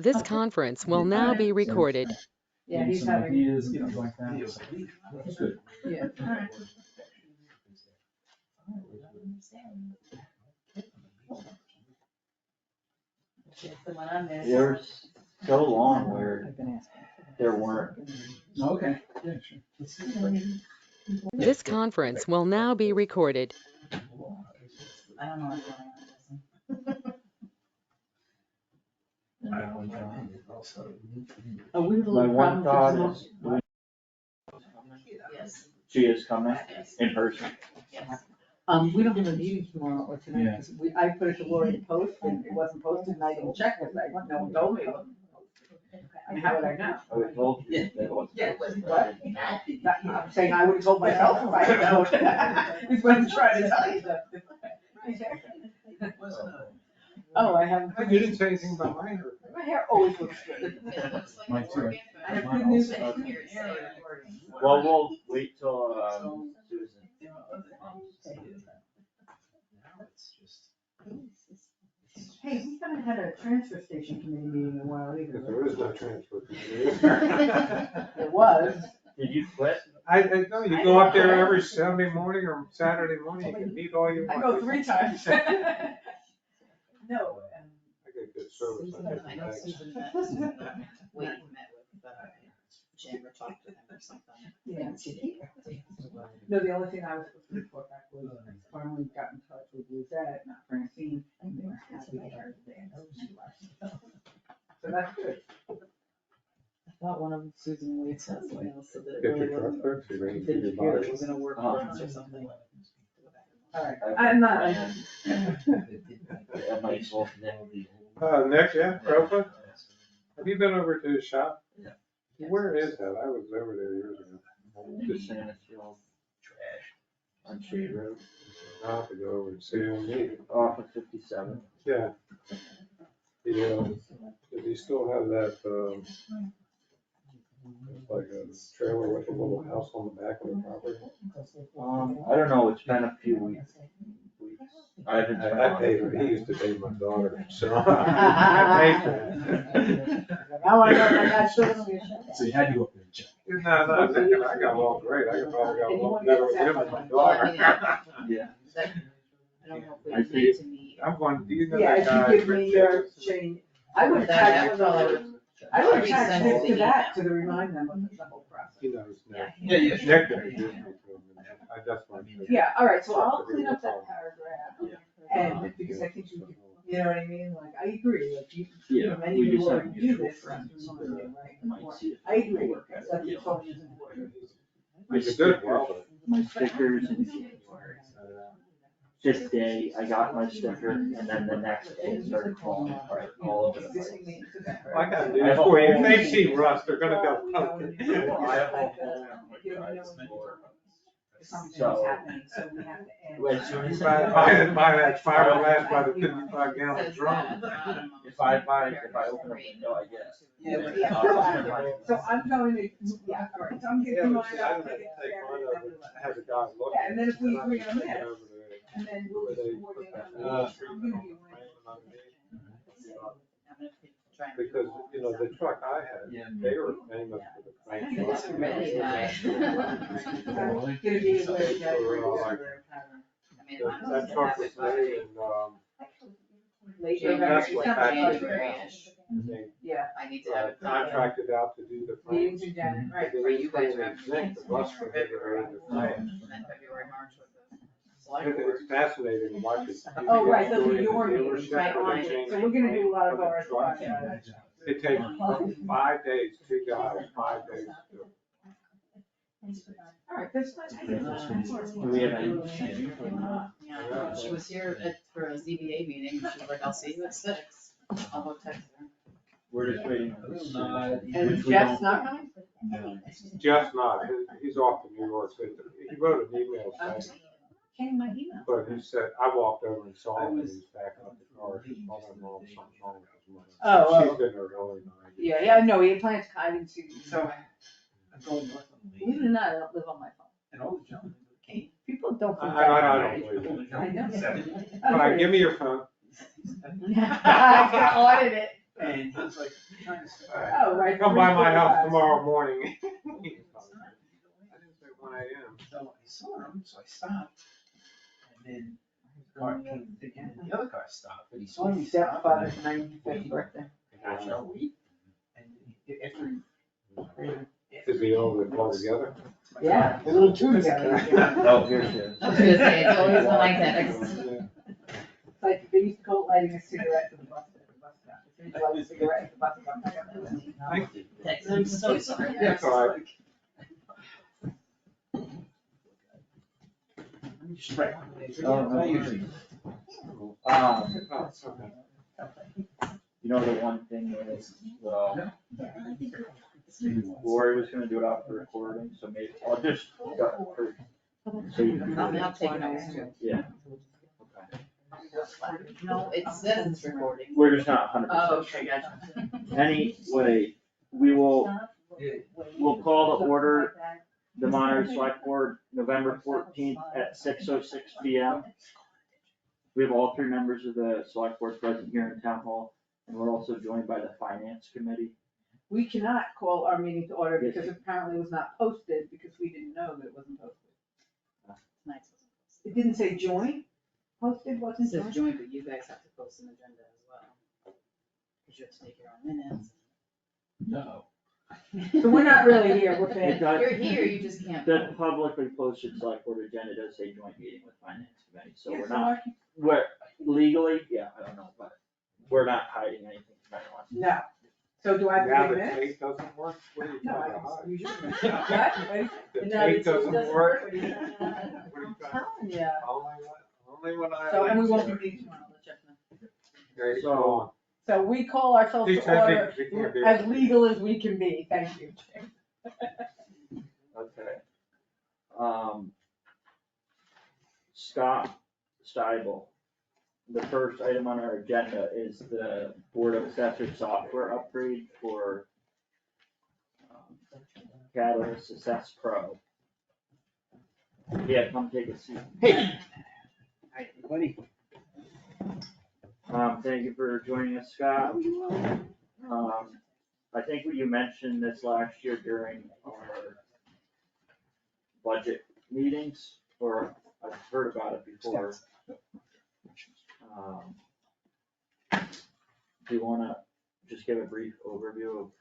This conference will now be recorded. Yeah, he's some having. ideas, like that. That's good. Yeah. There was so long where there weren't. Okay. Yeah, sure. This conference will now be recorded. I don't know what's going on. Oh, we have a My little one problem. thought is, Yes. she is coming in person. Yes. We don't have a meeting tomorrow or tonight, because I put it to Lori to post, and it wasn't posted, and I didn't check it, no one told me it wasn't posted. I mean, how would I know? I would told you that it wasn't. Yeah, what? I'm saying I would have told myself if I had known. Is what I'm trying to tell you. Oh, I haven't. You didn't say anything about my hair. My hair always looks good. Mine too. I have good news. Well, we'll wait till, Susan. Hey, we haven't had a transfer station committee meeting in a while either. Because there is no transfer. There was. Did you quit? I know, you go up there every Sunday morning or Saturday morning, you can meet all you want. I go 3 times. No. I get good service. I know Susan met, met with Jim or talked to him or something. Yeah. No, the only thing I was supposed to report back was I finally got in touch with Lizette, not Francine, and they were happy to hear that. So that's good. I thought one of Susan Lee's said something else, so that it Get really your truck wasn't, fixed, you ready it to didn't your appear that body. it was gonna work for us or something. All right, I'm not. I might as well. Next, yeah, Ropa, have you been over to his shop? Yeah. Where is that? I was over there years ago. The Sandersfield trash on Shade Road, I'll have to go over and see him. off of 57. Yeah. Yeah, does he still have that, like a trailer with a little house on the back of the property? I don't know, it's been a few weeks. I haven't. I paid her, he used to date my daughter, so I paid for that. I wanna know if I got children. So you had to go up there and check. No, I got along great, I could probably got along better with him than my daughter. Yeah. I don't know if we need to meet. I'm going, do you know Yeah, that if guy? you give me your chain, I would That was all I attach, would. I would resend attach this the to that, email. to remind them of the whole process. He knows Nick. Yeah, yeah, sure. Nick introduced me to him, and that's why. Yeah, all right, so I'll clean up that paragraph, and, because I think you know what I mean, like, I agree, like, Yeah, many we of you just already have to do get this, right? Might see it. I agree, that's the phone is important. My stickers, My stickers in January. This day, I got my sticker, and then the next day it started falling apart all over the place. I got news for you, if they see rust, they're gonna go poke it. Well, I have a whole, like, Something's So- happening, so we have to add. Well, as soon as Buy that fiberglass by the 55 gallon Says drum. that, If I open a window, I guess. Yeah, so I'm going to, yeah, all right, so I'm Yeah, getting but mine see, I out. didn't take mine over, I had the guy look. Yeah, and then if we agree on Take it that, over there. and then we'll just coordinate. I'm gonna be away. Because, you know, the truck I had, they were famous for the crank. It's really nice. Gonna be away, yeah, That truck was made in, late That's November, what January-ish. they yeah, I need to have it. contracted out to do the meetings frames. in January, right. They For you guys, didn't think the bus for February, the and frame. then February, March with the select board. It's fascinating watching. Oh, right, those are During the your dealership meetings, right, where they right. change So we're gonna do a lot of the ours. truck. It takes 5 days, 2 guys, 5 days to do it. All right, that's fine. Do we have any? Yeah, she was here for a ZBA meeting, she was like, I'll see you at 6. I'll go text her. We're just waiting. And Jeff's not coming? Jeff's not, he's off to New York, so he wrote an email saying, Came my email. but he said, I walked over and saw him, and he's backing up the car, his mother-in-law, something wrong with his mother. Oh, She's in her early 90s. Yeah, I know, he had plans, I didn't see, so. Believe it or not, I don't live on my phone. And all the gentlemen came. People don't think I that. don't believe it. I know. All right, give me your phone. I can audit it. And he's like, trying to say, Oh, right. come by my house 3:45. tomorrow morning. I didn't say 1 AM. So I saw him, so I stopped. And then the car came again, and the other car stopped, but he saw me stop. Stepfather's 95th birthday. And shall we? And after. To be over the call together. Yeah. A little too Together. together. Oh, here's his. I was gonna say, it's always the like that. It's like they used to call it lighting a cigarette at the bus stop. As soon as you light a cigarette at the bus stop, I got that. Thank you. I'm so sorry. Yeah, it's all right. Straight. Oh, no, usually. Um, Oh, it's okay. you know, the one thing is, Lori was gonna do it off the recording, so maybe, I'll just, so you can. I'll take notes too. Yeah. No, it says it's recording. We're just not 100%. Oh, okay, gotcha. Anyway, we'll call to order the Monterey Select Board, November 14th at 6:06 PM. We have all three members of the Select Board present here in Town Hall, and we're also joined by the Finance Committee. We cannot call our meeting to order because apparently it was not posted because we didn't know that it wasn't posted. Nice. It didn't say join, posted It wasn't says joined. joint, but you guys have to post an agenda as well. Cause you have to take your own minutes. No. So we're not really here, we're It finished. does- You're here, you just can't. The publicly posted Select Board agenda does say joint meeting with Finance Committee, so Yeah, we're so not, I can- we're legally, yeah, I don't know, but we're not hiding anything from anyone. No. So do I have Now to the take minutes? tape doesn't work? What are you No, I talking can about? use your minutes. What? The No, tape it doesn't doesn't work? work. What are you talking about? What are you I'm talking- telling ya. Only when I. So, and we won't be meeting tomorrow, let's check them. Okay, So- go on. So we call ourselves These to order techniques, we can't do as it. legal as we can be, thank you. Okay. Scott Steibel. The first item on our agenda is the Board of Assessors software upgrade for Catalyst Assess Pro. Yeah, come take a seat. Hey. Hi, everybody. Thank you for joining us, Scott. I think you mentioned this last year during our budget meetings, or I've heard about it before. Do you wanna just give a brief overview of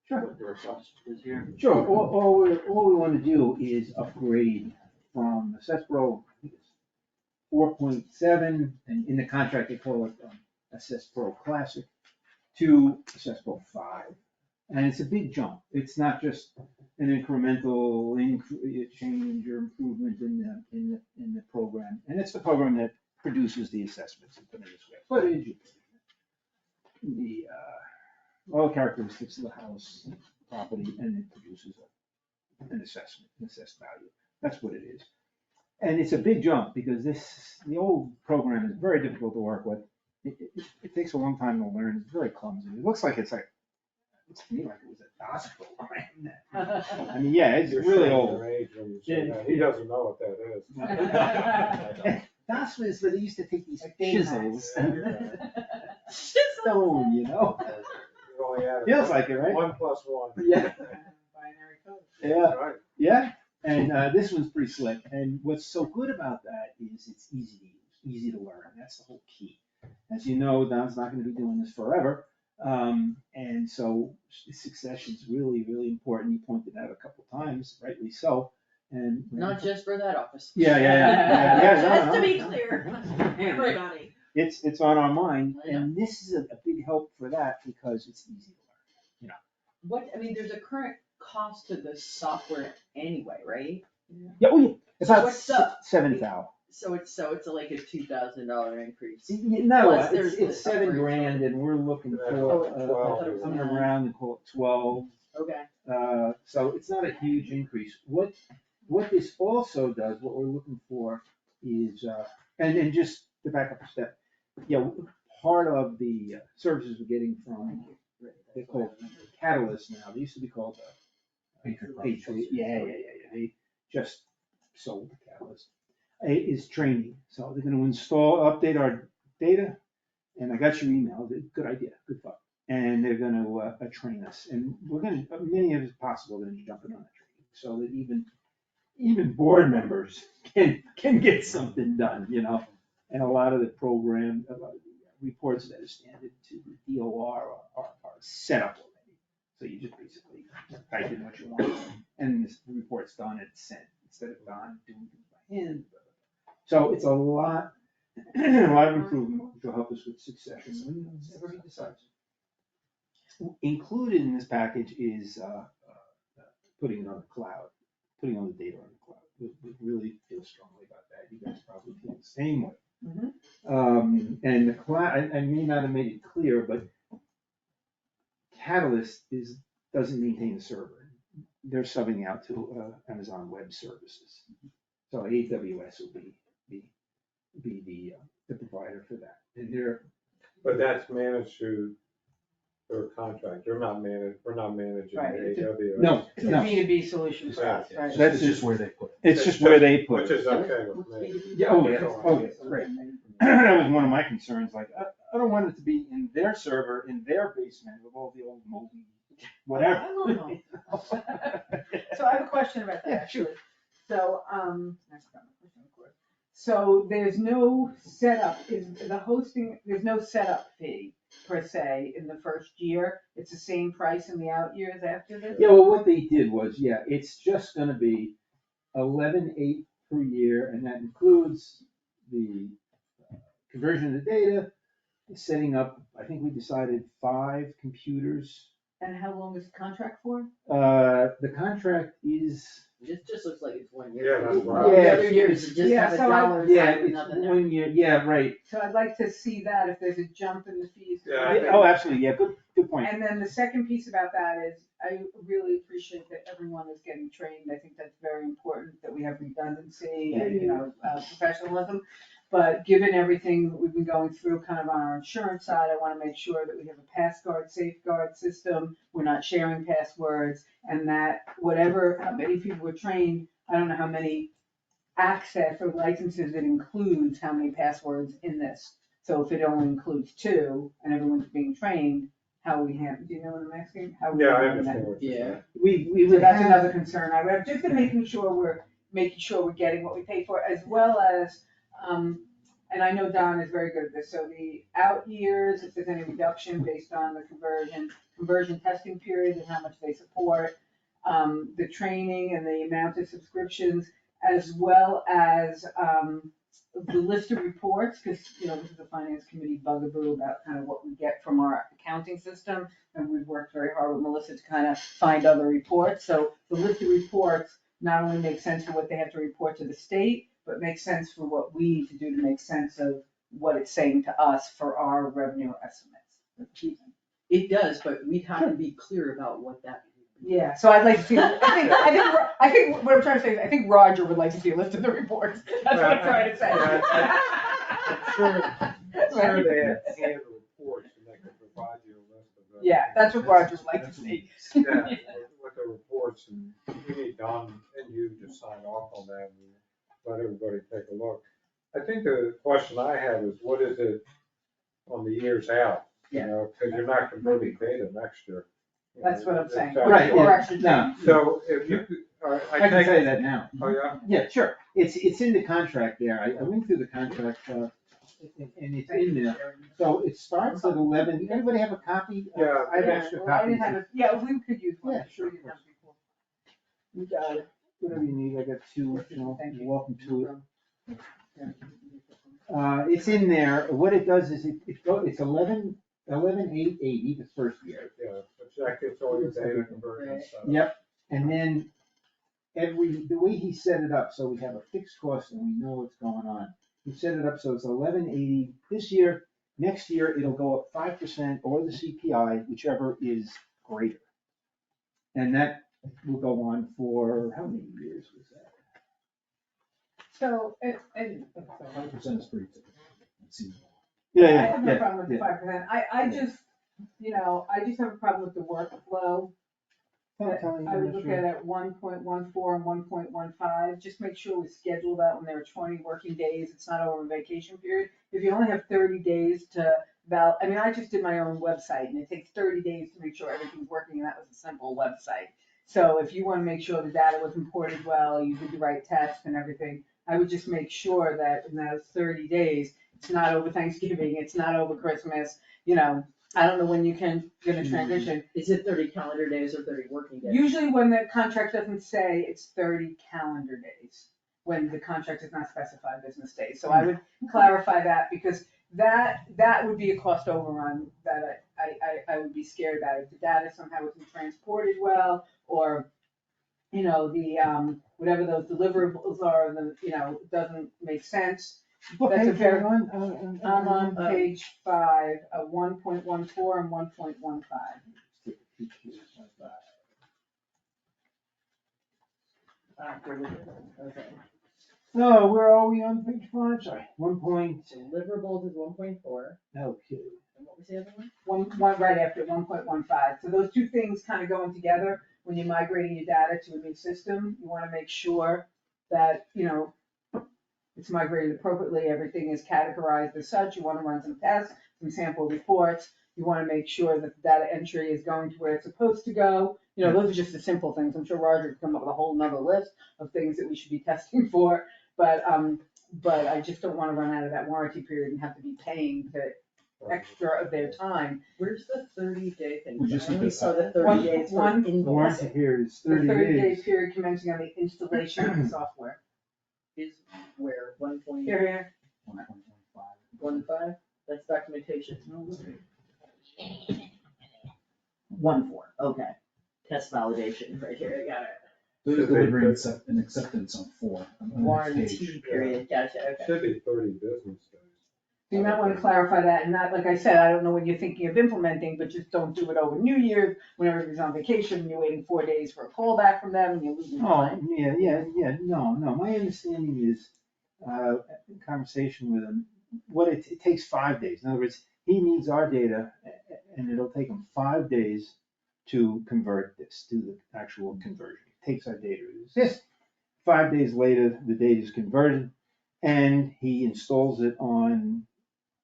Sure. what the request is here? Sure, all we want to do is upgrade from Assess Pro 4.7, and in the contract they call it Assess Pro Classic, to Assess Pro 5. And it's a big jump. It's not just an incremental change or improvement in the program. And it's the program that produces the assessments. You put in the square footage, you put in the all characteristics of the house, property, and it produces an assessment, an assessed value. That's what it is. And it's a big jump because the old program is very difficult to work with. It takes a long time to learn. It's very clumsy. It looks like it looks to me like it was a DOS program. I mean, yeah, it's You're really showing old. your age when you say that. He doesn't know what that is. DOS was where they used to take these Like Dave chisels Max. and stone, you know? You only added Feels like it, right? 1 + 1. Yeah. Binary code. Yeah. Right. Yeah, and this one's pretty slick, and what's so good about that is it's easy to use, easy to learn, that's the whole key. As you know, Don's not gonna be doing this forever, and so succession's really, really important, you pointed out a couple times, rightly so, and. Not just for that office. Yeah, no, Just no, to no. be clear, everybody. It's on our mind, I know. and this is a big help for that, because it's easy to learn. What, I mean, there's a current cost to this software anyway, right? Yeah, oh yeah, about what's up? 7,000. So it's like a $2,000 increase. No, Plus there's it's the $7 upgrade. grand and we're looking Yeah, for, 12. something around, they call it 12. Okay. So it's not a huge increase. What this also does, what we're looking for is, and just to back up a step, part of the services we're getting from, they're called Catalyst now, they used to be called Patriot, yeah, they just sold the Catalyst, is training. So they're gonna update our data, and I got your email, good idea, good thought. and they're gonna train us, and we're gonna, many of us possible, gonna jump in on that training, so that even board members can get something done, you know? And a lot of the program, a lot of the reports that are standard to the DOR are set up already. So you just basically type in what you want, and the report's done, it's sent, instead of Don doing things by hand. So it's a lot of improvement, which will help us with succession, whenever he decides. Included in this package is putting it on the cloud, putting on the data on the cloud. We really feel strongly about that. You guys probably feel the same way. And the cloud, I may not have made it clear, but Catalyst doesn't maintain the server. They're subbing out to Amazon Web Services. So AWS will be the provider for that. And But that's managed through their contract. We're not managing Right. AWS. no, It's a no, B2B solution for us, right? That's just where they put it. it's just where they put Which it. is okay with me. Yeah, oh, yeah, great. That was one of my concerns, like, I don't want it to be in their server, in their basement with all the old moldy, whatever. I love them. So I have a question about that, Yeah, actually. So, I forgot my question, of course. So there's no setup, there's no setup fee per se in the first year? It's the same price in the out years after this? Yeah, well, what they did was, it's just gonna be 11,800 per year, and that includes the conversion of the data, setting up, I think we decided 5 computers. And how long is the contract for? The contract is, It just looks like it's 1 Yeah, year. that's The right. other years, it just Yeah, have a so dollar yeah, sign with it's nothing there. 1 year, yeah, right. So I'd like to see that, if there's a jump in the fees. Yeah. Oh, absolutely, yeah, good point. And then the second piece about that is, I really appreciate that everyone is getting trained. I think that's very important, that we have redundancy and, professionalism. But given everything that we've been going through kind of on our insurance side, I wanna make sure that we have a passguard, safeguard system, we're not sharing passwords, and that how many people were trained, I don't know how many access or licenses it includes, how many passwords in this. So if it only includes 2 and everyone's being trained, how we handle, do you know what I'm asking? How we Yeah, I handle that? understand what you're saying. We So would that's have, another concern I have, just in making sure we're getting what we pay for, as well as, and I know Don is very good at this, so the out years, if there's any reduction based on the conversion testing period and how much they support, the training and the amount of subscriptions, as well as, the list of reports, because, this is a finance committee bugaboo about kind of what we get from our accounting system, and we've worked very hard with Melissa to kind of find other reports. So the list of reports not only makes sense for what they have to report to the state, but makes sense for what we need to do to make sense of what it's saying to us for our revenue estimates. It does, but we have to be clear about what that means. Yeah, so I'd like to see, I think what I'm trying to say is, I think Roger would like to see a list of the reports. That's what I'm trying to say. I'm sure they have canned reports and they can provide you a list of those. Yeah, that's what Roger would like to see. Yeah, with the reports, and we need Don and you to sign off on that and let everybody take a look. I think the question I have is, what is it on the years out? Because you're not converting data next year. That's what I'm saying. Right, Or yeah, extra no. training. So if you could, I can tell you that now. Oh, yeah? Yeah, sure, it's in the contract there, I went through the contract, and it's in there. So it starts at 11, everybody have a copy? Yeah. I have extra Well, I copies. didn't have it, yeah, we could use one. Yeah, sure, We didn't have it before. You got it, whatever you need, I got 2, Thank you. you're welcome to it. It's in there, what it does is it's 11,880 the first year. Yeah, which that gets all your data conversion stuff. Yep, and then the way he set it up, so we have a fixed cost and we know what's going on. He set it up so it's 1180 this year, next year it'll go up 5% or the CPI, whichever is greater. And that will go on for, how many years was that? So, and 5% is pretty typical. I have no problem with the 5%. I just have a problem with the workflow. I would look at it 1.14 and 1.15, just make sure we schedule that when there are 20 working days, it's not over a vacation period. If you only have 30 days to I mean, I just did my own website and it takes 30 days to make sure everything's working, and that was a simple website. So if you wanna make sure the data was imported well, you did the right test and everything, I would just make sure that in those 30 days, it's not over Thanksgiving, it's not over Christmas, you know, I don't know when you gonna transition. Is it 30 calendar days or 30 working days? Usually when the contract doesn't say, it's 30 calendar days, when the contract does not specify business days. So I would clarify that, because that would be a cost overrun that I would be scared about. If the data somehow isn't transported well, or, you know, the, whatever those deliverables are, doesn't make sense. What That's a page fair- are you on? I'm on page 5, 1.14 and 1.15. Okay. Oh, where are we on page 5? Sorry, 1 point, Deliverables is 1.4, okay. and what was the other one? One right after 1.15. So those two things kind of going together. When you're migrating your data to a new system, you want to make sure that, you know, it's migrated appropriately, everything is categorized as such. You want to run some tests, some sample reports. You want to make sure that the data entry is going to where it's supposed to go. You know, those are just the simple things. I'm sure Roger could come up with a whole nother list of things that we should be testing for. But I just don't want to run out of that warranty period and have to be paying the extra of their time. Where's the 30-day thing? We I just need only to saw the sign. 30 days for One- The warranty invoicing. period is The 30 30-day days. period commencing on the installation of the software. Is where, 1.15? Here, 1.5? That's documentation. 1.4, okay. Test validation criteria, got it. Delivery and acceptance on 4. on the next Warranty page. period, gotcha, okay. Should be 30 business days. you might want to clarify that, and not, like I said, I don't know when you're thinking of implementing, but just don't do it over New Year's, when everybody's on vacation, and you're waiting 4 days for a call back from them, and you're losing time. Oh, yeah, no, my understanding is, in conversation with him, it takes 5 days. In other words, he needs our data, and it'll take him 5 days to convert this, do the actual conversion. He takes our data as this, 5 days later, the data is converted, and he installs it on,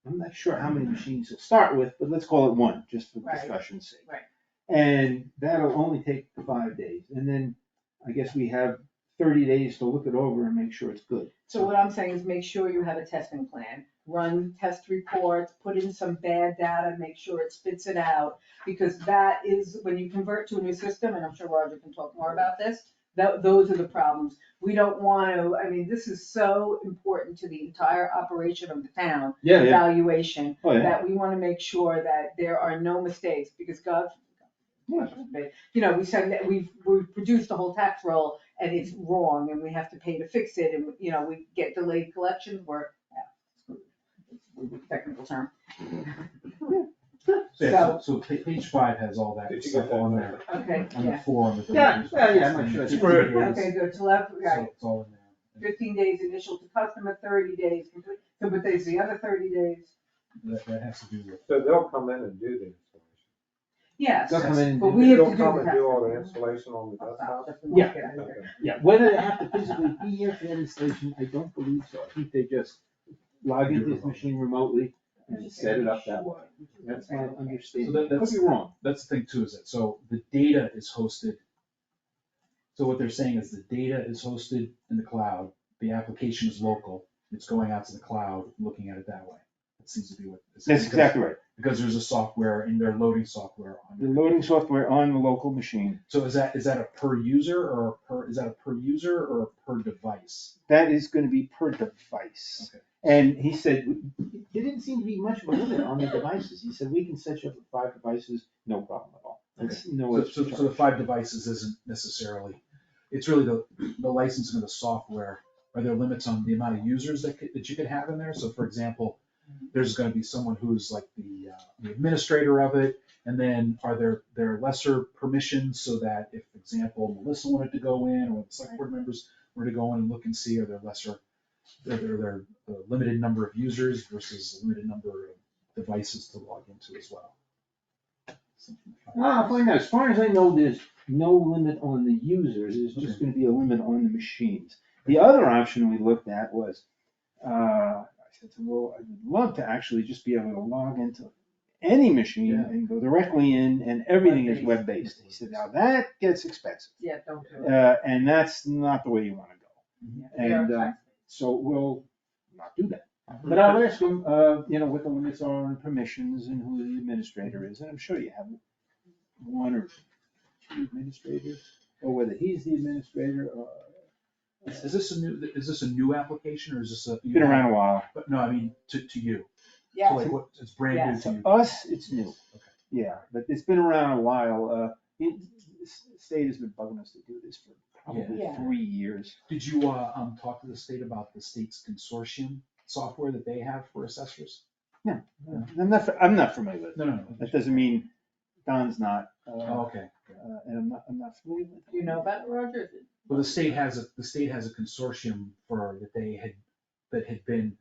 I'm not sure how many machines he'll start with, but let's call it 1, just for Right. discussion's sake. Right. And that'll only take 5 days, and then I guess we have 30 days to look it over and make sure it's good. So what I'm saying is make sure you have a testing plan, run test reports, put in some bad data, make sure it spits it out. Because that is, when you convert to a new system, and I'm sure Roger can talk more about this, those are the problems. We don't want to, I mean, this is so important to the entire operation of the town, Yeah, evaluation, Oh, yeah. that we want to make sure that there are no mistakes, because God, you know, we said that we've produced a whole tax roll and it's wrong and we have to pay to fix it, and, you know, we get delayed collections, we're technical term. So page 5 has all that Did you stuff get that? on there, Okay, on the yeah. 4 on the. Yeah, I'm sure. 15 days, Okay, good, so left, So right, it's all in there. 15 days initial to customer, 30 days complete, so but there's the other 30 days. That has to do with. So they'll come in and do the installation. Yes, They'll come in and but do we have to They'll do come the and do all the testing. installation on the desktop? Yeah. Okay. Yeah, whether they have to physically be here for the installation, I don't believe so. I think they just log into this machine remotely and set it up that way. That's my understanding. So I could that's be wrong. That's the thing too, is that, so the data is hosted. So what they're saying is the data is hosted in the cloud, the application is local, it's going out to the cloud, looking at it that way. That seems to be what. That's exactly right. Because there's a software, and they're loading software on The it. loading software on the local machine, So is that a per user or a per device? that is gonna be per device. Okay. And he said, there didn't seem to be much of a limit on the devices. He said, we can set you up with 5 devices, no problem at all. It's no So extra so the charge. 5 devices isn't necessarily, it's really the licensing of the software. Are there limits on the amount of users that you could have in there? So for example, there's gonna be someone who's like the administrator of it, and then are there lesser permissions so that if, for example, Melissa wanted to go in, or the select board members were to go in and look and see, are there a limited number of users versus a limited number of devices to log into as well? I'll find out. As far as I know, there's no limit on the users, there's just gonna be a limit on the machines. The other option we looked at was, said, well, I would love to actually just be able to log into any machine Yeah. and go directly in, and everything is web-based. He said, now that gets expensive, Yeah, don't do it. and that's not the way you wanna go. Yeah. And, so we'll not do that. But I'll ask him, what the limits are on permissions and who the administrator is, and I'm sure you have one or two administrators, or whether he's the administrator or. Is this a new application or is this a? Been around a while. But no, I mean, to you. So Yeah, like what, it's brand new Yes. to you. To us, it's new. Okay. Yeah, but it's been around a while. The state has been bugging us to do this for probably Yeah. 3 years. Did you, talk to the state about the state's consortium software that they have for assessors? I'm not familiar with it. No. That doesn't mean Don's not, Oh, okay. and I'm not familiar with it. do you know about it, Roger? Well, the state has a consortium that had been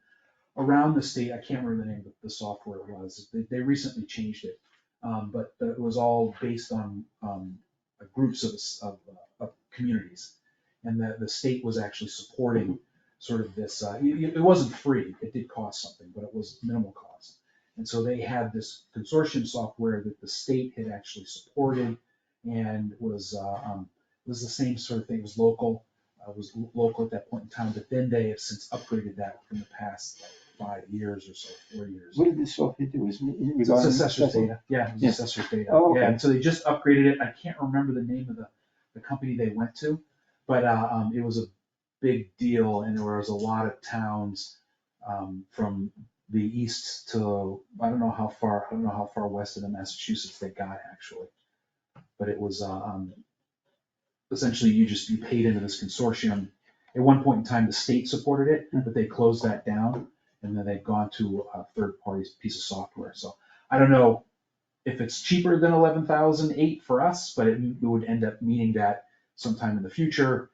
around the state. I can't remember the name of the software it was. They recently changed it. But it was all based on, groups of communities. And the state was actually supporting sort of this, it wasn't free, it did cost something, but it was minimal cost. And so they had this consortium software that the state had actually supported and was the same sort of thing, it was local at that point in time, but then they have since upgraded that in the past 5 years or so, 4 years. What did this software do? Is it It's regarding assessor's assessing? data, yeah, it's Yeah. assessor's data. Oh, okay. Yeah, and so they just upgraded it, I can't remember the name of the company they went to, but, it was a big deal, and there was a lot of towns, from the east to, I don't know how far west of the Massachusetts they got, actually. But it was, essentially you paid into this consortium. At one point in time, the state supported it, but they closed that down, and then they've gone to a third party piece of software. So I don't know if it's cheaper than 11,008 for us, but it would end up meaning that sometime in the future,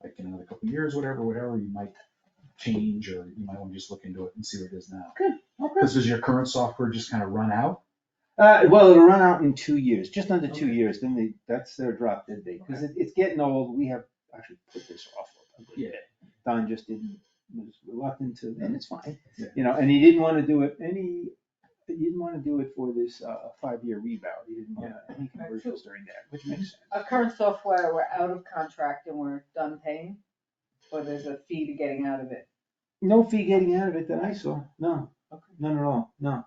like in another couple of years, whatever, you might change, or you might want to just look into it and see what it is now. Good, okay. Because does your current software just kind of run out? Well, it'll run out in 2 years, just under 2 Okay. years, then that's their drop dead date, because it's getting old. We have actually put this off a good bit. Don just was reluctant to, and it's fine, Yeah. and he didn't want to do it for this 5-year rebound. He didn't want any conversions during that, which makes sense. Our current software, we're out of contract and we're done paying, or there's a fee to getting out of it? No fee getting out of it that I saw, no, none at all, no.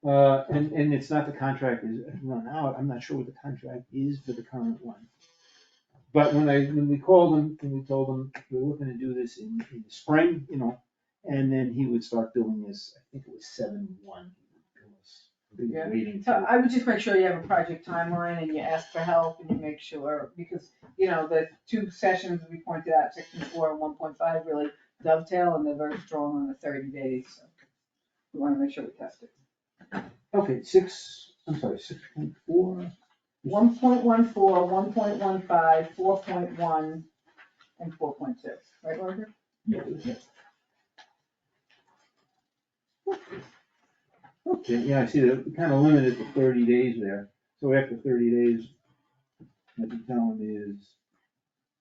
And it's not the contract is run out, I'm not sure what the contract is for the current one. But when we called him, and we told him we're looking to do this in the spring, and then he would start billing us, I think it was 7/1. He was Yeah. waiting So for. I would just make sure you have a project timeline and you ask for help and you make sure, because, the 2 sessions we pointed out, section 4 and 1.5 really dovetail and they're very strong on the 30 days, so we wanna make sure we test it. Okay, 6.4. 1.14, 1.15, 4.1, and 4.2, right, Roger? Yeah. Okay, yeah, I see that, we kind of limited to 30 days there, so after 30 days, what you're telling me is,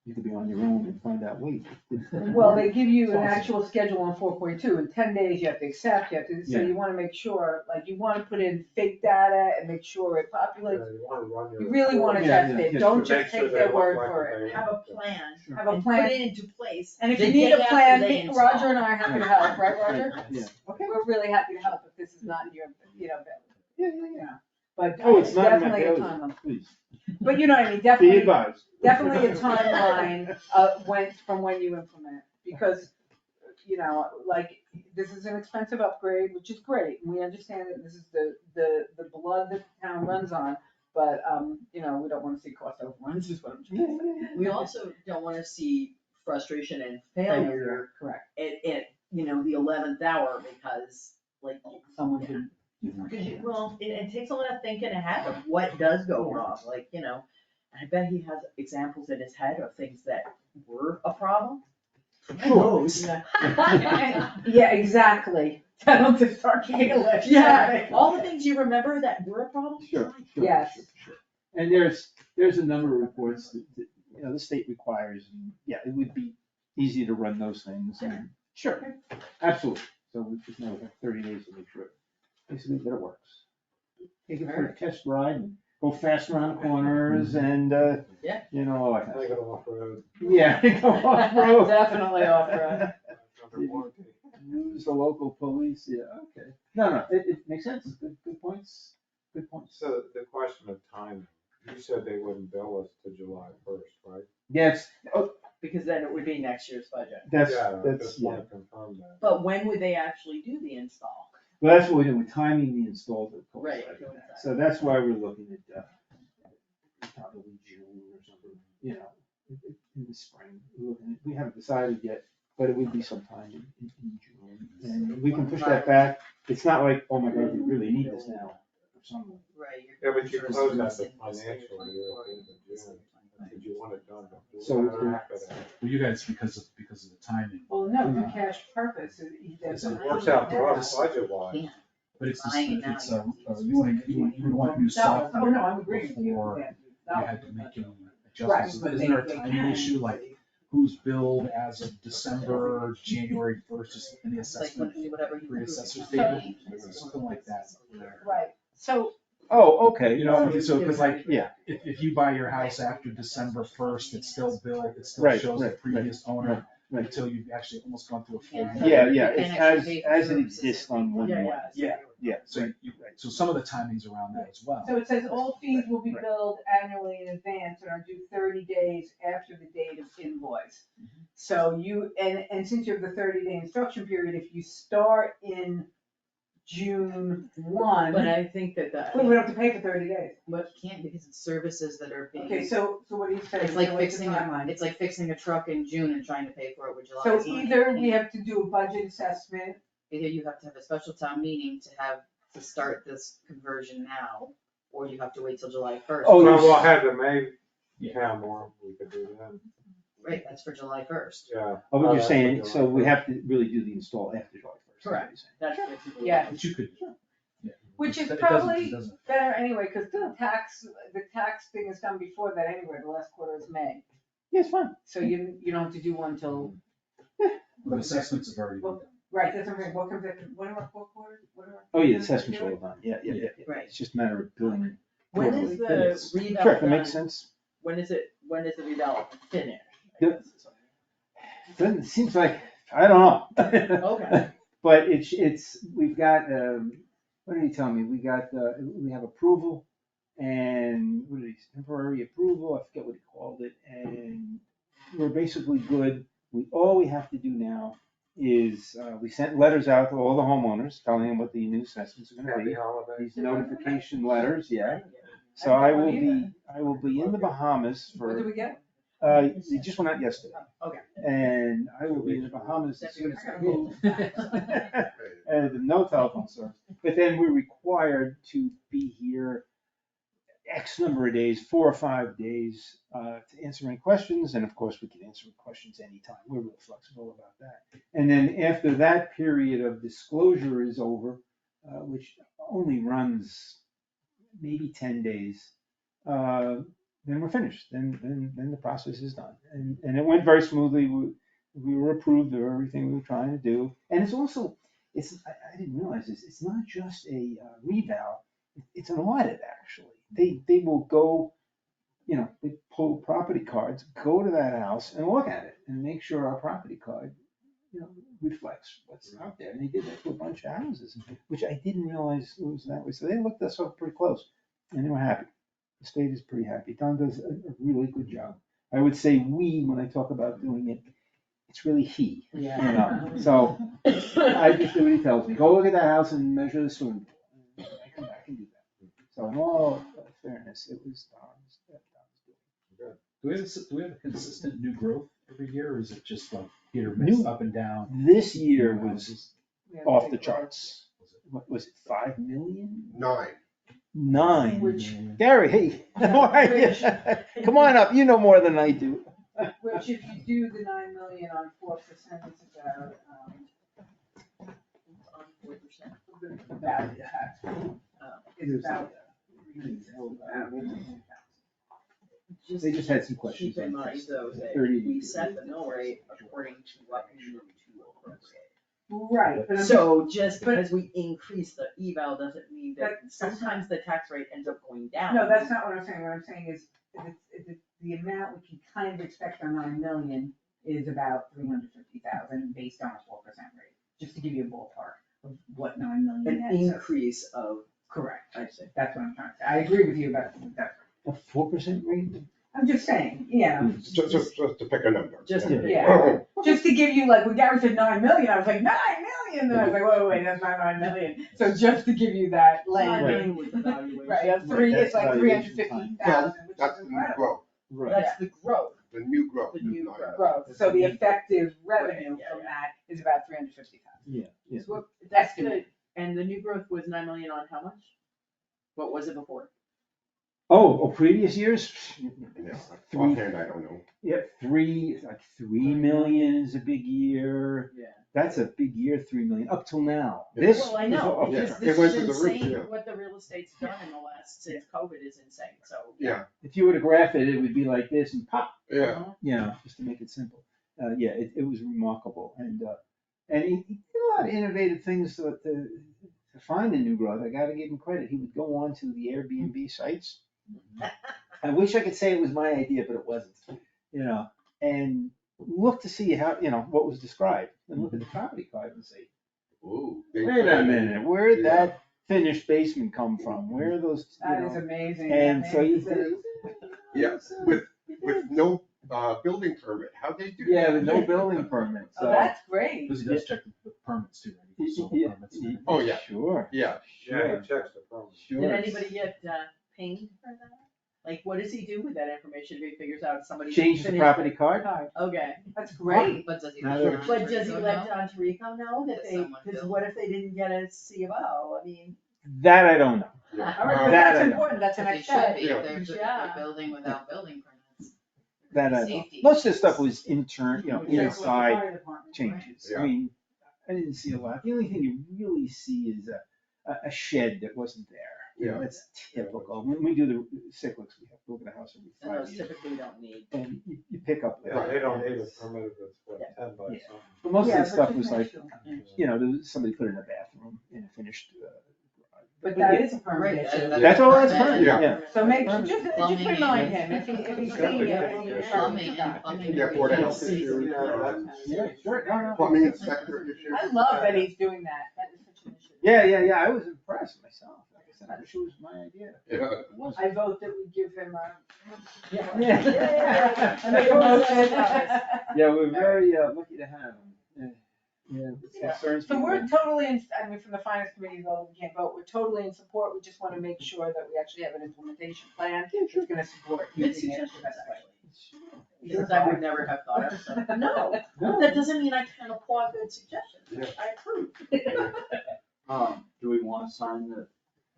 you could be on your own and find out, wait. Well, they give you an actual schedule on 4.2, in 10 days you have to accept, so Yeah. you wanna make sure, you wanna put in fake data and make sure it populates. You wanna run your. You really wanna Yeah, test yeah, it, yeah, don't sure. just take their word for it. Have a plan. Have a and plan. Put it into place. And if the you need day a after plan, they install. Roger and I are happy to help, right, Roger? Yeah. We're really happy to help if this is not your, Yeah. but Oh, it's not in my definitely a belly, timeline. please. But you know what I mean, Be definitely, advised. definitely a timeline, from when you implement, because, this is an expensive upgrade, which is great, and we understand that this is the blood that the town runs on, but, we don't wanna see cost overruns, is what I'm trying to say. We also don't wanna see frustration and failure Correct. at the 11th hour, because Someone didn't. it takes a lot of thinking ahead of what does go wrong, I bet he has examples in his head of things that were a problem. Sure. Yeah, exactly. Tell them to start getting a list. Yeah, all the things you remember that were a problem. Sure. Yes. And there's a number of reports that, the state requires, it would be easy to run those things. Sure, absolutely. So we just now have 30 days to make sure, basically, that it works. Take it for a test ride and go fast around corners and, Yeah. you know, all that kind of Take stuff. it off-road. Yeah, go off-road. Definitely off-road. Under warranty. Use the local police, yeah, okay. No, it makes sense, good points, good points. So the question of timing, you said they wouldn't bill us to July 1st, right? Yes, Because then it would be next year's budget. that's, Yeah, I just yeah. wanna confirm that. But when would they actually do the install? Well, that's what we're doing, we're timing the installs of course. Right. So that's why we're looking at, probably June or something, you know, in the spring. We're looking at- We haven't decided yet, but it would be sometime in June. And we can push that back. It's not like, oh my God, we really need this now or something. Right. Yeah, but you close out the financial year at the end of June, did you want it done before? So- or after that? Well, you guys, because of the timing, Well, no, for cash purpose, It works out for us budget-wise. but it's, Buying it now, it's, you you want new No, software. oh, no, I'm agreeing with you. Before Yeah. you had to make any Right, adjustments. but Isn't there a they timing can. issue, like who's billed as of December, January 1st, just in the Like assessment? whatever you. Pre-assessor's approve. table, something like that. where- Right, so, Oh, okay. You know, so, cause like, Yeah, if you buy your house after December 1st, it's still billed, it still Right, shows the right, previous owner right. until you've actually almost gone through a full Yeah. year. yeah, You it's can actually pay for as it services exists that we- on 1/1. Yeah. Yeah, So so some of the timing's around that as well. so it says all fees will be Right. billed annually in advance and are due 30 days after the date of invoice. So you, and since you have the 30-day instruction period, if you start in June 1, But I think that we would have to pay for 30 days. but you can't because it's services that are being. Okay, so what do you say? It's like What's the fixing, timeline? it's like fixing a truck in June and trying to pay for it with July's So money. either we have to do a budget assessment, Either you have to have a special town meeting to start this conversion now, or you have to wait till July 1st. Oh, Well, there's- we'll have the May town warrant, we could do then, Right, that's for July 1st. yeah. Oh, but you're that's saying, what so we you're have to really do the install after July 1st. Correct. That's what people. Yeah. But you could. Yeah. which is It doesn't- probably it doesn't- better anyway, because the tax thing is done before that anyway, the last quarter is May. Yeah, it's fine. So you don't have to do one till, The assessments have already been done. right, that's what I'm saying, what comes after, what are our four quarters, what are our? Oh, yeah, assessment's all done, yeah. Right. It's just a matter of billing. When is quarterly. the It's- revale Sure, if it done? makes sense. When is the revale finished? Yep. It seems like, I don't know. Okay. But we've got, what did he tell me? We have approval and, what did he, temporary approval, I forget what he called it, and we're basically good. All we have to do now is, we sent letters out to all the homeowners telling them what the new assessments are gonna Happy be. holidays. These notification letters, yeah. So I will be in the Bahamas What do for, we get? it just went out yesterday. Okay. And I will be in the Bahamas as soon as I move. Right. And no telephone service. But then we're required to be here X number of days, 4 or 5 days, to answer any questions. And of course, we can answer questions anytime. We're real flexible about that. And then after that period of disclosure is over, which only runs maybe 10 days, then we're finished. Then the process is done. And it went very smoothly. We were approved of everything we were trying to do. And it's also, I didn't realize this, it's not just a reval, it's an audit, actually. They will go, they pull property cards, go to that house and look at it and make sure our property card, reflects what's out there. And they did that to a bunch of houses, which I didn't realize it was that way. So they looked us up pretty close and they were happy. The state is pretty happy. Don does a really good job. I would say we, when I talk about doing it, it's really he. Yeah. So I just do what he tells me. Go look at that house and measure the swimming pool. And I come back and do that. So in all fairness, it was Don's doing. Do we have a consistent new growth every year, or is it just like hit or miss, New- up and down? This year was Yeah, off the big charts. What was it, 5 million? 9. 9. Which- Gary, hey, how are you? Come on up, you know more than I do. Which if you do the 9 million on 4%, it's about, On 4%. about the tax. It's about. They just had some questions. Keep in on mind this. though, that 30. we set the mill rate according to what we need to appropriate. Right, but I'm just, So just because we increase the eval doesn't mean that That's sometimes the tax rate ends up going down. no, that's not what I'm saying. What I'm saying is, if it's the amount we can kind of expect on 9 million is about 350,000 based on a 4% rate, just to give you a ballpark of what 9 million An nets are. increase of, Correct, I see. that's what I'm trying to say. I agree with you about that. A 4% rate? I'm just saying, yeah, Just to pick a number. Just Yeah. yeah, just to give you, like, when Gary said 9 million, I was like, 9 million, and I was like, wait, that's not 9 million. So just to give you that Nine land, million was the valuation. right, it's like Valuation 350,000, which That's is the new incredible. growth, Right. That's the growth. the new growth. The new not- growth. Growth, so the effective revenue Right, yeah, from yeah. that is about 350,000. Yeah, yeah. So that's good, and the new growth was 9 million on how much? What was it before? Oh, previous years? Yeah, Three, offhand, I don't know. yeah, 3 million is a big year. Yeah. That's a big year, 3 million, up till now. Yeah. This Well, I is know, all- because It this went is through the roof, insane, yeah. what the real estate's done in the last, since COVID is insane, so. Yeah, If you were to graph it, it would be like this and pop, yeah. you know, just to make it simple. Yeah, it was remarkable, and he did a lot of innovative things to find the new growth. I gotta give him credit. He would go on to the Airbnb sites. I wish I could say it was my idea, but it wasn't, you know, and look to see how, you know, what was described, and look at the property card and say, Ooh. wait a minute, where did that finished basement come from? Where are those, you That is know? amazing. And That so means you, that- Yeah, with no building permit, how'd they do that? yeah, with no building permit, Oh, so. that's great. Because he does check the permits too, right? He gets all the Yeah, permits and everything. Oh, yeah. Sure, Yeah, Yeah, sure, he checks the phone. sure. Did anybody get pinged for that? Like, what does he do with that information if he figures out somebody? Change the finished property it? card? Okay, That's great. But does he? Now let they're- John but does he Rico let know? Don Tirico know that That they, someone because billed? what if they didn't get a C of O? I mean. That I don't know. yeah. All right, Uh, but That that's I know. important, that's the But they next should step. be, Yeah. if they're Yeah. building without building permits. That I know. Safety Most of the issues. stuff was intern, you know, Check with the inside fire department. changes. Yeah. I mean, I didn't see a lot. The only thing you really see is a shed that wasn't there. You know, Yeah. that's typical. When we do the cyclics, we have to look at the house every And 5 those years. typically don't need. And you pick up Yeah, there. they don't need a permit if it's what, Yeah. 10 by Yeah. something. But most of Yeah, the but stuff just was make like, sure. you know, there was somebody put in a bathroom in a finished. But yeah. that is a permit Right, issue. That's all that's Yeah. permanent, Yeah. yeah. So make, Permit. just remind him, if he's seeing it. Plumbing and plumbing. Yeah, Board of Health regulations. issue. Yeah, sure, no, no. Plumbing inspector issue. I love that he's doing that, that is such an issue. Yeah, I was impressed myself. Like I said, I wish it was my idea. Yeah. I vote that we give him a. Yeah. I make a motion. Yeah, we're very lucky to have him. Yeah, Yeah. concerns So people. we're totally in, I mean, from the finance committee, though, we can't vote, we're totally in support, we just wanna make sure that we actually have an implementation plan that's gonna support Good using it the suggestion, best way. Because I would never have thought of, so, no, but that doesn't mean I can't applaud good suggestions, Yeah. I approve. Do we wanna sign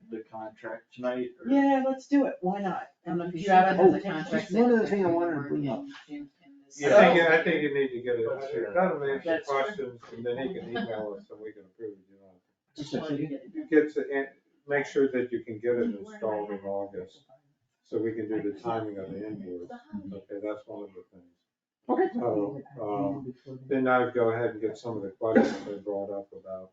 the contract tonight? or- Yeah, let's do it, why not? I don't know if Do you you have should, it as as a a contract. Just one other that thing I we wanted to work bring in up. June in this- Yeah, I think you need to get it, let him answer That's true. questions, and then he can email us, and we can approve it, you know. Just wanted to get it You get to, make sure that you can get it installed in August, so we can do the timing of the invoice. Okay, that's one of the things. Okay. So, then I'd go ahead and get some of the questions they brought up about,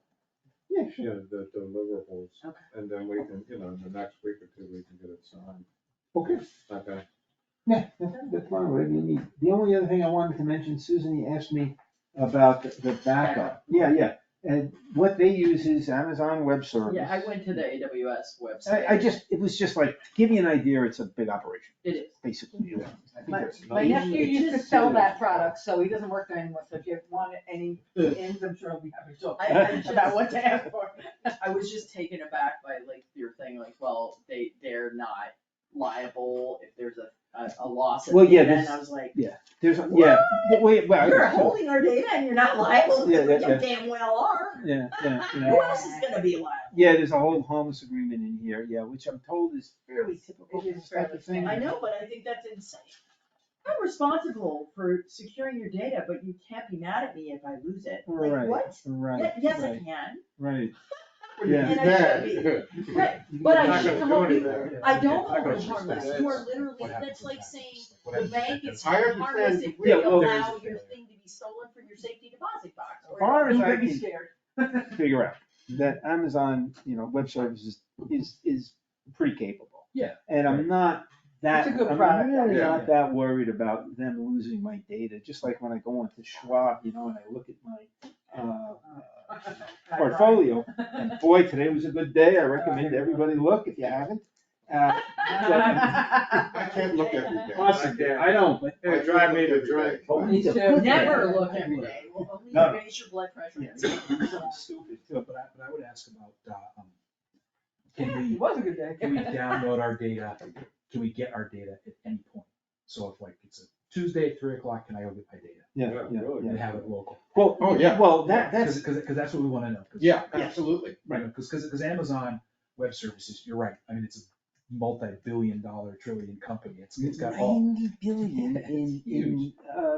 Yeah, you sure. know, the deliverables. Okay. And then we can, you know, in the next week or two, we can get it signed. Okay. Okay. Yeah, that's fine, whatever you need. The only other thing I wanted to mention, Susan, you asked me about the backup. Yeah, and what they use is Amazon Web Service. Yeah, I went to the AWS website. It was just like, to give you an idea, it's a big operation, It is. basically. I think My that's- my nephew used to sell that product, so he doesn't work there anymore, so if you want any ins, I'm sure he'll be happy to talk I just- about what to ask for. I was just taken aback by like your thing, like, well, they're not liable if there's a loss. at Well, the yeah, end. this- I was like, There's, yeah, but wait, well. you're holding our data and you're not liable, Yeah, you yeah. damn well are. Yeah. Who else is gonna be liable? Yeah, there's a whole harmless agreement in here, yeah, which I'm told is fairly typical It for is this type fairly of thing. I know, but I think that's insane. I'm responsible for securing your data, but you can't be mad at me if I lose it. Like, Right, what? right, Yes, I right, can. right. And Yeah. I should be. Right, but I should come up with, I don't Not hold gonna it just harmless, say you are this. literally, What happens that's if like that saying happens? What the happens if bank that is I harmless understand. if we Yeah, well, allow there's- your thing to be stolen from your safety deposit box. As far as You I might be can scared. figure out, that Amazon, web services is pretty capable. Yeah. And I'm not that, It's a good I'm product, really yeah. not that worried about them losing my data, just like when I go onto Schwab, and I look at my, portfolio, and boy, today was a good day, I recommend everybody look if you haven't. I can't look every day. Awesome, I don't, but It drive me to drink. It's a good Never day. look every day, well, at least No. raise your blood pressure. Yeah. Something stupid too, but I would ask about, can It was a good day. we download our data, can we get our data at any point? So if like it's a Tuesday at 3:00, can I go get my data Yeah, Yeah, yeah, really. yeah. and have it local? Well, Oh, yeah. well, that's, Cause that's what we wanna know. 'Cause- Yeah, absolutely. Right, cause Amazon Web Services, you're right, I mean, it's a multi-billion-dollar trillion company, it's got all 90 billion in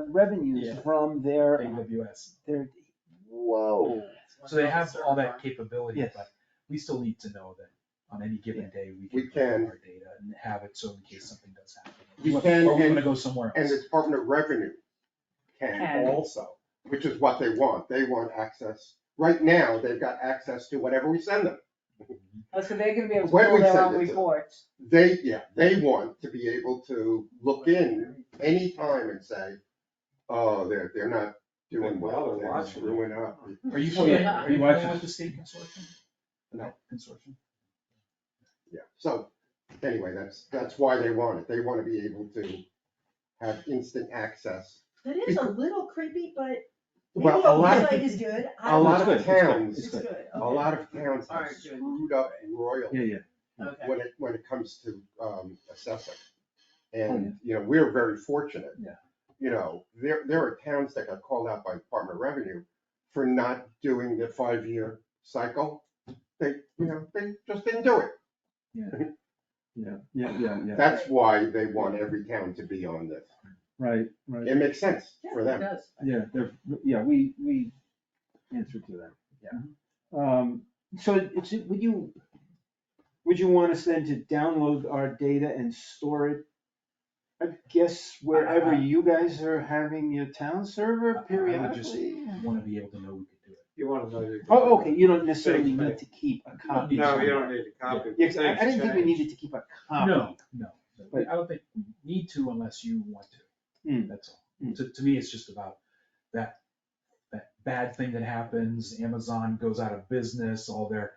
revenues Yeah. from their, AWS. whoa. So they have all that capability, Yes. but we still need to know that on any given day, we We can can. pull our data and have it so in case something does happen. We Or can, we and- wanna go somewhere And else. the Department of Revenue can Can. also, which is what they want. They want access. Right now, they've got access to whatever we send them. Oh, so they're gonna be able to When pull we their send own it to them. reports. They want to be able to look in anytime and say, oh, they're not doing well, Well, they're they're watching. screwing up. Are you Oh, familiar, yeah. are you familiar with the state consortium? No. Consortium? Yeah, so, anyway, that's why they want it. They want to be able to have instant access. That is a little creepy, but maybe Well, a lot of, oversight is good. I a don't lot know. of towns, It's good, a okay. lot of towns All have right, good. screwed up royally. Yeah. Okay. when it comes to assessing. Oh, And, we're very fortunate. Yeah. There are towns that got called out by Department of Revenue for not doing the 5-year cycle. They just didn't do it. Yeah. That's why they want every town to be on this. Right. It makes sense for It them. does. Yeah, we answer to that, yeah. So would you want us then to download our data and store it? I guess wherever you guys are having your town server I would just periodically? wanna be able to know we could do it. You wanna know. you can Oh, do okay, it. you don't necessarily need to keep a copy. No, you don't need to copy. Yeah, 'cause I Things didn't think we change. needed to keep a copy. No, I don't think we need to unless you want to, Hmm. that's all. Hmm. To me, it's just about that bad thing that happens, Amazon goes out of business, all their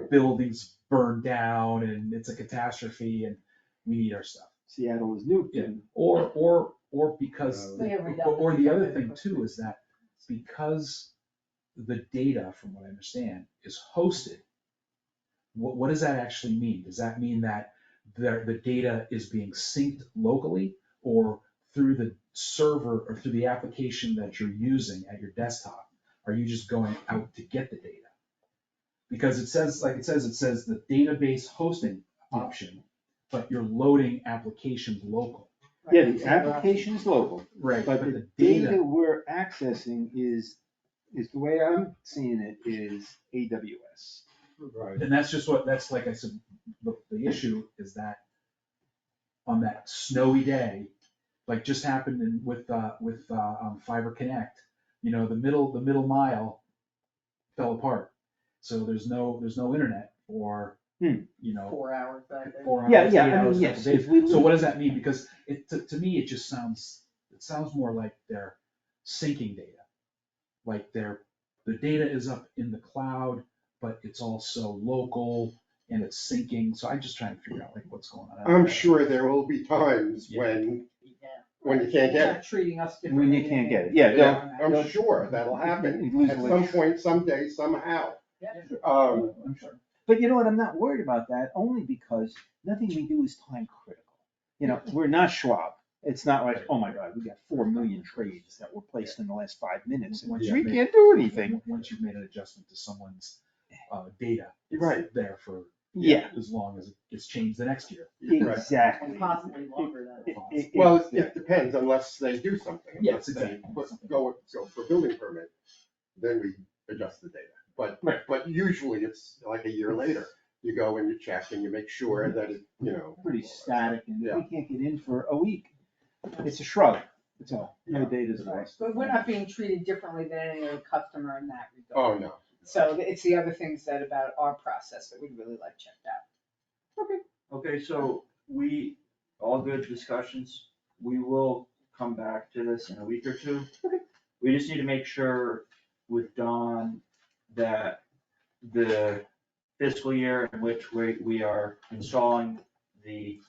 buildings burn down, and it's a catastrophe, and we need our stuff. Seattle is nuked. Yeah. and- Or because, They have or redundancy. the other thing too is that because the data, from what I understand, is hosted, what does that actually mean? Does that mean that the data is being synced locally or through the server or through the application that you're using at your desktop? Are you just going out to get the data? Because it says the database hosting option, but you're loading applications local. Yeah, the application's local, Right. but the data we're accessing is the way I'm seeing it is AWS. Right. And that's that's like I said, the issue is that on that snowy day, like just happened with Fiber Connect, the middle mile fell apart. So there's no internet for, 4 hours back there. 4 hours. Yeah, 8 I mean, hours, yes, couple days. if we So what does that mean? Because to me, it just sounds more like they're syncing data. Like the data is up in the cloud, but it's also local and it's syncing. So I'm just trying to figure out like what's going on. I'm sure there will be times when you can't They're get not treating us differently. When you can't get it, yeah. it. I'm sure that'll happen You lose at the- some point, someday, somehow. Yeah. I'm sure. But you know what, I'm not worried about that, only because nothing we do is time critical. We're not Schwab. It's not like, oh my God, we got 4 million trades that were placed in the last 5 minutes, and Once we you've made- can't do anything. Once you've made an adjustment to someone's data, it's Right. there for Yeah, as long as it gets changed the next year. exactly. And possibly longer than that. Well, it depends unless they do something. Yes, Unless they exactly. Go for building permit, then we adjust the data. But usually it's like a year later. You go and you check and you make sure that it. Pretty static, and if Yeah. we can't get in for a week, it's a shrug. That's all, no data's lost. But we're not being treated differently than any other customer in that regard. Oh, no. So it's the other things that about our process that we'd really like checked out. Okay, so all good discussions, we will come back to this in a week or two. We just need to make sure with Dawn that the fiscal year in which we are installing the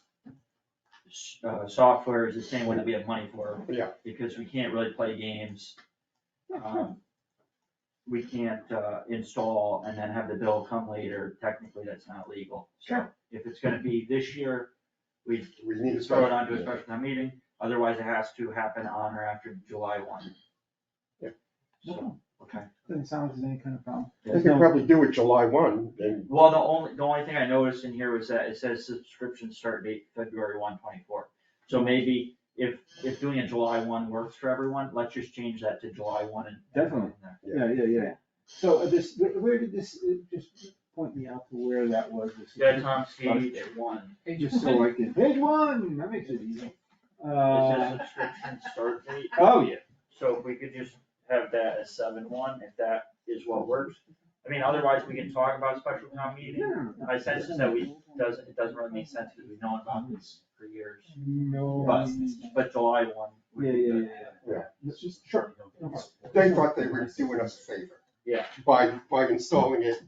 software is the same one that we have money for. Yeah. Because we can't really play games. We can't install and then have the bill come later, technically that's not legal. So if it's gonna be this year, we We need a throw it special. onto a special town meeting, otherwise it has to happen on or after July 1. Yeah. So, okay. Doesn't sound like there's any kind of problem. They could probably do it July 1, and Well, the only thing I noticed in here was that it says subscription start date February 1, 24. So maybe if doing a July 1 works for everyone, let's just change that to July 1 and. Definitely. Yeah. So this, where did this, just point me out to where that was. This- Yeah, Tom's page 1. Just so I can, page 1, that makes it easy. It says subscription start date. Oh, yeah. So if we could just have that as 7/1, if that is what works. I mean, otherwise we can talk about special town meeting. My sense is that it doesn't really make sense because we've known about this for years. No. But July 1. would be good. Yeah. It's just, sure. they thought they were doing us a favor. Yeah. By installing it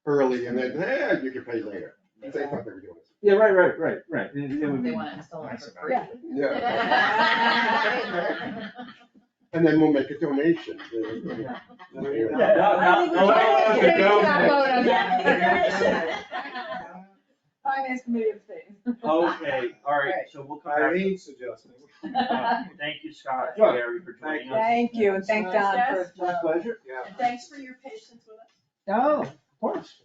early and then, you can pay later. They thought they were doing us. Yeah, right. It would They be- wanna install it nice for about free. Yeah. And then we'll make a donation. Yeah. Finance committee abstains. Okay, all right, so we'll come back. Irene suggesting. Thank you, Scott and Gary, for joining us. Thank you, and thank Don for. My pleasure. Yeah. And thanks for your patience with us. Oh, of course.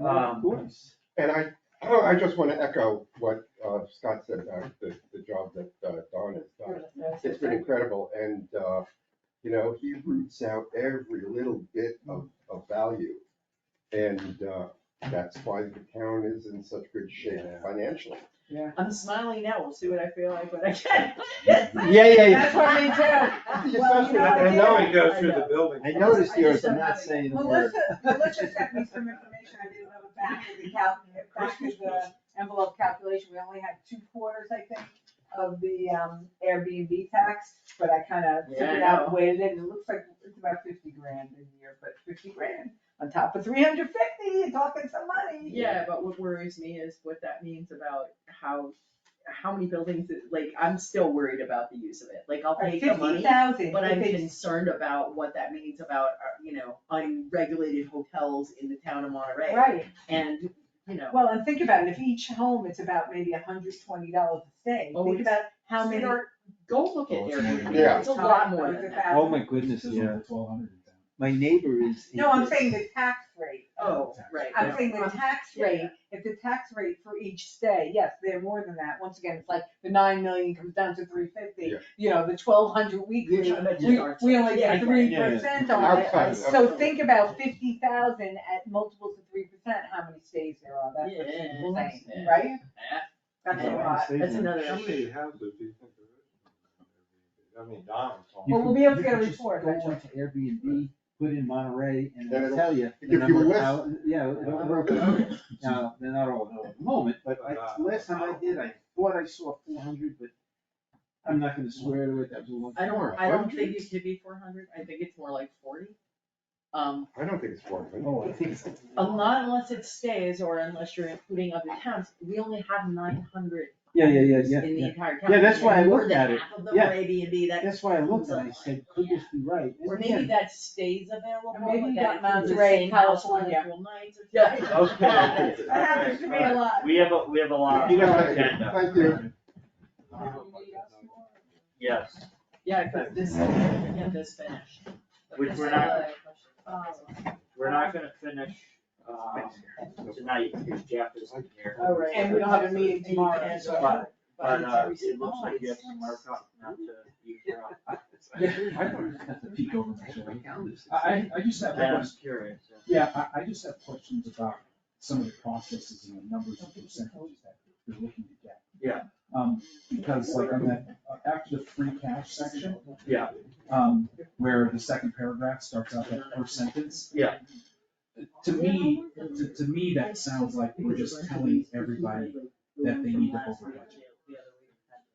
Of Um, course. And I just want to echo what Scott said about the job that Don has done. It's been incredible, and, he roots out every little bit of value. And that's why the town is in such good shape financially. I'm smiling now, we'll see what I feel like when I get. Yeah. That's what I mean too. Well, you know, I know. We go through the building. I noticed I yours, just I'm don't not have it. saying the word. Melissa sent me some information, I didn't know the back of the envelope calculation, we only had 2 quarters, I think, of the Airbnb tax, but I kinda Yeah, figured I out, know. weighted it, and it looks like it's about 50 grand a year, but 50 grand on top of 350, you're talking some money. Yeah, but what worries me is what that means about how many buildings, like, I'm still worried about the use of it, like, I'll take the money. 50,000. But I'm concerned about what that means about, unregulated hotels in the town of Monterey. Right, And, well, and think about it, if each home is about maybe $120 a stay, Oh, think it's- about how many. go look at Airbnb, Yeah. it's a lot more than that. Oh, my goodness, This is yeah. over 1,200 in town. My neighbor is. No, I'm saying the tax rate. Oh, right. I'm saying the tax Yeah. rate, if the tax rate for each stay, yes, they're more than that, once again, it's like the 9 million comes down to 350. The 1,200 weekly, Yeah, but we only yeah, get 3% on Outside, it. So think about 50,000 at multiples of 3%, how many stays there are, that's what's Yeah. insane, Yeah. right? Yeah. That's a Yeah. lot. That's another How issue. many houses do you think there is? I mean, Don was talking. Well, we'll be able to You get a could just report, Go actually. onto Airbnb, put in Monterey, and Then it'll it'll tell you. the give you a number of list. hou- Yeah, now, they're not all available at the moment, but last time I did, I thought I saw 400, but I'm not gonna swear to it, that was a long. I time ago. don't think it could be 400, I think it's more like 40. I don't think it's 400. Oh, I think so. Not unless it stays or unless you're including other towns, we only have 900 Yeah. in the entire town. Yeah, that's why I More looked than at it. half of them Yeah. are Airbnb, That's why I looked and I said, could this be right? And Or maybe again, that stays available, Or maybe but you that got includes the Monterey, same house California. multiple nights or something. Okay. That happens to me a lot. We have a lot on You got the it. agenda. Thank you. Yes, Yeah, cause this, get this finished. Which we're not- we're not gonna finish, tonight because Jeff isn't here. Oh, right. And we don't have a meeting tomorrow. But, it looks like you have some markup, not to use your own. I thought I have to peek over my shoulder. I just have, And I'm curious. I just have questions about some of the processes and the numbers and percentages that they're looking to get. Yeah. Because like on that, after the free cash section. Yeah. Where the second paragraph starts out that first sentence. Yeah. To me, to me, that sounds like we're just telling everybody that they need to over budget.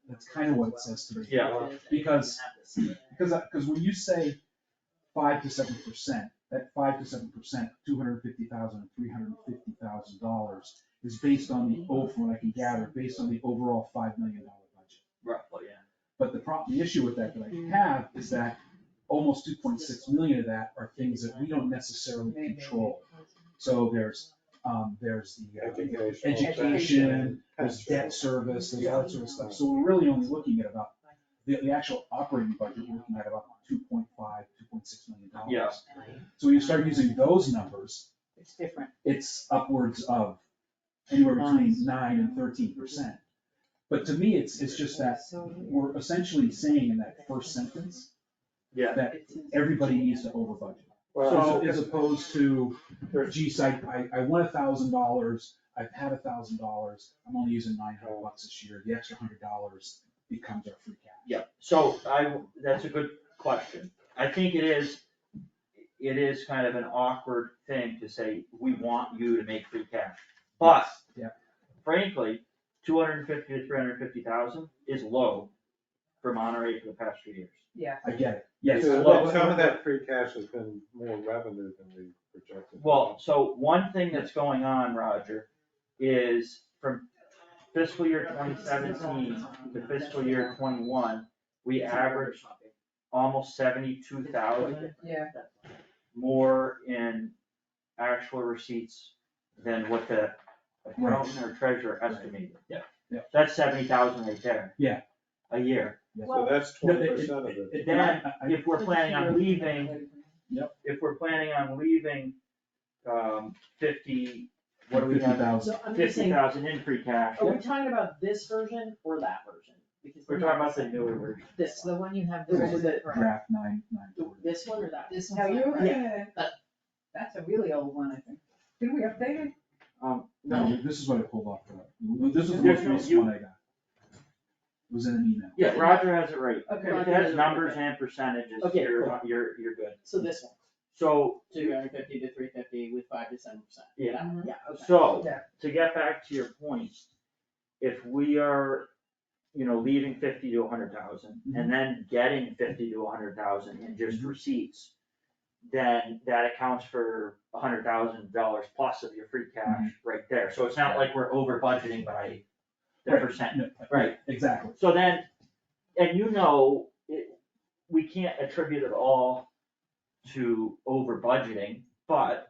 That's kind of what it says to me. Yeah. Because when you say 5 to 7%, that 5 to 7%, $250,000 and $350,000 is based on the, from what I can gather, based on the overall $5 million budget. Roughly, yeah. But the issue with that I have is that almost 2.6 million of that are things that we don't necessarily control. So there's the education, there's debt service, there's all that sort of stuff. So we're really only looking at about, the actual operating budget, we're looking at about 2.5, $2.6 million. Yeah. So when you start using those numbers, It's different. it's upwards of anywhere between 9 and 13%. But to me, it's just that we're essentially saying in that first sentence Yeah. that everybody needs to over budget. Well, As opposed to, geez, I won $1,000, I've had $1,000, I'm only using $900 this year, the extra $100 becomes our free cash. Yeah, so that's a good question. I think it is kind of an awkward thing to say, we want you to make free cash. But Yeah. frankly, 250 to 350,000 is low for Monterey for the past few years. Yeah. I get it, yes. So some of that free cash has been more revenue than we projected. Well, so one thing that's going on, Roger, is from fiscal year 2017 to fiscal year 21, we averaged almost 72,000 Yeah. more in actual receipts than what the accountant or treasurer estimated. Yeah. Yeah. That's 70,000 right there. Yeah. A year. So that's 20% of it. Then, if we're planning on leaving, Yep. if we're planning on leaving, 50, what do we have? 50,000. So I'm just saying, 50,000 in free cash. are we talking about this version or that version? Because We're they're talking not about the same. newer version. This, The one you have. The one with the- Draft 940. this one or that? This Now, one's you're not looking right. at, that's a really old one, I think. Did we update it? No, this is what I pulled off. This is the There's most no- recent one I got. It was in an email. Yeah, Roger has it right. Okay. If it has numbers and percentages, Okay, you're, cool. you're good. So this one, So, 250 to 350 with 5 to 7%. yeah, Yeah, okay. so, Yeah. to get back to your point, if we are, leaving 50 to 100,000 and then getting 50 to 100,000 in just receipts, then that accounts for $100,000 plus of your free cash right there. So it's not like we're over budgeting by the Right. percent, No, right? Exactly. So then, and we can't attribute it all to over budgeting, but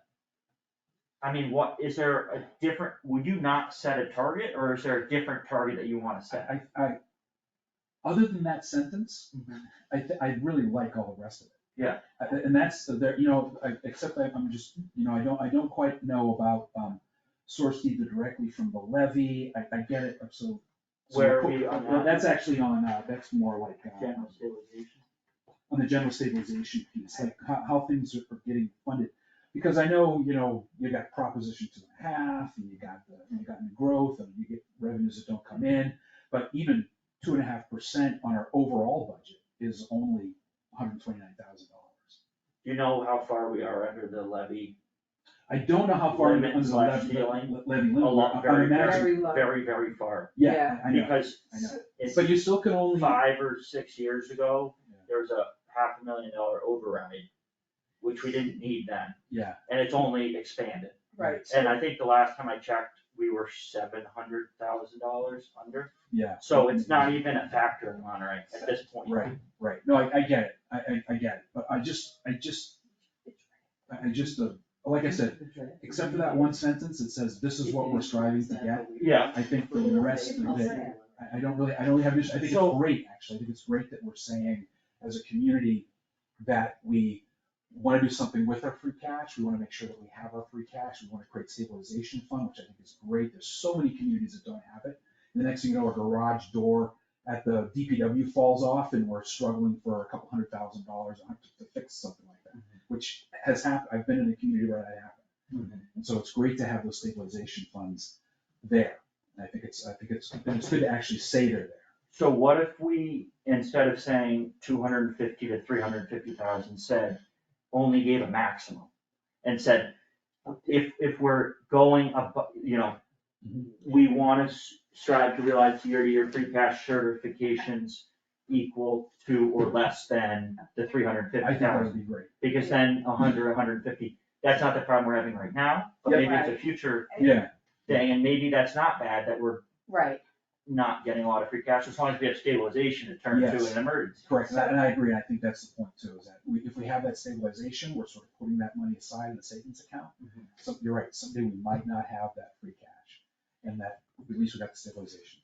I mean, is there a different, would you not set a target, or is there a different target that you wanna set? I other than that sentence, I really like all the rest of it. Yeah. And that's, there, except I'm just, I don't quite know about, sourced either directly from the levy, I get it, so. Where are we on that? That's actually on, that's more like, General stabilization? on the general stabilization piece, like how things are getting funded. Because I know, you got Proposition 2.5, and you got new growth, and you get revenues that don't come in, but even 2.5% on our overall budget is only $129,000. Do you know how far we are under the levy? I don't know how far Limit under the slash levy ceiling? limit. A lot, I'm very, imagining- very, very far. Yeah, I know, Because I know. it's But you still can only. 5 or 6 years ago, Yeah. there was a $500,000 override, which we didn't need then, Yeah, and it's only expanded. Right. And I think the last time I checked, we were $700,000 under, yeah. so it's not even a factor in Monterey at this point. Right, no, I get it, I get it, but I just, like I said, except for that one sentence that says, this is what we're striving to get, Yeah, I think for the rest of it, I don't really have an issue, I think So- it's great, actually, I think it's great that we're saying, as a community, that we wanna do something with our free cash, we wanna make sure that we have our free cash, we wanna create stabilization fund, which I think is great, there's so many communities that don't have it. And the next thing you know, a garage door at the DPW falls off and we're struggling for a couple $100,000 to fix something like that, which has happened, I've been in a community where that happened. And so it's great to have those stabilization funds there, and I think it's good to actually say they're there. So what if we, instead of saying 250 to 350,000, said, only gave a maximum? And said, if we're going up, we wanna strive to realize year-to-year free cash certifications equal to or less than the I think that 350,000. would be great. Because then 100, 150, that's not the problem we're having right now, but Yep. maybe it's a future Yeah, thing, and maybe that's not bad, that we're Right. not getting a lot of free cash, as long as we have stabilization to turn to Yes. an emergency. correct, and I agree, and I think that's the point too, is that if we have that stabilization, we're sort of putting that money aside in the savings account. So you're right, someday we might not have that free cash, and that, at least we got the stabilization.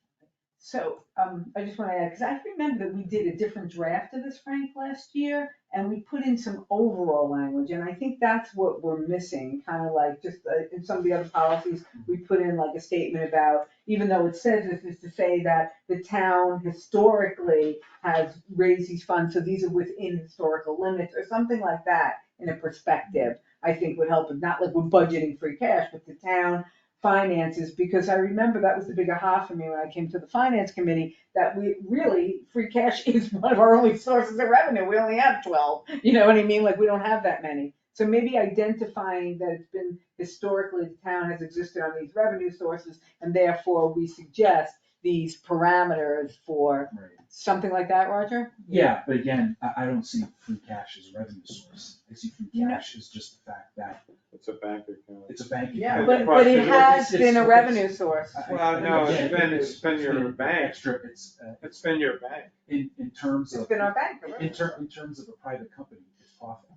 So, I just wanna add, cause I remember that we did a different draft of this, Frank, last year, and we put in some overall language, and I think that's what we're missing, kinda like just in some of the other policies, we put in like a statement about, even though it says this is to say that the town historically has raised these funds, so these are within historical limits, or something like that, in a perspective, I think would help, not like we're budgeting free cash, but the town finances, because I remember that was the big aha for me when I came to the finance committee, that we really, free cash is one of our only sources of revenue, we only have 12, you know what I mean, like, we don't have that many. So maybe identifying that it's been historically, the town has existed on these revenue sources, and therefore we suggest these parameters for Right. something like that, Roger? Yeah, but again, I don't see free cash as a revenue source, I see free No. cash as just the fact that It's a bank account. it's a bank account. Yeah, But it has It's- been a it's- revenue source. Well, no, Again, it's been your bank. Extra, It's been your bank. in terms It's of, been our bank, in terms of a private company, it's profit.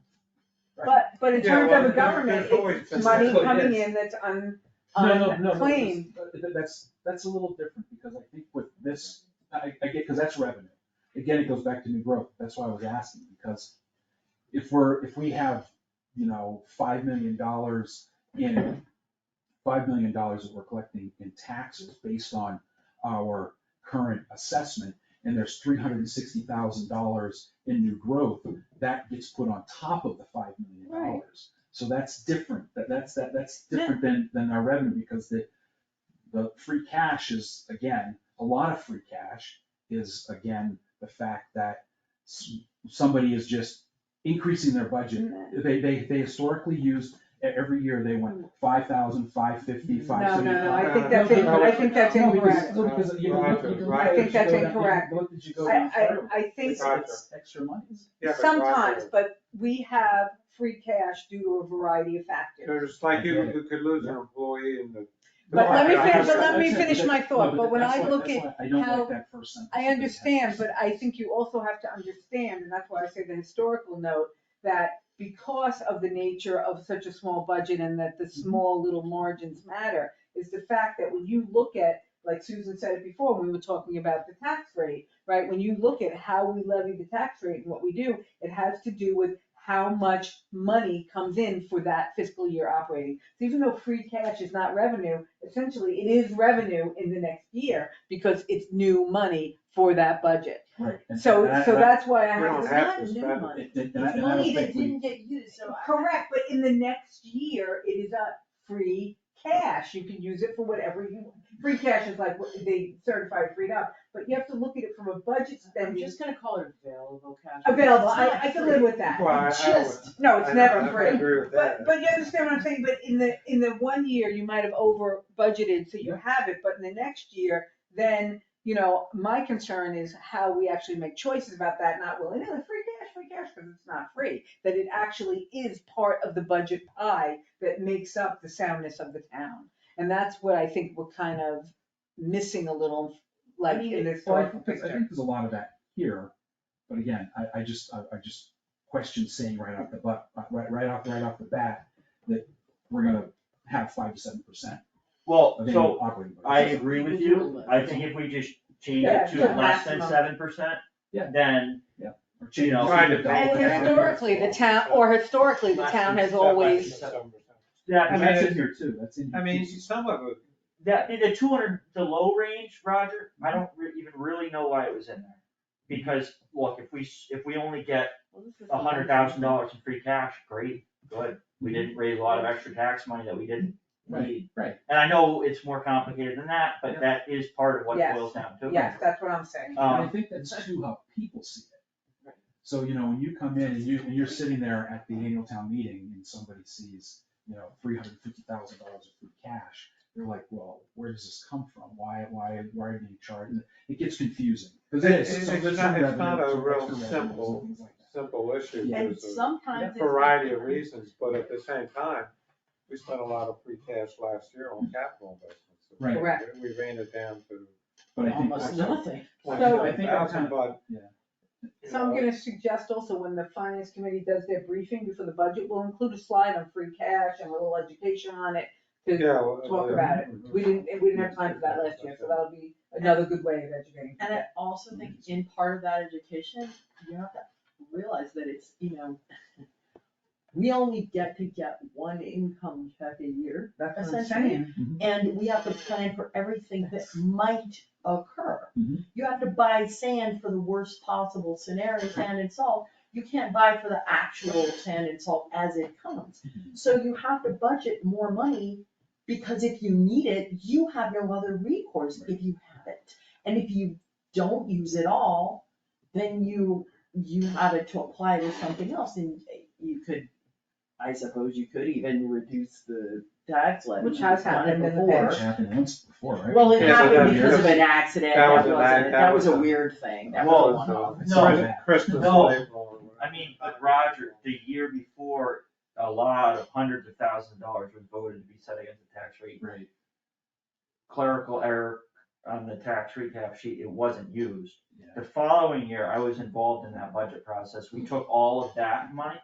but in Yeah, terms well, of a government, there's always it's been money that. coming Yes. in that's No, unclaimed. that's a little different, because I think with this, I get, because that's revenue. Again, it goes back to new growth, that's why I was asking, because if we have, $5 million that we're collecting in taxes based on our current assessment, and there's $360,000 in new growth, that gets put on top of the $5 million. Right. So that's different, that's different than our revenue, because the free cash is, again, a lot of free cash is, again, the fact that somebody is just increasing their budget. They historically used, every year they went 5,000, 550, 575. No, I think that's incorrect. No, because you can look, I think that's incorrect. Look, did you go down through? I think It's extra money. Yeah, but sometimes, Roger, but we have free cash due to a variety of factors. There's like you could lose an employee in the. But let me No, I finish, but understand. let me finish my thought, but when that's I why- look that's at why I don't how- like that first sentence. I understand, but I think you also have to understand, and that's why I say the historical note, that because of the nature of such a small budget and that the small little margins matter, is the fact that when you look at, like Susan said it before, when we were talking about the tax rate, right? When you look at how we levy the tax rate and what we do, it has to do with how much money comes in for that fiscal year operating. So even though free cash is not revenue, essentially it is revenue in the next year because it's new money for that budget. Right. So that's why I We don't have have to. to New spend it. money. And It's I don't money that think we- didn't get used, so. Correct, but in the next year, it is a free cash. You can use it for whatever you want. Free cash is like what they certify freed up, but you have to look at it from a budget I'm spending. just gonna call it available cash. Available, It's not I can live with that. Well, I Just- No, it's never I free. agree with that. But you understand what I'm saying, but in the 1 year, you might have over budgeted, so you have it, but in the next year, then, my concern is how we actually make choices about that, not willy-nilly, free cash, because it's not free. That it actually is part of the budget pie that makes up the soundness of the town. And that's what I think we're kind of missing a little, like, in this Well, I historical think picture. there's a lot of that here, but again, I just question saying right off the bat, that we're gonna have 5 to 7% Well, of annual so operating budget. I agree with you, I think if we just change Yeah, it to to less than maximum. 7%, Yeah. then, Or change you know, Trying to the double And dollar amount. historically, the town has always, that, And that's in here too, that's in here. I mean, too. some of it, that, the 200, the low range, Roger, I don't even really know why it was in there. Because, look, if we only get $100,000 in free cash, great, good, we didn't raise a lot of extra tax money that we didn't need. Right. And I know it's more complicated than that, but that is part of what it Yes. boils down to. Yes, that's what I'm saying. And I think that's too how people see it. So, when you come in and you're sitting there at the annual town meeting and somebody sees, $350,000 of free cash, they're like, well, where does this come from? Why are you being charged? And it gets confusing. Because it is. So there's some It's not revenue, a some real extra revenues and simple, things like that. simple issue. Yeah. And There's a sometimes it's. variety of reasons, but at the same time, we spent a lot of free cash last year on capital investments. Right. Correct. We ran it down to But I think Almost that's- nothing. I think I $27,000, kinda- but. yeah. So I'm gonna suggest also when the finance committee does their briefing before the budget, we'll include a slide on free cash and a little education on it to talk about it. We didn't have time for that last year, so that'll be another good way of educating. And I also think in part of that education, you have to realize that it's, we only get one income check a year, That's what I'm essentially. saying. And we have to plan for everything that might occur. Mhm. You have to buy sand for the worst possible scenario, sand and salt. You can't buy for the actual sand and salt as it comes. So you have to budget more money, because if you need it, you have no other recourse if you have it. And if you don't use it all, then you have it to apply to something else, and you could, I suppose you could even reduce the tax levy. Which has happened in the before. Which happened once before, right? Well, it Yeah, but happened that- because of an accident, that was that an wasn't, act- that was a that was weird thing, that Well, was a one-off. No. Christmas. No. and April. I mean, but Roger, the year before, a lot of hundreds of thousands of dollars was voted to be set against the tax rate. Right. Clerical error on the tax recap sheet, it wasn't used. Yeah. The following year, I was involved in that budget process. We took all of that money,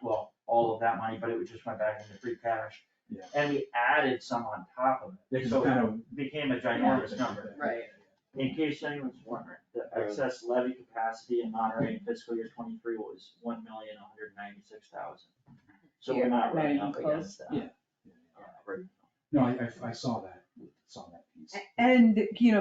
but it just went back into free cash. Yeah. And we added some on top of They it, can so kind it of- became a ginormous number. Right. In case anyone's wondering, the excess levy capacity in Monterey in fiscal year 23 was 1,196,000. So we're not Yeah, running not up even against that. Yeah. Right. No, I saw that piece. And,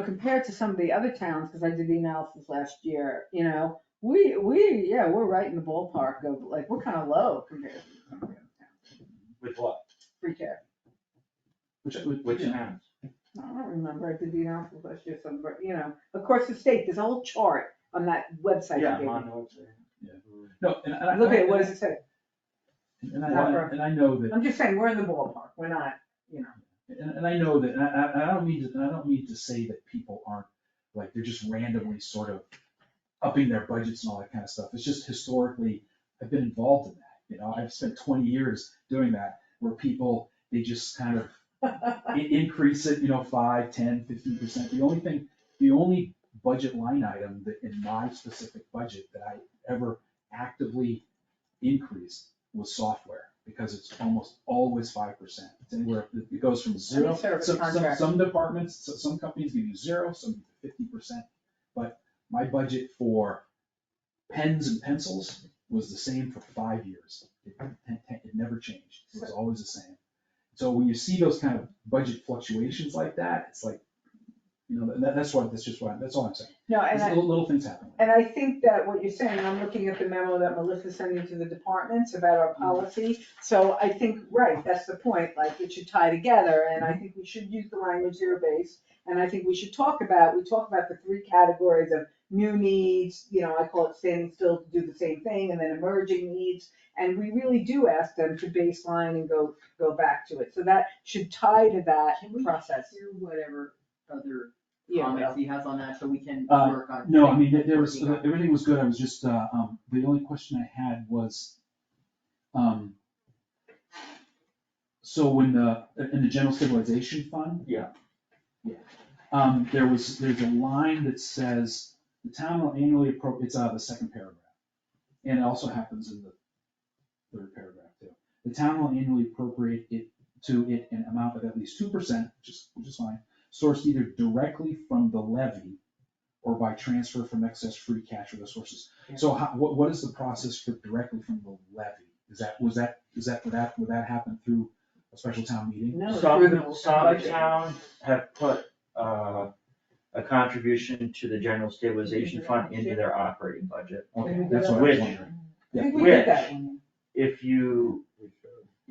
compared to some of the other towns, because I did the analysis last year, we're right in the ballpark of, like, we're kind of low compared to some of the other towns. With what? Free cash. Which towns? I don't remember, I did the analysis last year, across the state, there's a whole chart on that website. Yeah, you gave I'm me. on the website. No, and I. Look at it, what does it say? And I know that. I'm just saying, we're in the ballpark, we're not, And I know that, and I don't mean to say that people aren't, like, they're just randomly sort of upping their budgets and all that kind of stuff. It's just historically, I've been involved in that, I've spent 20 years doing that, where people, they just kind of increase it, 5, 10, 15%. The only budget line item that in my specific budget that I ever actively increased was software, because it's almost always 5%. It's anywhere, it goes from zero. service Some contract. departments, some companies give you 0, some give you 50%. But my budget for pens and pencils was the same for 5 years. It never changed. It was always the same. So when you see those kind of budget fluctuations like that, it's like, that's all I'm saying. No, and These little things happen. And I think that what you're saying, I'm looking at the memo that Melissa's sending to the departments about our policy. So I think, right, that's the point, like, it should tie together, and I think we should use the language zero-based. And I think we talk about the 3 categories of new needs, I call it standing still to do the same thing, and then emerging needs. And we really do ask them to baseline and go back to it. So that should tie to that Can we process. hear whatever other Yeah. comments he has on that, so we can work on. No, I mean, there was, working on- everything was good. I was just, the only question I had was, so when in the general stabilization fund? Yeah. Yeah. There's a line that says, the town will annually appropriate, it's the second paragraph. And it also happens in the third paragraph too. The town will annually appropriate an amount of at least 2%, which is fine, sourced either directly from the levy or by transfer from excess free cash or the sources. So what is the process for directly from the levy? Would that happen through a special town meeting? No, Some through the budget. towns have put a contribution to the general stabilization fund into their operating budget. Okay, that's what I was Which- wondering. I think we did that one. If you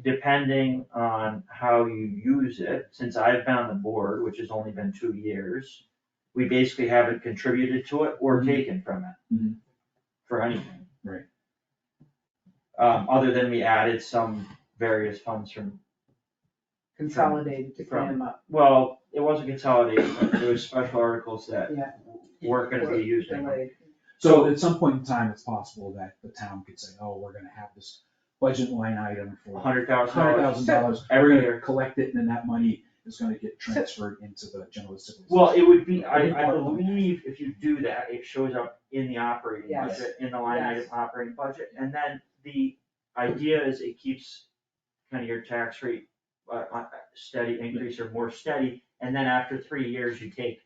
depending on how you use it, since I've been on the board, which has only been 2 years, we basically haven't contributed to it or taken from it. Mhm. For anything. Right. Other than we added some various funds from, Consolidated to clean them up. well, it wasn't consolidated, but it was special articles that Yeah. weren't gonna be used anymore. Delayed. So at some point in time, it's possible that the town could say, oh, we're gonna have this budget line item for $100,000 $100,000. every We're gonna year. collect it, and then that money is gonna get transferred into the general stabilization. Well, it would be, I believe if you do that, it shows up in the operating Yes. budget, in the line item Yes. operating budget, and then the idea is it keeps kind of your tax rate, steady increase or more steady, and then after 3 years, you take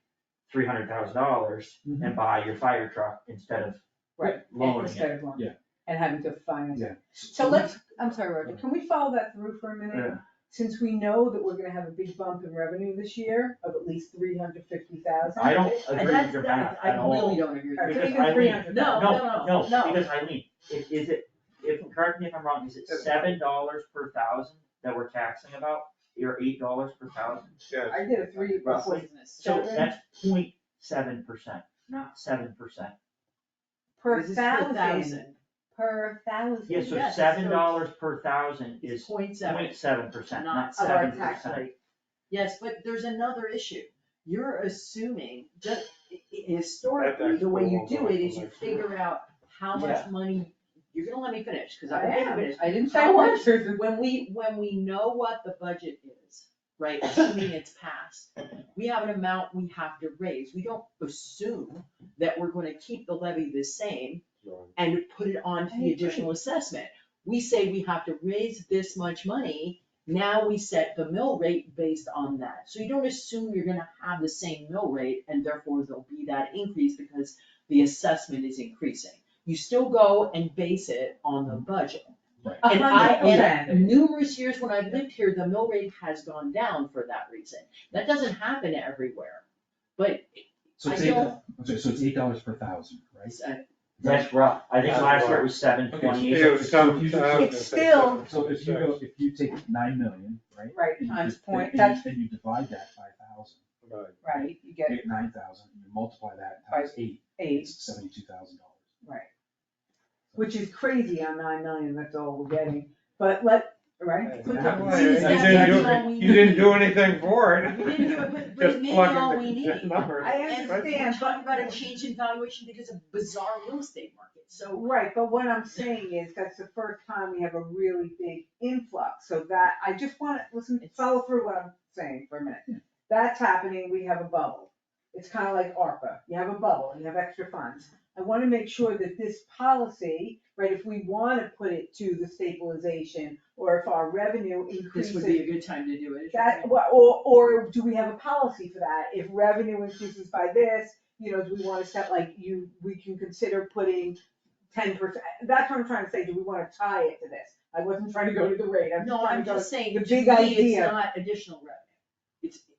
$300,000 and buy your fire truck instead of Right, loaning instead it. of loaning. Yeah. And having to finance it. Yeah. So let's, I'm sorry, Roger, can we follow that through for a minute? Yeah. Since we know that we're gonna have a big bump in revenue this year of at least 350,000. I don't And agree that's, with your that, math at I all. really don't agree with Alright, you. so Because even Eileen- 300,000. No. Because Eileen, is it, correct me if I'm wrong, is it $7 per thousand that we're taxing about, or $8 per thousand? Yes. I did a three, roughly, So Seven? that's 0.7%, not 7%. per This is thousand, per thousand. Yeah, so Yes, $7 per thousand It's is 0.7. 0.7%, not Not of our 7%. tax rate. Yes, but there's another issue. You're assuming, just historically, That's the way you cool. do it is you figure out how much Yeah. money, you're gonna let me finish, cause I I'm gonna am, finish. I didn't say How one, much- Susan. When we know what the budget is, right, assuming it's passed, we have an amount we have to raise. We don't assume that we're gonna keep the levy the same and put it onto the additional assessment. We say we have to raise this much money, now we set the mill rate based on that. So you don't assume you're gonna have the same mill rate and therefore there'll be that increase because the assessment is increasing. You still go and base it on the budget. Right. And 100%. numerous years when I've lived here, the mill rate has gone down for that reason. That doesn't happen everywhere, but So it's I don't- so it's $8 per thousand, right? it's, That's rough, I think That's last year it rough. was 728. It was some- It's still- So if you take 9 million, right? Right, and you times just- point, and that's, you divide that by 1,000, Right. right, you you get get 9,000, and you multiply that times 8, eight, it's $72,000. right. Which is crazy on 9 million, that's all we're getting, but right? Put the Yeah. reason You that's all we You didn't need. do anything for it. We didn't do it, but Just it may be plug in all the we need. numbers. I And we're understand, talking about a change in valuation because of bizarre real estate market, so. Right, but what I'm saying is that's the first time we have a really big influx, so that, I just wanna, listen, follow through what I'm saying for a minute. That's happening, we have a bubble. It's kinda like ARPA, you have a bubble, you have extra funds. I wanna make sure that this policy, right, if we wanna put it to the stabilization, or if our revenue This increases. would be a good time to do it. That, or do we have a policy for that? If revenue increases by this, do we wanna set we can consider putting 10%, that's what I'm trying to say, do we wanna tie it to this? I wasn't trying to go to the rate, I'm just No, trying I'm to go, just saying, the to big me, it's idea. not additional revenue.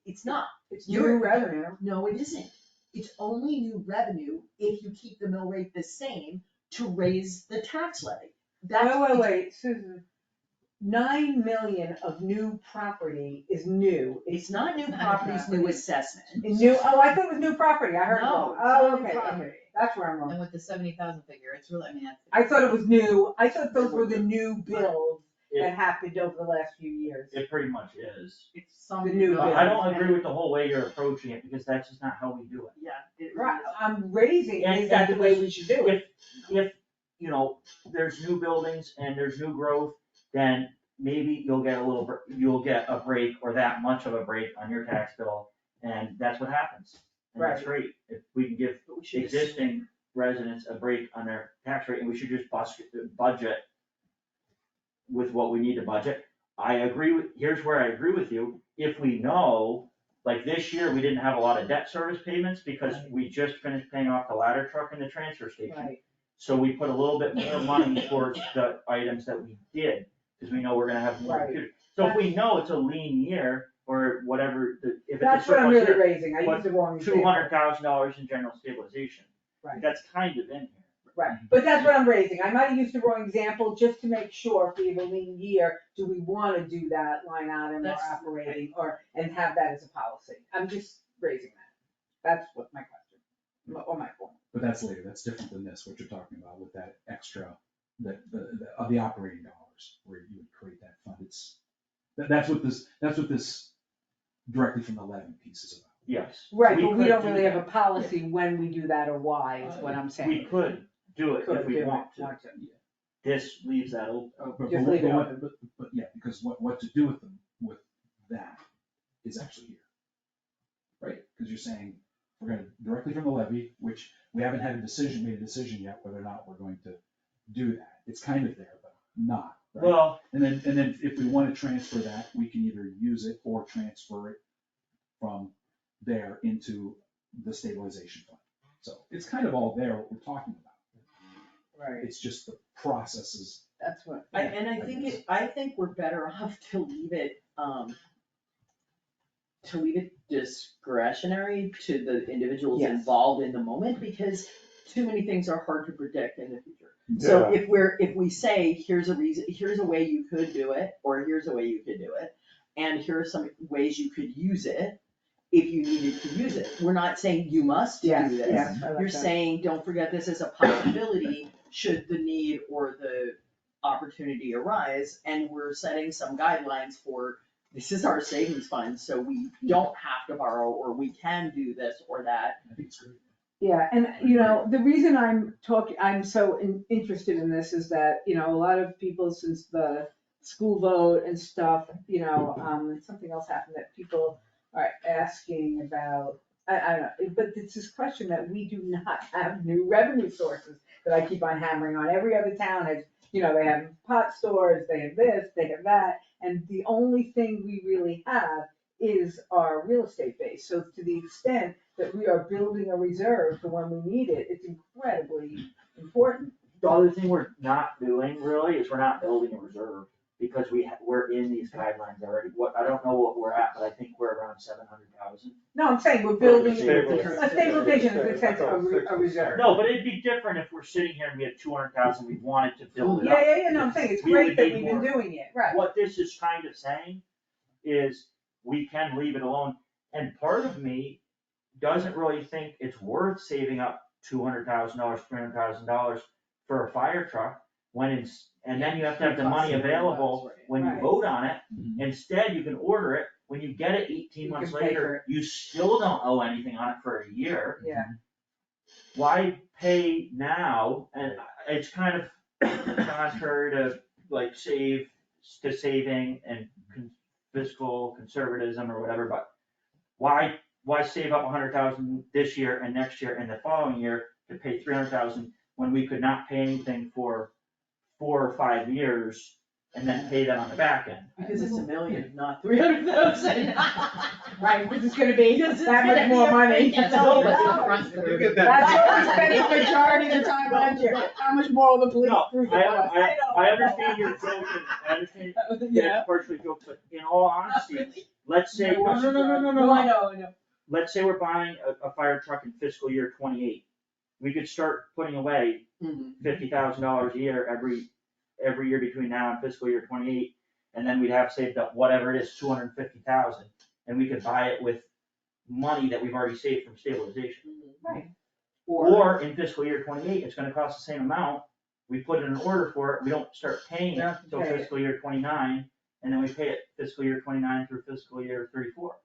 It's not. it's you're- new revenue. No, it isn't. It's only new revenue if you keep the mill rate the same to raise the tax levy. That's. Wait, Susan, 9 million of new property is new. It's not new properties, new assessment. I thought it was new property, I heard it No, wrong. it's not Oh, new okay, property. okay, that's where I'm wrong. And with the 70,000 figure, it's really, I mean, that's. I thought it was new, I thought those were the new bills that happened over the last few years. It pretty much is. It's some. The new I don't agree with the whole way you're approaching it, because that's just not how we do it. Yeah. it Right, really is. I'm raising, And- is that the and way we should do it? If, there's new buildings and there's new growth, then maybe you'll get a break or that much of a break on your tax bill, and that's what happens. And that's great, if we can give But we should existing residents a break on their tax rate, and we should just budget with what we need to budget. Here's where I agree with you, if we know, like this year, we didn't have a lot of debt service payments because we just finished paying off the ladder truck and the transfer station. Right. So we put a little bit more money towards the items that we did, because we know we're gonna have more Right. computers. So if we know it's a lean year, or whatever, if it's a That's what I'm surplus really year, raising, I but used the wrong example. $200,000 in general stabilization. Right. That's kind of in here. Right, but that's what I'm raising, I might have used the wrong example, just to make sure if we have a lean year, do we wanna do that line item or That's- operating, and have that as a policy? I'm just raising that, that's what my question, or my point. But that's later, that's different than this, what you're talking about with that extra, of the operating dollars, where you would create that fund, that's what this directly from the levy piece is about. Yes. Right, we but we could don't do really have that. a policy when we do that or why, is what I'm saying. We could do it Could if we do it, want to. This leaves that open. Just leave it But yeah, because what to do with them, with that is actually here. Right, because you're saying, we're gonna, directly from the levy, which we haven't made a decision yet, whether or not we're going to do that. It's kind of there, but not, right? Well, And then if we wanna transfer that, we can either use it or transfer it from there into the stabilization fund. So it's kind of all there, what we're talking about. Right, It's just the processes. that's what. I think we're better off to leave it discretionary to the individuals Yes. involved in the moment, because too many things are hard to predict in the future. So if we say, here's a reason, here's a way you could do it, or here's a way you could do it, and here are some ways you could use it, if you needed to use it. We're not saying you must do Yes, this. yes, I like You're that. saying, don't forget this is a possibility, should the need or the opportunity arise, and we're setting some guidelines for, this is our savings fund, so we don't have to borrow, or we can do this or that. I think it's great. Yeah, and the reason I'm so interested in this is that, a lot of people, since the school vote and stuff, and something else happened that people are asking about, I don't know, but it's this question that we do not have new revenue sources that I keep on hammering on. Every other town has, they have pot stores, they have this, they have that, and the only thing we really have is our real estate base. So to the extent that we are building a reserve for when we need it, it's incredibly important. the other thing we're not doing really is we're not building a reserve, because we're in these guidelines already. I don't know what we're at, but I think we're around 700,000. No, I'm saying we're building a Stabilization. stabilization in the sense of a reserve. No, but it'd be different if we're sitting here and we had 200,000, we wanted to build it up. Yeah, no, I'm saying it's We great would that need we've been more. doing it, right. What this is kind of saying is we can leave it alone. And part of me doesn't really think it's worth saving up $200,000, $300,000 for a fire truck and then you have to have the money available when you Right. vote on it. Instead, you can order it, when you get it 18 You months can pay for later, you still don't owe anything on it for a year. Yeah. Why pay now? And it's kind of contrary to like saving and fiscal conservatism or whatever, but why save up 100,000 this year and next year and the following year to pay 300,000 when we could not pay anything for 4 or 5 years and then pay that on the back end? Because it's $1 million, not 300,000. Right, this is gonna be Because it's that gonna much be more a money. big- No, but You get that. That's what we spend the majority of the time budget, how much more will the police No, cruise I understand your joke, and I understand that it's partially a joke, but in all honesty, let's say, No, I know. let's say we're buying a fire truck in fiscal year 28. We could start putting away $50,000 a year every year between now and fiscal year 28, and then we'd have saved up whatever it is, 250,000, and we could buy it with money that we've already saved from stabilization. Right. Or in fiscal year 28, it's gonna cost the same amount, we put in an order for it, we don't start paying it until Okay. fiscal year 29, and then we pay it fiscal year 29 through fiscal year 34.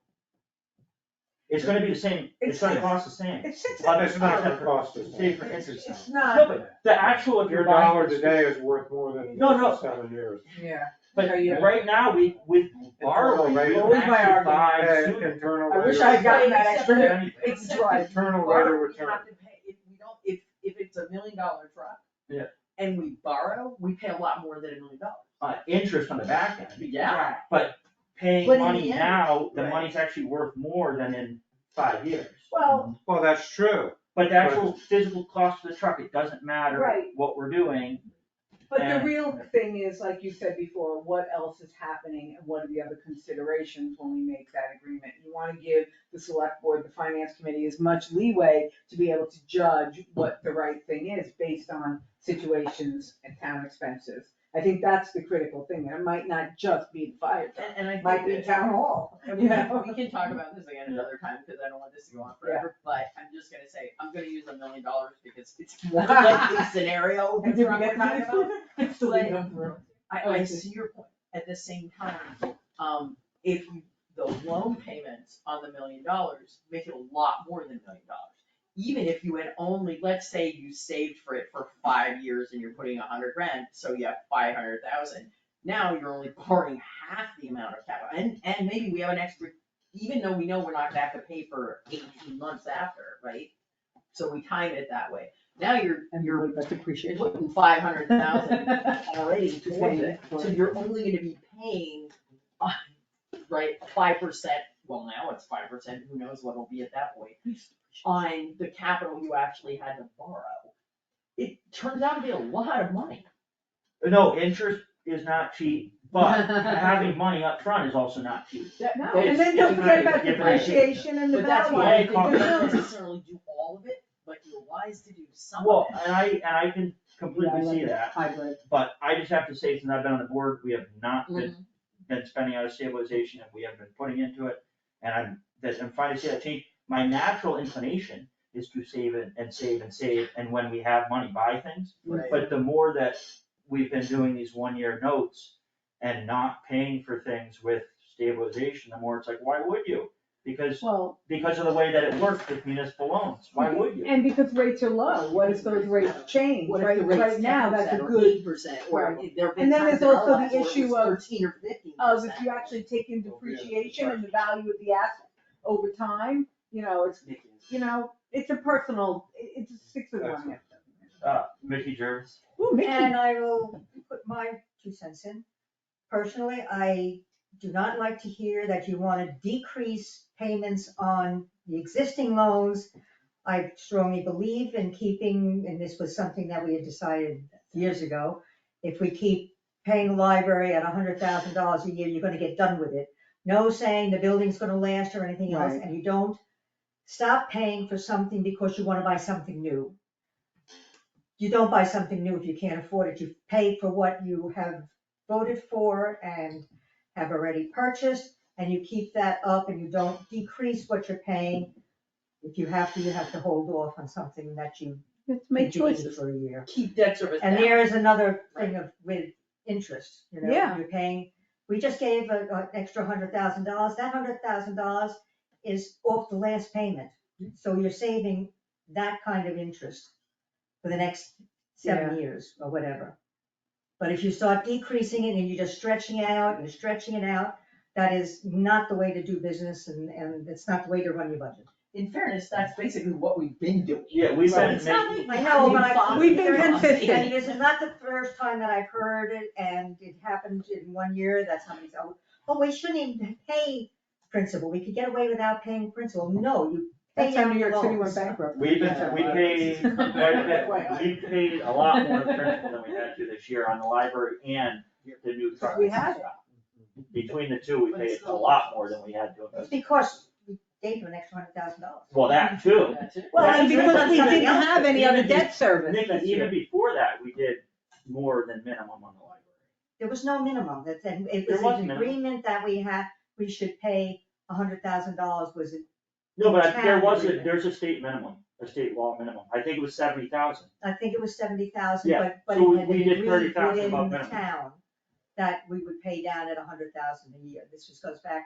It's gonna be the same, it's gonna cost the same. It's six. But It's not gonna cost us. Save for interest. It's No, not, but the actual, if Your you're buying. dollar today is worth more than No. 7 years. yeah. But No, yeah. right now, with borrowing, we rate. can What was my actually buy And sooner. internal I wish rate, I had gotten that Except extra. that Anything. It's dry. internal rate of Borrow, we return. have to pay, if it's $1 million truck. Yeah. And we borrow, we pay a lot more than $1 million. Interest on the back end, Yeah. paying But in money the end- now, the right. money's actually worth more than in 5 years. Well, Well, that's true. But the actual physical cost of the truck, it doesn't matter Right. what we're doing, But the And- real thing is, like you said before, what else is happening and what are the other considerations when we make that agreement? You wanna give the select board, the finance committee as much leeway to be able to judge what the right thing is based on situations and town expenses. I think that's the critical thing, and it might not just be the fire truck, And I it might be think town hall, and you know? we can talk about this again another time, because I don't want this to go on forever, but I'm just gonna say, I'm gonna use $1 million because it's more likely scenario And that's did we what get we're talking that? about. It's still Like, going through. I see your point. At the same time, if you, the loan payments on the $1 million make it a lot more than $1 million. Even if you had only, let's say you saved for it for 5 years and you're putting 100 grand, so you have 500,000. Now you're only borrowing half the amount of capital, and maybe we have an extra, even though we know we're not gonna have to pay for 18 months after, right? So we time it that way. Now you're That's appreciation. putting 500,000 already towards it, so you're only gonna be paying, right, 5%, well, now it's 5%, who knows what it'll be at that point, on the capital you actually had to borrow. It turns out to be a lot of money. No, interest is not cheap, but having money up front is also not cheap. No, and then don't forget about depreciation and the But that's value. why I Yeah, think you don't necessarily do all of it, but you're wise to do some of Well, it. and I can completely see that, Hybrid. but I just have to say, since I've been on the board, we have not been spending out of stabilization, and we have been putting into it. And I'm trying to see that change. My natural inclination is to save and save and save, and when we have money, buy things. Right. But the more that we've been doing these 1-year notes and not paying for things with stabilization, the more it's like, why would you? Because Well, of the way that it works with municipal loans, why would you? and because rates are low, what if those rates change? What if Right, the rate's right now, 10% that's a or good, 8%, or right. there have been And then times there's in our also the lives where it issue was of- 13 or 15%. if you actually take in depreciation and the value of the asset over time, it's a personal, it's a 6 of one. Mickey Jervis. Ooh, Mickey. And I will put my 2 cents in. Personally, I do not like to hear that you want to decrease payments on the existing loans. I strongly believe in keeping, and this was something that we had decided years ago, if we keep paying the library at $100,000 a year, you're gonna get done with it. No saying the building's gonna last or anything else, Right. and you don't stop paying for something because you wanna buy something new. You don't buy something new if you can't afford it. You pay for what you have voted for and have already purchased, and you keep that up and you don't decrease what you're paying. If you have to hold off on something that you Let's make continue choices. for a year. Keep debt service down. And there is another thing with interest, Yeah. you're paying, we just gave an extra $100,000, that $100,000 is off the last payment. So you're saving that kind of interest for the next 7 years or whatever. But if you start decreasing it and you're just stretching it out, that is not the way to do business and it's not the way to run your budget. In fairness, that's basically what we've been doing. Yeah, we've So been it's not making- that I know, but We've been consistent. And this is not the first time that I've heard it, and it happened in 1 year that somebody said, oh, we shouldn't even pay principal, we could get away without paying principal. No, you pay That's how down New your York City loans. went bankrupt. We paid quite a bit, FYI. we paid a lot more principal than we had to this year on the library and the new truck. We had it. Between the two, we paid a lot more than we had to. It's because we gave you an extra $100,000. Well, that too. That's it. Well, and That's because we something didn't else. have any other debt service. Nikki, this even year. before that, we did more than minimum on the library. There was no minimum, it There was was an minimum. agreement that we should pay $100,000, was it? No, but there Town was agreement. there's a state minimum, a state law minimum. I think it was 70,000. I think it was 70,000, Yeah, but so it had we been did agreed 30,000 above within the minimum. town that we would pay down at 100,000 a year. This just goes back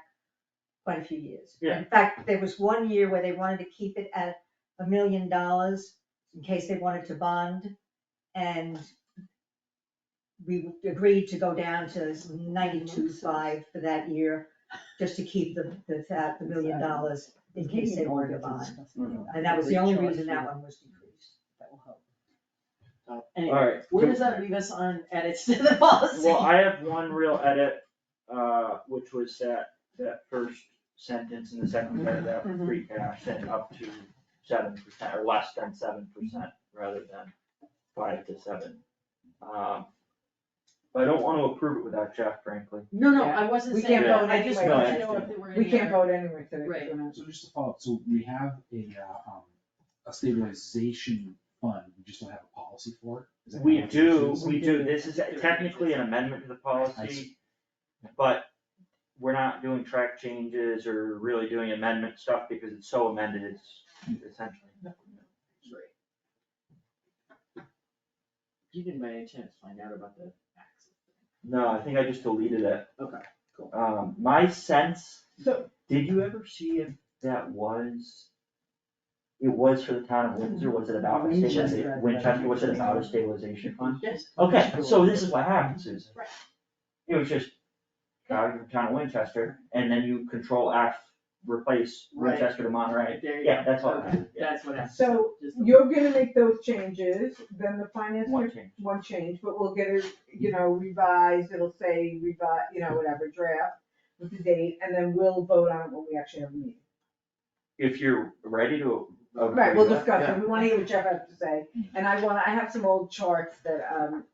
quite a few years. Yeah. In fact, there was 1 year where they wanted to keep it at $1 million in case they wanted to bond. And we agreed to go down to 92.5 for that year, just to keep the $1 million in case they wanted to bond. And that was the only reason that one was decreased. That will help. All Anyway, right. where does that leave us on edits to the policy? Well, I have one real edit, which was that first sentence in the second paragraph, free cash, and up to 7% or less than 7% rather than 5 to 7. I don't wanna approve it without Jeff, frankly. No, Yeah. I wasn't We saying can't that, vote I just anyway. wanted to know if there were any We can't other- vote anyway today. Right. So just to follow up, so we have a stabilization fund, we just don't have a policy for it? Is that We how it do, is? this is technically an amendment to the policy, but we're not doing track changes or really doing amendment stuff because it's so amended, it's essentially. You didn't by any chance find out about the access? No, I think I just deleted it. Okay, cool. My sense, So, did you ever see if that was, it was for the town of Windsor, was it about a stabilization, Winchester, was it about a stabilization fund? Yes. Okay, so this is what happens is. Right. It was just, your town of Winchester, and then you control F, replace Right. Winchester to Monterey. There you Yeah, go. that's all. Okay, that's what happened. so Just- you're gonna make those changes, then the finance, One change. one change, but we'll get it, revised, it'll say revise, whatever, draft with the date, and then we'll vote on it when we actually have a meeting. If you're ready to. Right, we'll discuss Yeah. it, we wanna hear what Jeff has to say, and I have some old charts that,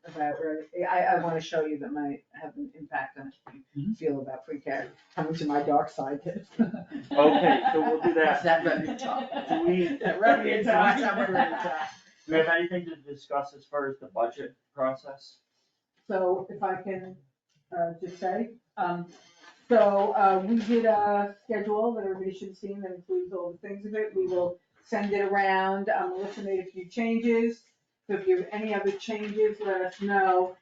about, I wanna show you that might have an impact on how you feel about free cash, coming to my dark side. Okay, so we'll do That's that. that revenue talk. Do we, That revenue talk, that's what we're gonna talk. do we have anything to discuss as far as the budget process? So if I can, just say, we did a schedule that everybody should have seen that includes all the things of it, we will send it around, Melissa made a few changes, so if you have any other changes, let us know.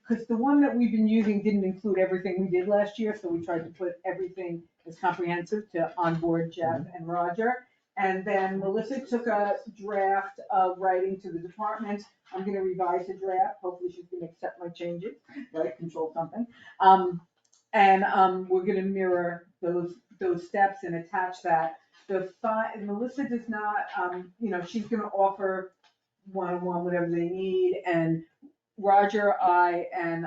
Cause the one that we've been using didn't include everything we did last year, so we tried to put everything as comprehensive to onboard Jeff and Roger. And then Melissa took a draft of writing to the department, I'm gonna revise the draft, hopefully she's gonna accept my changes, right, control something. We're gonna mirror those steps and attach that. Melissa does not, she's gonna offer one-on-one, whatever they need, and Roger, I, and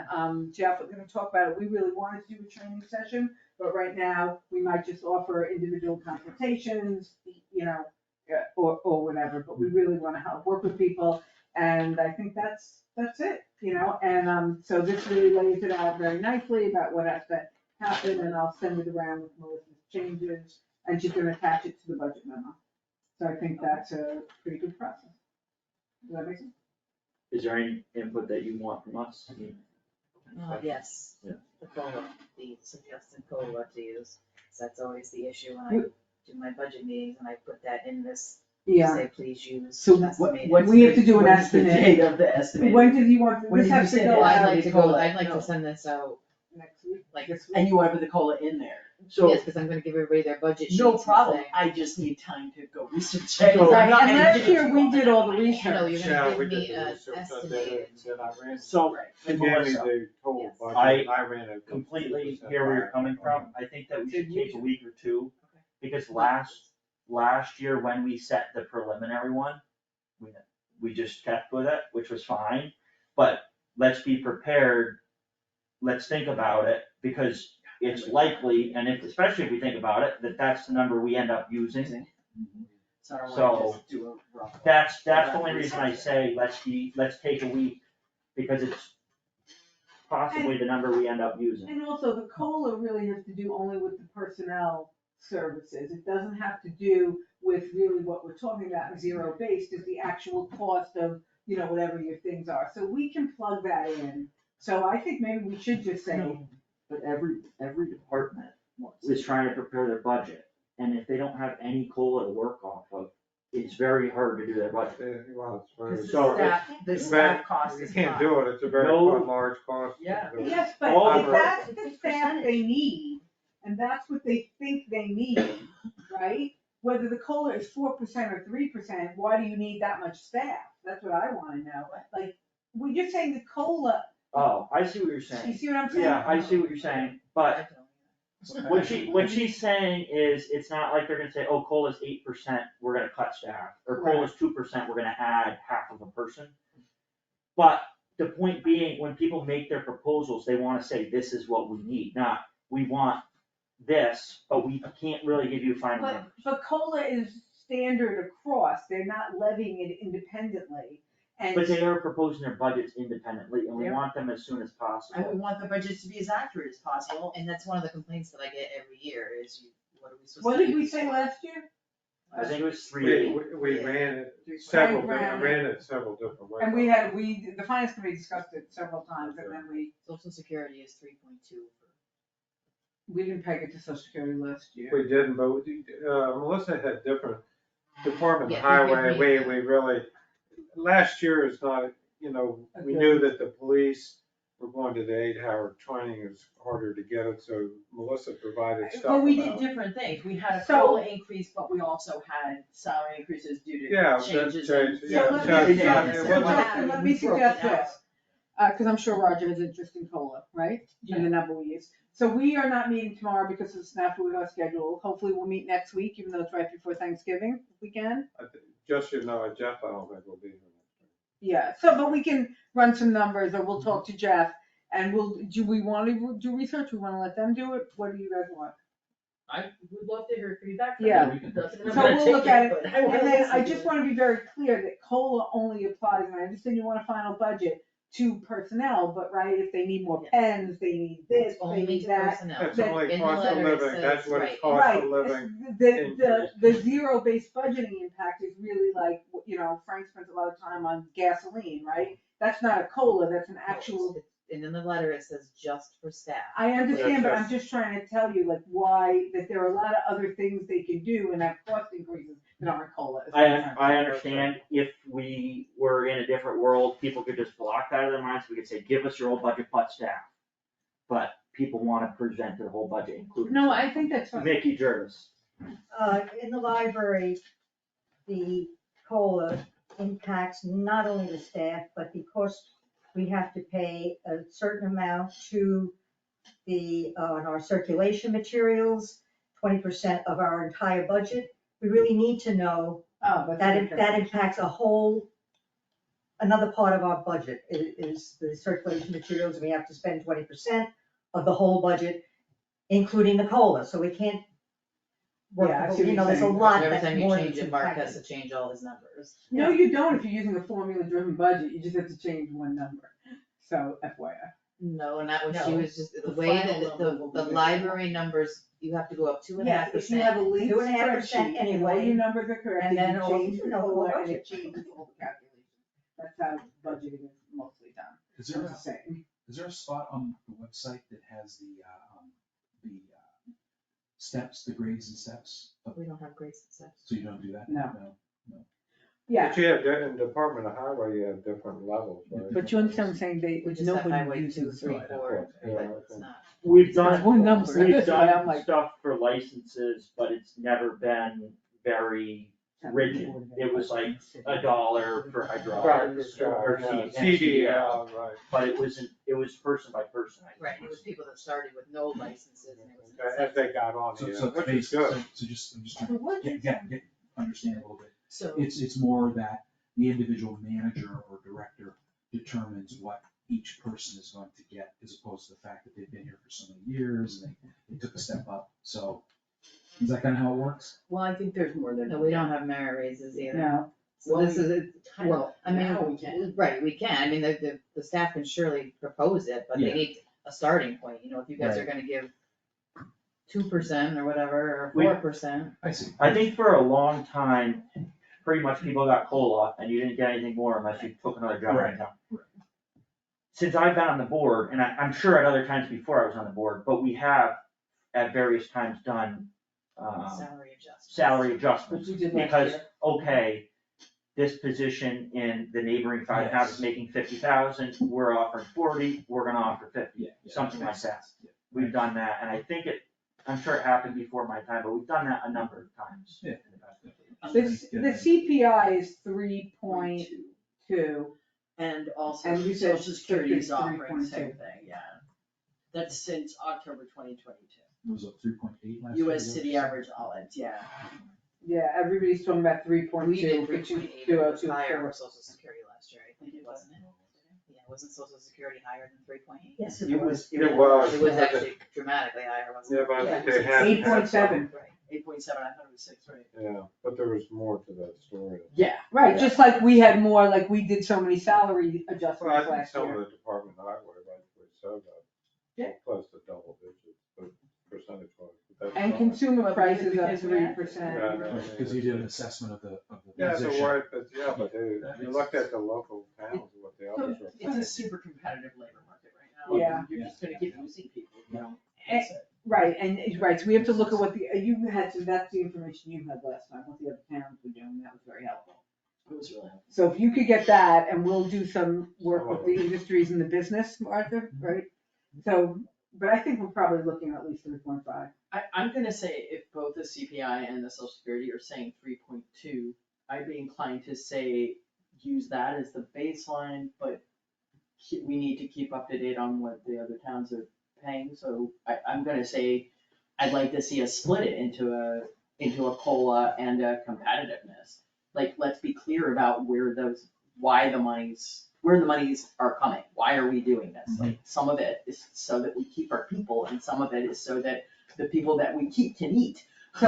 Jeff are gonna talk about it. We really wanted to do a training session, but right now, we might just offer individual consultations, or whatever, but we really wanna help work with people, and I think that's it, so this really lays it out very nicely about what has to happen, and I'll send it around with Melissa's changes, and she's gonna attach it to the budget memo. So I think that's a pretty good process. Does that make sense? Is there any input that you want from us? Yes. Yeah. The COLA, the suggested COLA to use, so that's always the issue when I do my budget meetings, and I put that in this, say, please use. So estimated. we have to do an What's the estimate. date of the estimate? When did you want, When this did you has to say go that? out I'd like to send this out next week, like this week. And you want to put the COLA in there? So, yes, because I'm gonna give everybody their budget sheets. No and problem, say- I just need time to go research it. So- I'm not And gonna last give it year, to we you did all the in my research. hand. No, you're Yeah, gonna we give did me the an research, I did estimated. it, and then I ran. so, He and gave me Melissa, the total Yes. budget, I and I ran it. completely 50% hear where you're back. coming from. I think that we should take a week or two, Okay. because last year when we set the preliminary one, we just kept with it, which was fine, but let's be prepared, let's think about it, because it's likely, and especially if we think about it, that's the number we end up using. So I don't So- wanna just do a rough. That's the only reason I say, let's take a week, because it's possibly the number we end up using. And also, the COLA really has to do only with the personnel services. It doesn't have to do with really what we're talking about, zero-based, is the actual cost of, whatever your things are. So we can plug that in. So I think maybe we should just say, But every department is trying to prepare their budget, and if they don't have any COLA to work off of, it's very hard to do their budget. Yeah, well, it's very. Because So the In staff fact, cost you is can't high. do it, it's a very No. large cost. Yeah. yes, but All if the- that's the staff they need, and that's what they think they need, right? Whether the COLA is 4% or 3%, why do you need that much staff? That's what I wanna know. Like, when you're saying the COLA, Oh, I see what you're you saying. see what I'm saying? Yeah, I see what you're saying, but what she's saying is, it's not like they're gonna say, oh, COLA's 8%, we're gonna cut staff, or COLA's 2%, we're gonna add half of a person. But the point being, when people make their proposals, they wanna say, this is what we need, not, we want this, but we can't really give you final numbers. But COLA is standard across, they're not levying it independently. And But they are proposing their budgets independently, and we Yep. want them as soon as And possible. we want the budgets to be as accurate as possible. And that's one of the complaints that I get every year is what are we supposed to do? what did we say last year? I think it was We, 380. we ran it Several several different ways. And the finance committee discussed it several times, and then Social Security is 3.2 we didn't peg it to social security last year. We didn't, but Melissa had different department Yeah, highway, we- we really, last year is not, we Okay. knew that the police were going to the 8-hour training, it's harder to get it, so Melissa provided stuff But we did about. different things. We had a So- COLA increase, but we also had salary increases due Yeah, to that changes in. changed, yeah. So let Yeah, me yeah, suggest, it so wasn't- let me suggest this, cause I'm sure Roger has interest in COLA, right? And the number we use. So we are not meeting tomorrow because of snafu with our schedule. Hopefully we'll meet next week, even though it's right before Thanksgiving, if we can. Just, Jeff, I don't think will be here. Yeah, so, but we can run some numbers, or we'll talk to Jeff, and do we wanna do research? We wanna let them do it? What do you guys want? I would love to hear feedback from Yeah. you. It doesn't mean I'm So gonna we'll take look at it, but I wanna And then listen I to just it. wanna be very clear that COLA only applies, and I understand you want a final budget to personnel, but right, if they need more pens, they need this, they only need to that. personnel. That's That- only in the cost of letter it living, that's says, what right, it's cost Right, of living. the zero-based budgeting impact is really like, Frank spends a lot of time on gasoline, right? That's not a COLA, that's an actual, And in the letter, it says just for staff. I understand, but That's I'm just trying to tell you, like, why, that there are a lot of other things they can do and have cost increases that aren't COLA. is what I'm trying to I say. understand if we were in a different world, people could just block that out of their minds, we could say, give us your whole budget plus staff. But people wanna present their whole budget, including. No, staff. I think that's fine. Mickey Jervis. In the library, the COLA impacts not only the staff, but because we have to pay a certain amount to on our circulation materials, 20% of our entire budget. We really need to know Oh, that's that okay. that impacts another part of our budget is the circulation materials. We have to spend 20% of the whole budget, including the COLA, so we can't work, Yeah, I see what you're there's a saying. lot Every that's time you more change that's it, Mark impacted. has to change all his numbers. No, you don't if you're using a formula-driven budget, you just have to change one number, so FYI. No, and that was, she No. was just, the The way final that number will the be library numbers, you have to go up 2.5%. Yes, if you have a linked 2.5% spreadsheet, and all anyway, your numbers are correct, and and then you also, change the the whole COLA, and budget. it changes all the calculations. That's how budgeting is mostly done, Is it's there, the same. is there a spot on the website that has the steps, the grades and steps? We don't have grades and steps. So you don't do that? No. Yeah, But you have, in Department of Highway, you have different levels, right? but you understand what I'm saying, We just have nobody highway uses 2, 3, it. 4, Yeah, but okay. it's not. We've It's done, one number, we've that's why I'm done like. stuff for licenses, but it's never been very rigid. It was like $1 for hydraulics or CDL, right. but it was person by person. I think. Right, it was people that started with no licenses and it was. an As they got on So, here, so which is basically, good. so just, I'm just trying to get, understand a little bit. So, It's more that the individual manager or director determines what each person is going to get, as opposed to the fact that they've been here for so many years and they took a step up. So is that kind of how it works? well, I think there's more than. No, we don't have merit raises either. No, So Well, this is, Well, I mean, now we can. right, we can, I mean, the staff can surely propose it, but they Yeah. need a starting point, if you guys are Right. gonna give 2% or whatever, or We- 4%. I see. I think for a long time, pretty much people got COLA and you didn't get anything more unless you took another job in town. Since I've been on the board, and I'm sure at other times before I was on the board, but we have at various times done Salary adjustments. salary which adjustments. we did last Because, year. okay, this position in the neighboring 5 towns is making 50,000, we're offering 40, we're gonna offer 50, Yeah. something like that. Yeah. We've done that, and I think I'm sure it happened before my time, but we've done that a number of times. Yeah. in the past. The CPI is 3.2, And also, And you said Social Security is it's offering the 3.2. same thing, yeah. That's since October 2022. It was up 3.8 last year. US city average all ins, yeah. yeah, everybody's talking about 3.2 We did for 3.8, it was 2024. higher for social security last year, I think, wasn't it? Yeah, wasn't social security higher than 3.8? Yes, It was, It was. It was actually dramatically higher, wasn't Yeah, it? but I Yeah, think they had. 8.7. right, 8.7, I thought it was 6, right? Yeah, but there was more to that story. Yeah. Right, just like we had more, like we did so many salary Well, I adjustments think last some year. of the department highway, rightfully so, Yeah. got close to double digits, but percentage wise. And consumer prices up 3%. Because you did an assessment of the Yeah, position. but you looked at the local towns, what the others were. It's a super competitive labor market right now. Yeah. You're just gonna keep losing people, you know? And- Right, right, so we have to look at what you had, so that's the information you had last time, what the other towns were doing, that was very helpful. It was really helpful. So if you could get that, and we'll do some work with the industries and the business, Martha, right? So, but I think we're probably looking at least 3.5. I'm gonna say if both the CPI and the social security are saying 3.2, I'd be inclined to say, use that as the baseline, but we need to keep up to date on what the other towns are paying, so I'm gonna say, I'd like to see us split it into a COLA and a competitiveness. Like, let's be clear about where the monies are coming, why are we doing this? Like, some of it is so that we keep our people, and some of it is so that the people that we keep can eat. So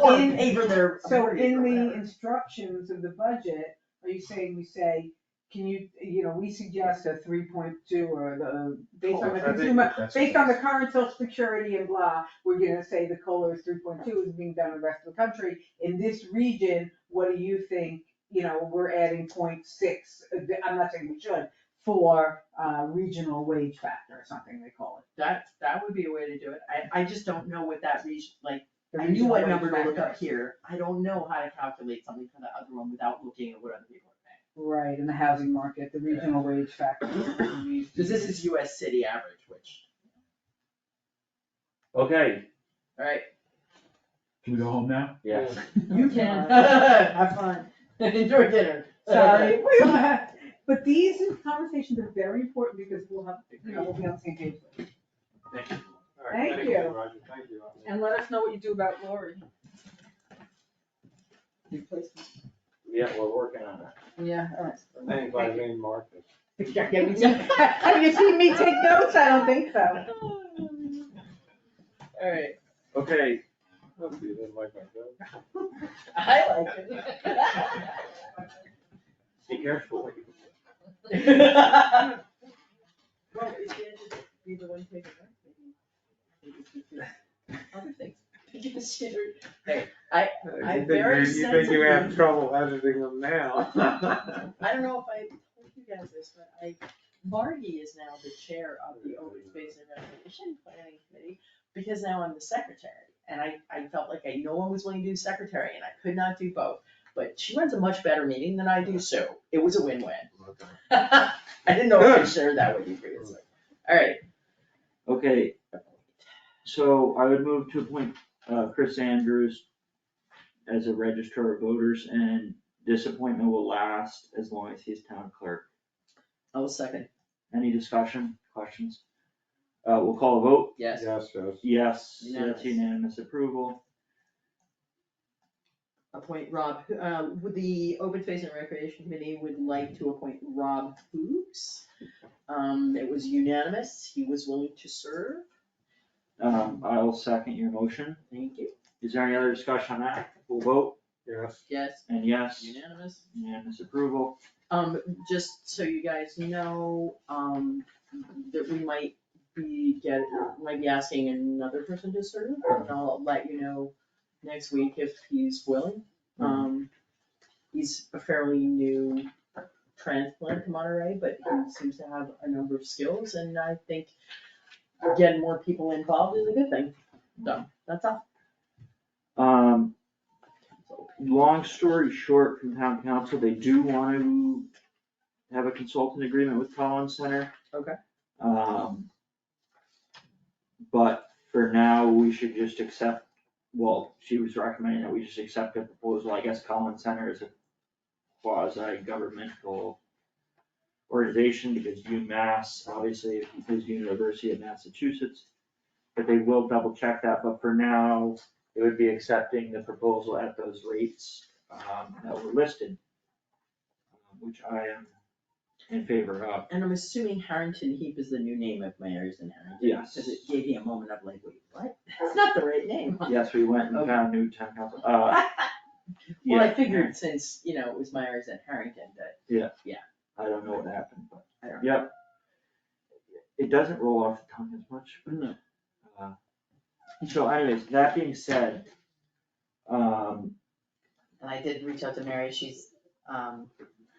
Or in, pay for their. so mortgage in or the whatever. instructions of the budget, are you saying we say, can you, we suggest a 3.2 or based on the I think consumer, that's- based on the current social security and blah, we're gonna say the COLA is 3.2 is being done in the rest of the country. In this region, what do you think, we're adding 0.6, I'm not saying we should, for regional wage factor or something they call it. That would be a way to do it, I just don't know what that region, like, The I knew regional what wage number to look factor. up here, I don't know how to calculate something for the other one without looking at what other people are paying. Right, in the housing market, the regional wage factor. Cause this is US city average, which, Okay, alright, Can we go home now? yeah. you can. Have fun. Enjoy dinner. Sorry, but these conversations are very important because we'll have, we'll be on the same page. Thank you. All right, Thank you. Roger, thank you. And let us know what you do about Lori. Yeah, we're working on it. Yeah, all right. Named by Lane Marcus. Have you seen me take notes? I don't think so. Alright, Okay, Hope you didn't like my joke. I like it. be careful. Well, is the answer be the one taking other things to consider? Hey, I very You think you have sensibly- trouble editing them now? I don't know if I told you guys this, but Margie is now the chair of the Open Space and Recreation Planning Committee, because now I'm the secretary, and I felt like no one was willing to do secretary, and I could not do both. But she runs a much better meeting than I do, so it was a win-win. I didn't know if I shared that with you previously. Alright, Okay, so I would move to appoint Chris Andrews as a registrar of voters, and this appointment will last as long as he's town clerk. I will second, Any discussion, questions? We'll call a vote. yes. Yes, yes. Yes, so Unanimous. that's unanimous approval. Appoint Rob, would the Open Space and Recreation Committee would like to appoint Rob Hoogs. It was unanimous, he was willing to serve, I'll second your motion. thank you, Is there any other discussion on that? We'll vote, Yes. yes, and yes, unanimous. unanimous approval. Just so you guys know, that we might be asking another person to serve, and I'll let you know next week if he's willing. He's a fairly new transplant to Monterey, but he seems to have a number of skills, and I think getting more people involved is a good thing. So, that's all. Long story short, from town council, they do want to have a consultant agreement with Collins Center. Okay. But for now, we should just accept, well, she was recommending that we just accept the proposal. I guess Collins Center is a quasi-governmental organization because UMass obviously is University of Massachusetts. But they will double check that, but for now, it would be accepting the proposal at those rates that were listed, which I am in favor of. And I'm assuming Harrington Heap is the new name of Myers and Harrington. Yes. Because it gave me a moment of like, wait, what? That's not the right name. Yes, we went and Okay. found new town council, Well, yeah. I figured since, it was Myers and Harrington that, I don't know what happened, but, I don't know. yep. It doesn't roll off the tongue as much, but, No. so anyways, that being said, And I did reach out to Mary,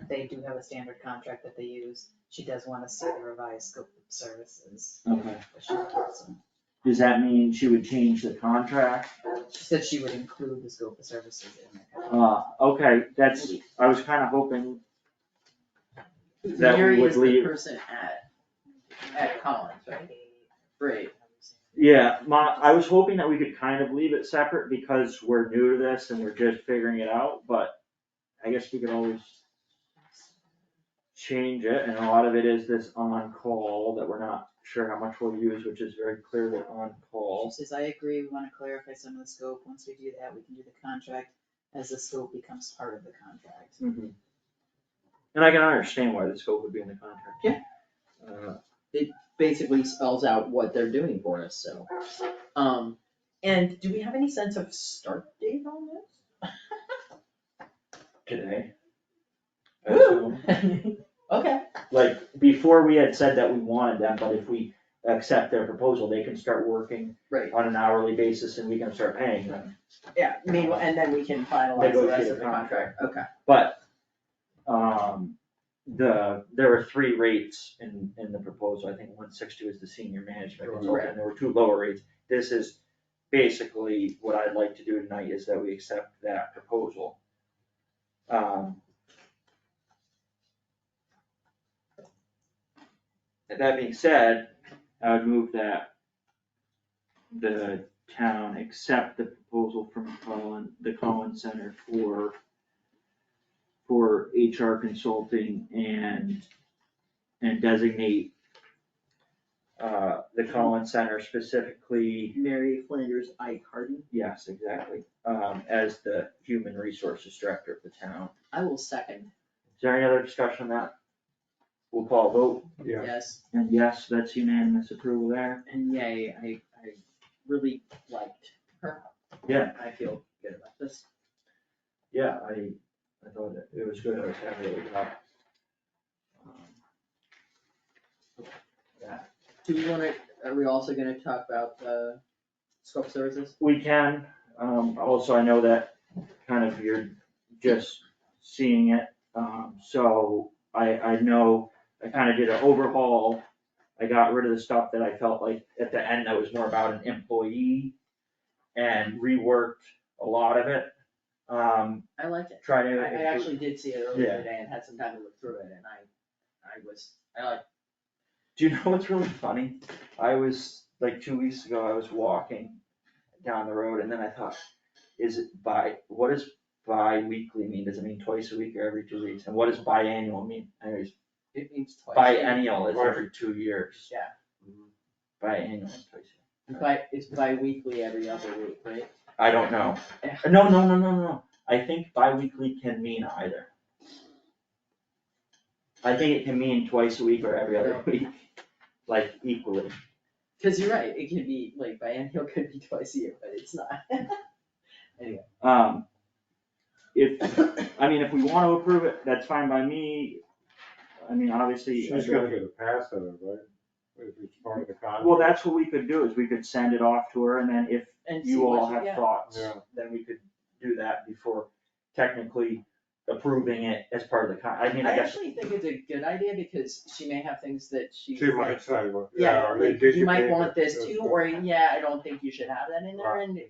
they do have a standard contract that they use. She does wanna see the revised scope of services. okay, But she also- does that mean she would change the contract? She said she would include the scope of services in the contract. Okay, I was kinda hoping that we Mary would is the leave. person at Collins, right? Right. Yeah, I was hoping that we could kind of leave it separate because we're new to this and we're just figuring it out, but I guess we could always change it, and a lot of it is this on-call that we're not sure how much we'll use, which is very clearly She on-call. says, I agree, we wanna clarify some of the scope. Once we do that, we can do the contract as the scope becomes part of the contract. Mhm. And I can understand why the scope would be in the contract. Yeah. Basically spells out what they're doing for us, so. And do we have any sense of start date on this? Today. Woo! Okay. Like, before we had said that we wanted them, but if we accept their proposal, they can start working Right, on an hourly basis and we can start paying them. yeah, meanwhile, and then we can finalize the rest of the contract, okay. But, there were 3 rates in the proposal, I think 160 was the senior management consultant, and there were 2 lower rates. This is basically what I'd like to do tonight is that we accept that proposal. That being said, I would move that the town accept the proposal from the Collins Center for HR consulting and designate the Collins Center specifically, Mary Flanders Ike Harden. yes, exactly, as the human resources director of the town. I will second, Is there any other discussion on that? We'll call a vote, Yeah. yes, and yes, that's unanimous approval there. and yay, I really liked her. Yeah. I feel good about this. Yeah, I thought it was good, I was happy that we got. That. Do we wanna, are we also gonna talk about the scope of services? We can, also I know that kind of you're just seeing it, so I know I kind of did an overhaul. I got rid of the stuff that I felt like at the end that was more about an employee and reworked a lot of it. I like it. Try to. I actually did see it earlier Yeah. today and had some time to look through it, and I like. Do you know what's really funny? I was, like 2 weeks ago, I was walking down the road and then I thought, what does bi-weekly mean? Does it mean twice a week or every 2 weeks? And what does biannual mean? Anyways, It means twice. biennial is every 2 years. Yeah. Biannual is twice a year. It's bi-weekly every other week, right? I don't know. Yeah. No. I think bi-weekly can mean either. I think it can mean twice a week or every other week, like equally. Cause you're right, it could be, like, biennial could be twice a year, but it's not. Anyway. If we wanna approve it, that's fine by me. I mean, obviously. She's gonna get a pass of it, right? If it's part of the contract. Well, that's what we could do, is we could send it off to her, and then if And see you what all she- have yeah. thoughts, Yeah. then we could do that before technically approving it as part of the I mean, I I guess. actually think it's a good idea, because she may have things that she's She like, might say, well, yeah, are they like, you might digitated? want this too, or, yeah, I don't think you should have that in there, and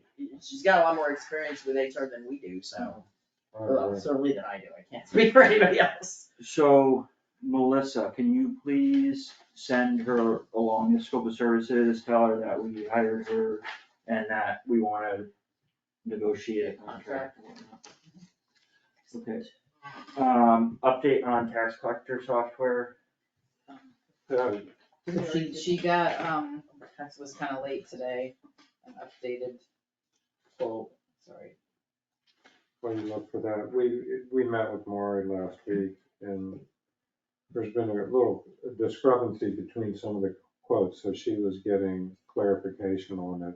she's got a lot more experience with HR than we do, so. Well, certainly than I do, I can't speak for anybody else. So, Melissa, can you please send her along the scope of services, tell her that we hired her and that we wanna negotiate a contract and whatnot. Okay. Update on tax collector software. She got, that was kinda late today, an updated quote, sorry. When you look for that, we met with Maury last week and there's been a little discrepancy between some of the quotes, so she was getting clarification on it.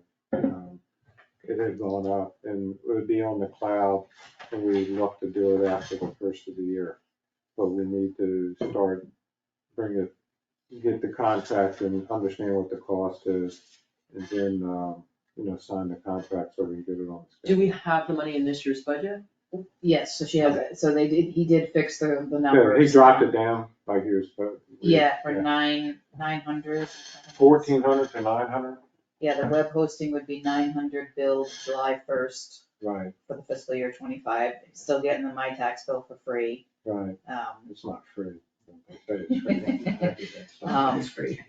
It had gone up and it would be on the cloud, and we'd look to do it after the first of the year. But we need to start, get the contract and understand what the cost is, and then, sign the contract so we can get it on the Do schedule. we have the money in this year's budget? Yes, so she has, he did fix the Yeah, numbers. he dropped it down like he was supposed. Yeah, for 900. 1,400 to 900, Yeah, the web hosting would be 900 billed July 1st right, for the fiscal year 25. Still getting the My Tax bill for free. right, Um, it's not free. They say it's free.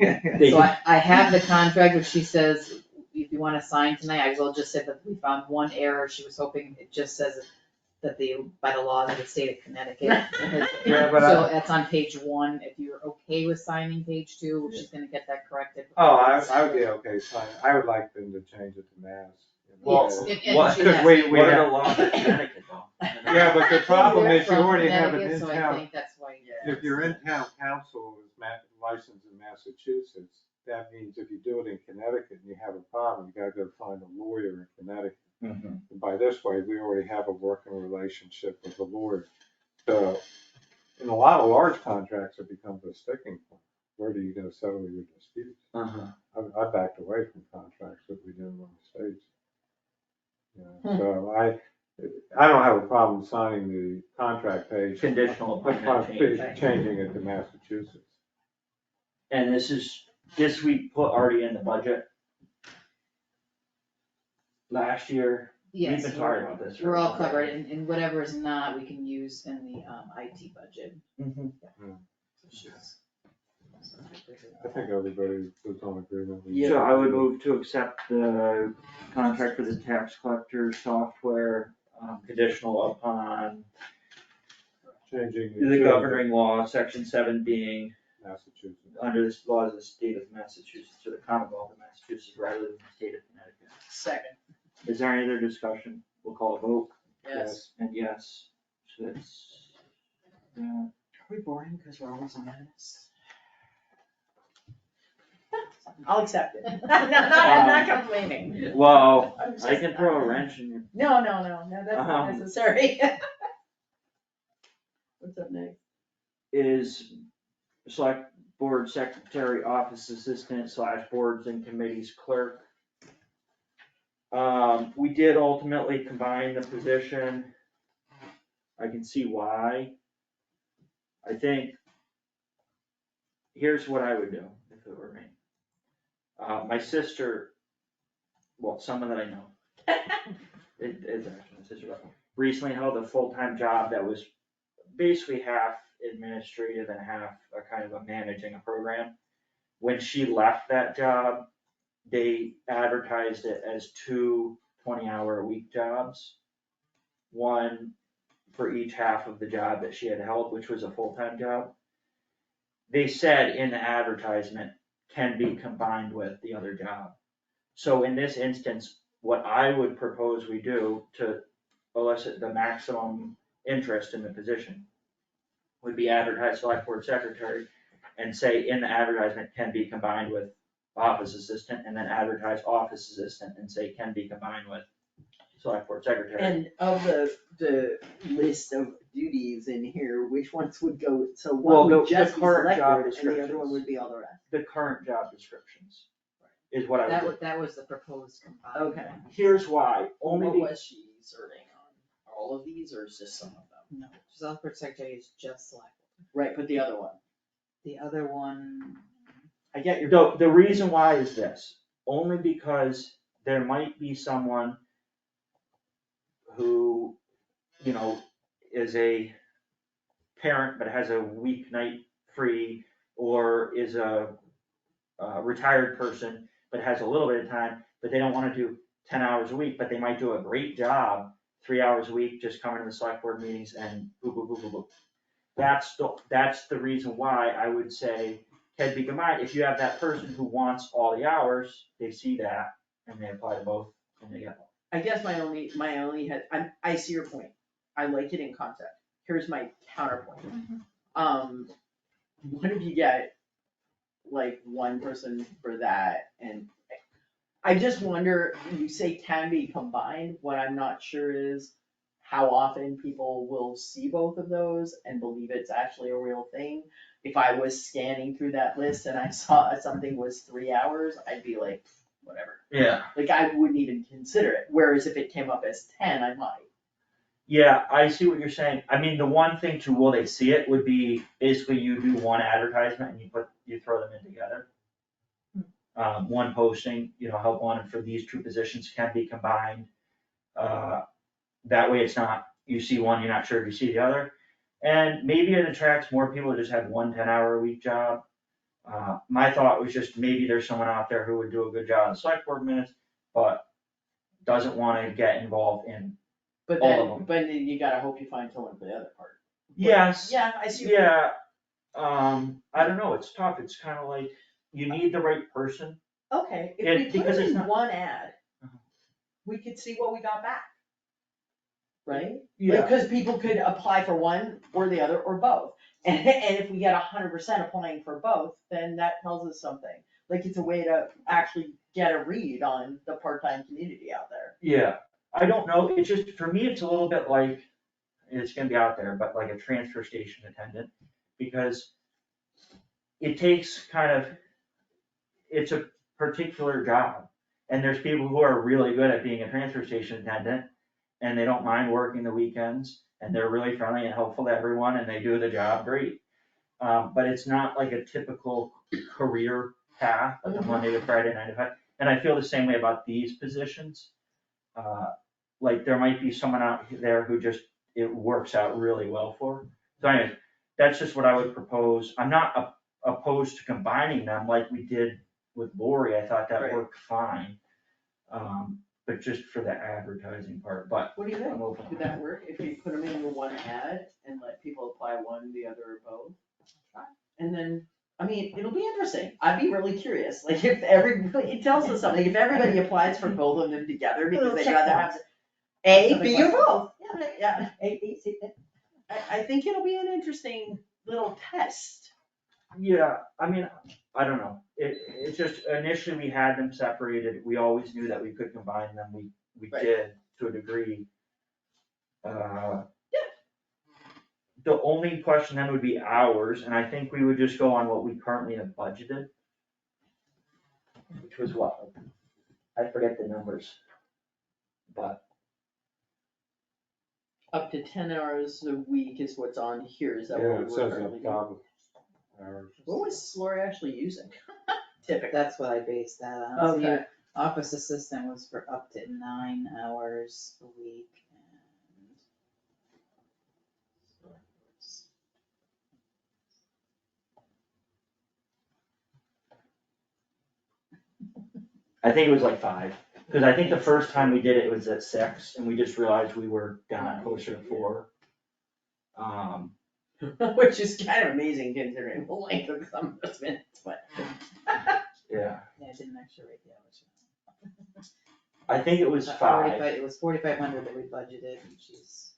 So I have the contract, which she says, if you wanna sign tonight, I will just say that we found one error. She was hoping, it just says that by the laws of the state of Connecticut. Yeah, but So that's on page 1. If you're okay with signing page 2, she's gonna get that corrected. Oh, I would be okay signing. I would like them to change it to mass. Yes, and what- she Because has- we What are have- the laws in Connecticut though? Yeah, but the problem is you From already have an Connecticut, so I in-town, think that's why. if your in-town council is licensed in Massachusetts, that means if you do it in Connecticut and you have a problem, you gotta go find a lawyer in Connecticut. And by this way, we already have a working relationship with the lawyer. So, in a lot of large contracts, it becomes a sticking point. Where do you go settle your disputes? I backed away from contracts that we did on the states. So I don't have a problem signing the contract page. Conditional upon that change. Changing it to Massachusetts. And this we put already in the budget. Last year, we've Yes, been talking about this. we're all covered, and whatever is not, we can use in the IT budget. I think everybody was on agreement with. So I would move to accept the contract for the tax collector software, conditional upon Changing. the governing law, section 7 being Massachusetts. under the laws of the state of Massachusetts, or the Commonwealth of Massachusetts, rather than the state of Connecticut. Second. Is there any other discussion? We'll call a vote. Yes. And yes, so it's, Are we boring because we're always unanimous? I'll accept it. I'm not complaining. well, I'm just- I can throw a wrench in your. No, that's not necessary. What's up next? Is select board secretary, office assistant / boards and committees clerk. We did ultimately combine the position. I can see why. I think, here's what I would do if it were me. My sister, well, someone that I know, it is actually my sister, recently held a full-time job that was basically half administrative and half a kind of a managing a program. When she left that job, they advertised it as 2 20-hour-a-week jobs. One for each half of the job that she had held, which was a full-time job. They said in the advertisement, can be combined with the other job. So in this instance, what I would propose we do to elicit the maximum interest in the position would be advertise select board secretary and say in the advertisement can be combined with office assistant, and then advertise office assistant and say can be combined with select board secretary. And of the list of duties in here, which ones would go, so Well, one the would just be current select job board and the other descriptions. one would be all the rest? The current job descriptions is what I would do. That was the proposed combined. Okay. Here's why, only What be, was she serving on? All of these or is just some of them? No, select board secretary is just select. Right, but the other one. The other one, I get your. the reason why is this, only because there might be someone who, is a parent but has a weeknight free, or is a retired person but has a little bit of time, but they don't wanna do 10 hours a week, but they might do a great job, 3 hours a week, just coming to the select board meetings and boo, boo, boo, boo, boo. That's the reason why I would say can be combined. If you have that person who wants all the hours, they see that and they apply to both and they get both. I guess my only, I see your point. I like it in concept. Here's my counterpoint. what if you get like one person for that? And I just wonder, you say can be combined, what I'm not sure is how often people will see both of those and believe it's actually a real thing. If I was scanning through that list and I saw something was 3 hours, I'd be like, whatever. Yeah. Like, I wouldn't even consider it, whereas if it came up as 10, I might. Yeah, I see what you're saying. I mean, the one thing too, will they see it, would be basically you do one advertisement and you throw them in together. One posting, help wanted for these two positions can be combined. That way it's not, you see one, you're not sure if you see the other. And maybe it attracts more people to just have one 10-hour-a-week job. My thought was just maybe there's someone out there who would do a good job in select board minutes, but doesn't wanna get involved in But all of them. then you gotta hope you find someone for the other part. Yes. Yeah, I see. Yeah, I don't know, it's tough, it's kinda like, you need the right person. Okay, Yeah, if we put because it it's in not- one ad, we could see what we got back. Right? Yeah, Because people could apply for one or the other or both. And if we get 100% applying for both, then that tells us something. Like, it's a way to actually get a read on the part-time community out there. yeah, I don't know, it's just, for me, it's a little bit like, it's gonna be out there, but like a transfer station attendant, because it takes it's a particular job, and there's people who are really good at being a transfer station attendant, and they don't mind working the weekends, and they're really friendly and helpful to everyone, and they do the job great. But it's not like a typical career path, like a Monday to Friday, 9 to 5, and I feel the same way about these positions. Like, there might be someone out there who just, it works out really well for. So anyways, that's just what I would propose. I'm not opposed to combining them like we did with Lori, I thought that Right. worked fine. But just for the advertising part, but What do you think? I'm open. Could that work if you put them into one ad and let people apply one, the other, or both? And then, I mean, it'll be interesting. I'd be really curious, like if it tells us something, if everybody applies for both of them together because they'd rather have A, B, or both. Yeah, A, B, C. I think it'll be an interesting little test. Yeah, I mean, I don't know, it's just initially we had them separated, we always knew that we could combine them, we Right. did to a degree. The only question then would be hours, and I think we would just go on what we currently have budgeted. Which was what? I forget the numbers. But, Up to 10 hours a week is what's on here, is that Yeah, what it we're says currently up doing? top hours. What was Lori actually using? Typically. That's what I based that on. So Okay. Office assistant was for up to 9 hours a week I think it was like 5, because I think the first time we did it, it was at 6, and we just realized we were down closer to 4. Which is kind of amazing considering the length of some of those minutes, but. Yeah, Yeah, I didn't actually write the hours. I think it was 5. It was 4,500 that we budgeted, and she's.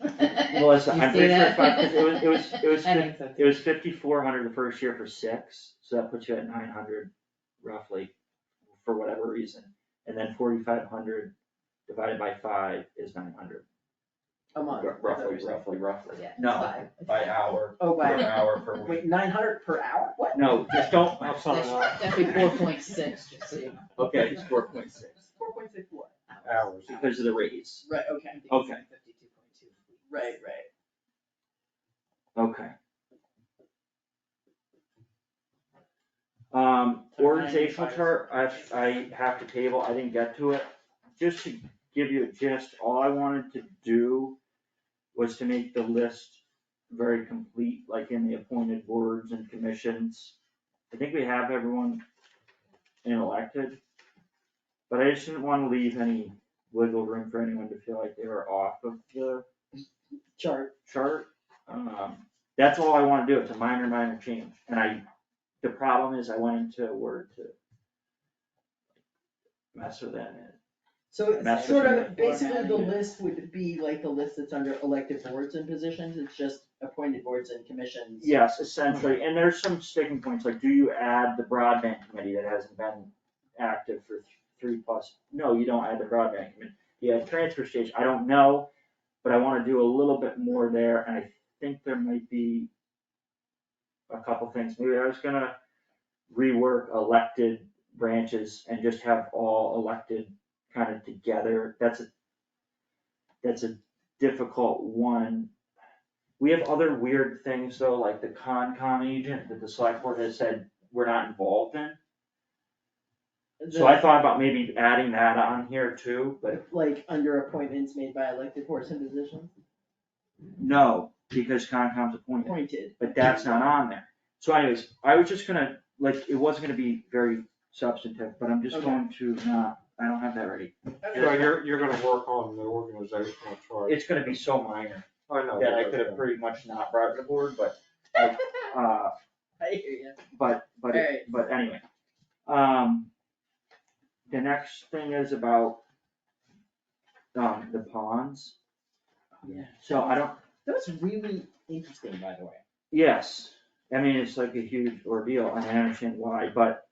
Melissa, You I'm see pretty sure that? it's 5, 'cause I think so too. it was 5,400 the first year for 6, so that puts you at 900 roughly, for whatever reason. And then 4,500 divided by 5 is 900. A month. Roughly. Yeah, No, 5. by hour, Oh, per by, hour per week. wait, 900 per hour? What? No, just don't, It's actually 4.6, just so you know. okay, it's 4.6, 4.6 what? Hours. because of the raise. Right, okay, Okay. 52.2. right. Okay. Organizational chart, I have to table, I didn't get to it. Just to give you a gist, all I wanted to do was to make the list very complete, like in the appointed boards and commissions. I think we have everyone in elected, but I just didn't wanna leave any wiggle room for anyone to feel like they were off of the Chart. That's all I wanna do, it's a minor change, and the problem is I went into Word to mess with it. So it's Message sort in of, the basically the formatting. list would be like the list that's under elected boards and positions, it's just appointed boards and commissions. Yes, essentially, and there's some sticking points, like, do you add the broadband committee that hasn't been active for 3+? No, you don't add the broadband committee. You add transfer station, I don't know, but I wanna do a little bit more there, and I think there might be a couple things, maybe I was gonna rework elected branches and just have all elected kind of together, that's a difficult one. We have other weird things though, like the Concom agent that the select board has said we're not involved in. So I thought about maybe adding that on here too, but Like under appointments made by elected boards and positions, no, because Concom's appointed, appointed. but that's not on there. So anyways, I was just gonna, like, it wasn't gonna be very substantive, but I'm just Okay. going to not, I don't have that ready. So you're gonna work on the organizational chart. It's gonna be so minor I know. that I could have pretty much not brought it to the board, but, like, I hear you. but Alright. anyway. The next thing is about, the ponds. Yeah. So I don't, That was really interesting, by the way. yes, I mean, it's like a huge ordeal, and I understand why, but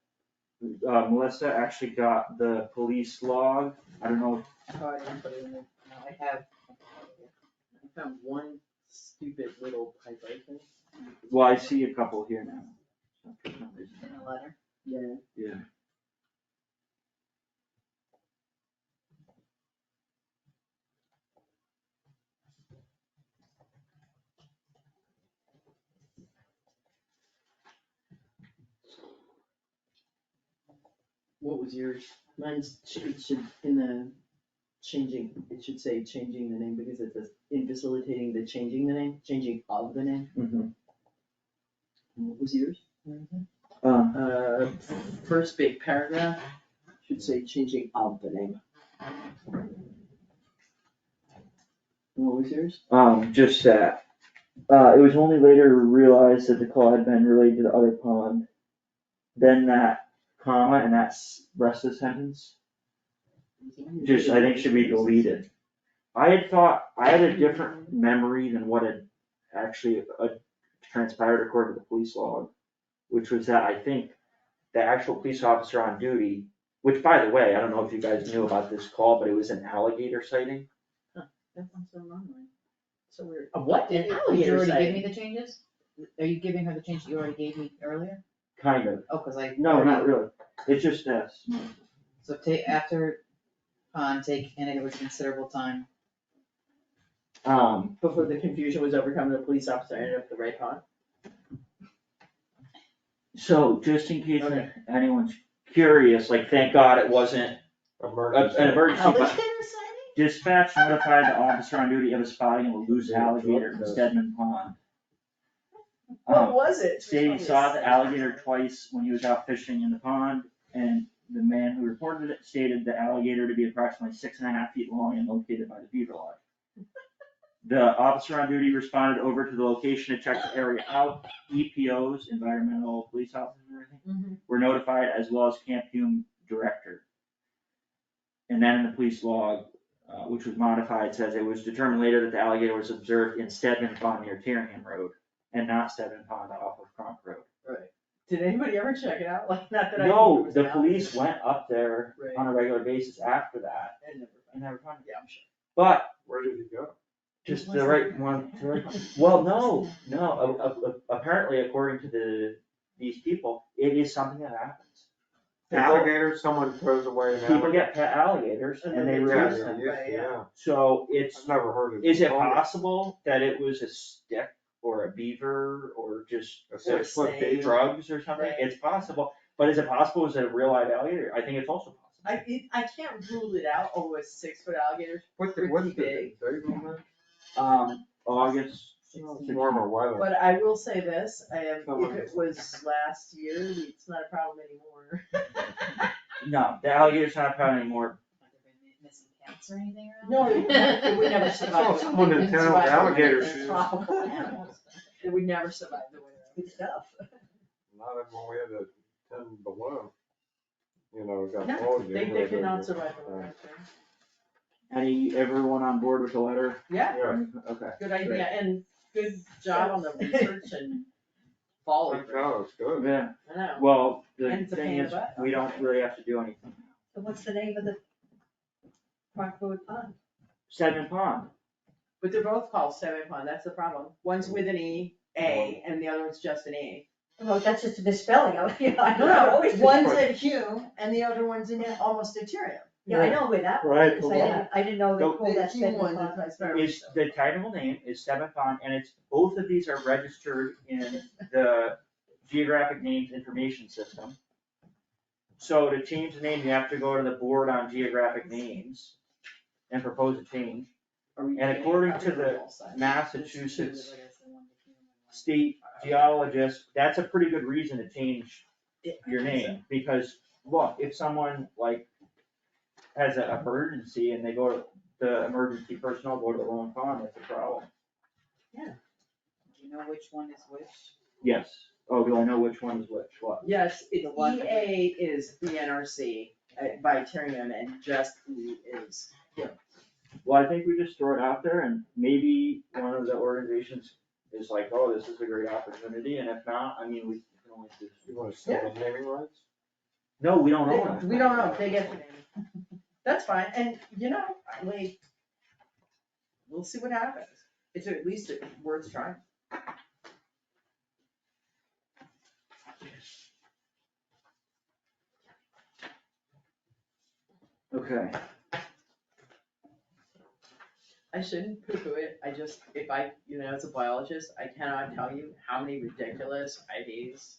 Melissa actually got the police log, I don't know, Oh, I didn't put it in there. No, I have. I found one stupid little typo thing. well, I see a couple here now. For some reason. In a letter. Yeah. Yeah. What was yours? Mine's, it should, in the changing, it should say changing the name because it says in facilitating the changing the name, changing of the name. Mm-hmm. What was yours? Um, First big paragraph should say changing of the name. What was yours? Just that, it was only later realized that the call had been related to the other pond. Then that comma and that rest of the sentence, just, I think should be deleted. I had thought, I had a different memory than what had actually transpired according to the police log, which was that I think the actual police officer on duty, which by the way, I don't know if you guys knew about this call, but it was an alligator sighting. That one's so wrong, right? So weird. What? Did you Alligator already give sighting. me the changes? Are you giving her the change that you already gave me earlier? Kind of, Oh, cause I. no, not really, it's just this. So take, after pond, take, and it was considerable time. Before the confusion was overcome, the police officer ended up the right pond. So just in case Okay. anyone's curious, like, thank God it wasn't an emergency, but Alligator sighting? dispatch notified the officer on duty of a spotting of a loose alligator in Stedman Pond. What was it? Stated he saw the alligator twice when he was out fishing in the pond, and the man who reported it stated the alligator to be approximately 6.5 feet long and located by the beaver lodge. The officer on duty responded over to the location to check the area out. EPOs, environmental police officers and everything, were notified, as well as Camp Hume director. And then in the police log, which was modified, says it was determined later that the alligator was observed in Stedman Pond near Tyringham Road, and not Stedman Pond off of Cronk Road. Right. Did anybody ever check it out? Like, not that I. knew it No, was the an police alligator. went up there Right. on a regular basis after that, And never found and never found it. Yeah, I'm sure. But Where did he go? just the right one, well, no, apparently according to these people, it is something that happens. Alligator, someone throws away an People alligator? get pet alligators and they Yeah, release Yeah, them. yeah, So I've it's, never heard of it. is it possible that it was a stick or a beaver or just A 6-foot snake. beaver? drugs or something? Right. It's possible, but is it possible it was a real live alligator? I think it's also possible. I can't rule it out, although a 6-foot alligator, What's pretty the big. date on August. that? Warmer weather. But I will say this, if Someone- it was last year, it's not a problem anymore. No, the alligator's not a problem anymore. Have there been missing cats or anything around? No, it would never I survive. saw someone in town with alligator shoes. Tropical animals. It would never survive the winter. Good stuff. Not even when we had a 10 below. you know, got No, told you. they cannot survive on the rent. Everyone on board with the letter? Yeah, Yeah, Okay. good idea, and good job on the research and follow I through. know, it's good. Yeah, I know. well, And the it's a thing pain in is, the butt. we don't really have to do anything. So what's the name of the Rockwood Pond? Seven Pond. But they're both called Seven Pond, that's the problem. One's with an E, A, and the other one's just an E. Well, that's just a misspelling of it, you know, I No, know, no, always. one's at Hume and the other one's in almost a Tyrion. Yeah, I know where that Right, was, the I didn't know they The called that Hume Seven one Pond. is very. Is, the technical name is Seven Pond, and it's, both of these are registered in the Geographic Names Information System. So to change the name, you have to go to the Board on Geographic Names and propose a change. And according to the Massachusetts State Geologist, that's a pretty good reason to change your name, because look, if someone like has an emergency and they go to the emergency personnel, go to the wrong pond, that's a problem. Do you know which one is which? Yes. Oh, do I know which one is which? What? Yes, it's The one- EA is the NRC by Tyrion and just E is Hume. Well, I think we just throw it out there and maybe one of the organizations is like, oh, this is a great opportunity, and if not, I mean, we can only do. You wanna sell the naming rights? No, we don't own it. We don't know, they get the name. That's fine, and you know, like, we'll see what happens. It's at least worth trying. Okay. I shouldn't poo-poo it, I just, if I, you know, as a biologist, I cannot tell you how many ridiculous IVs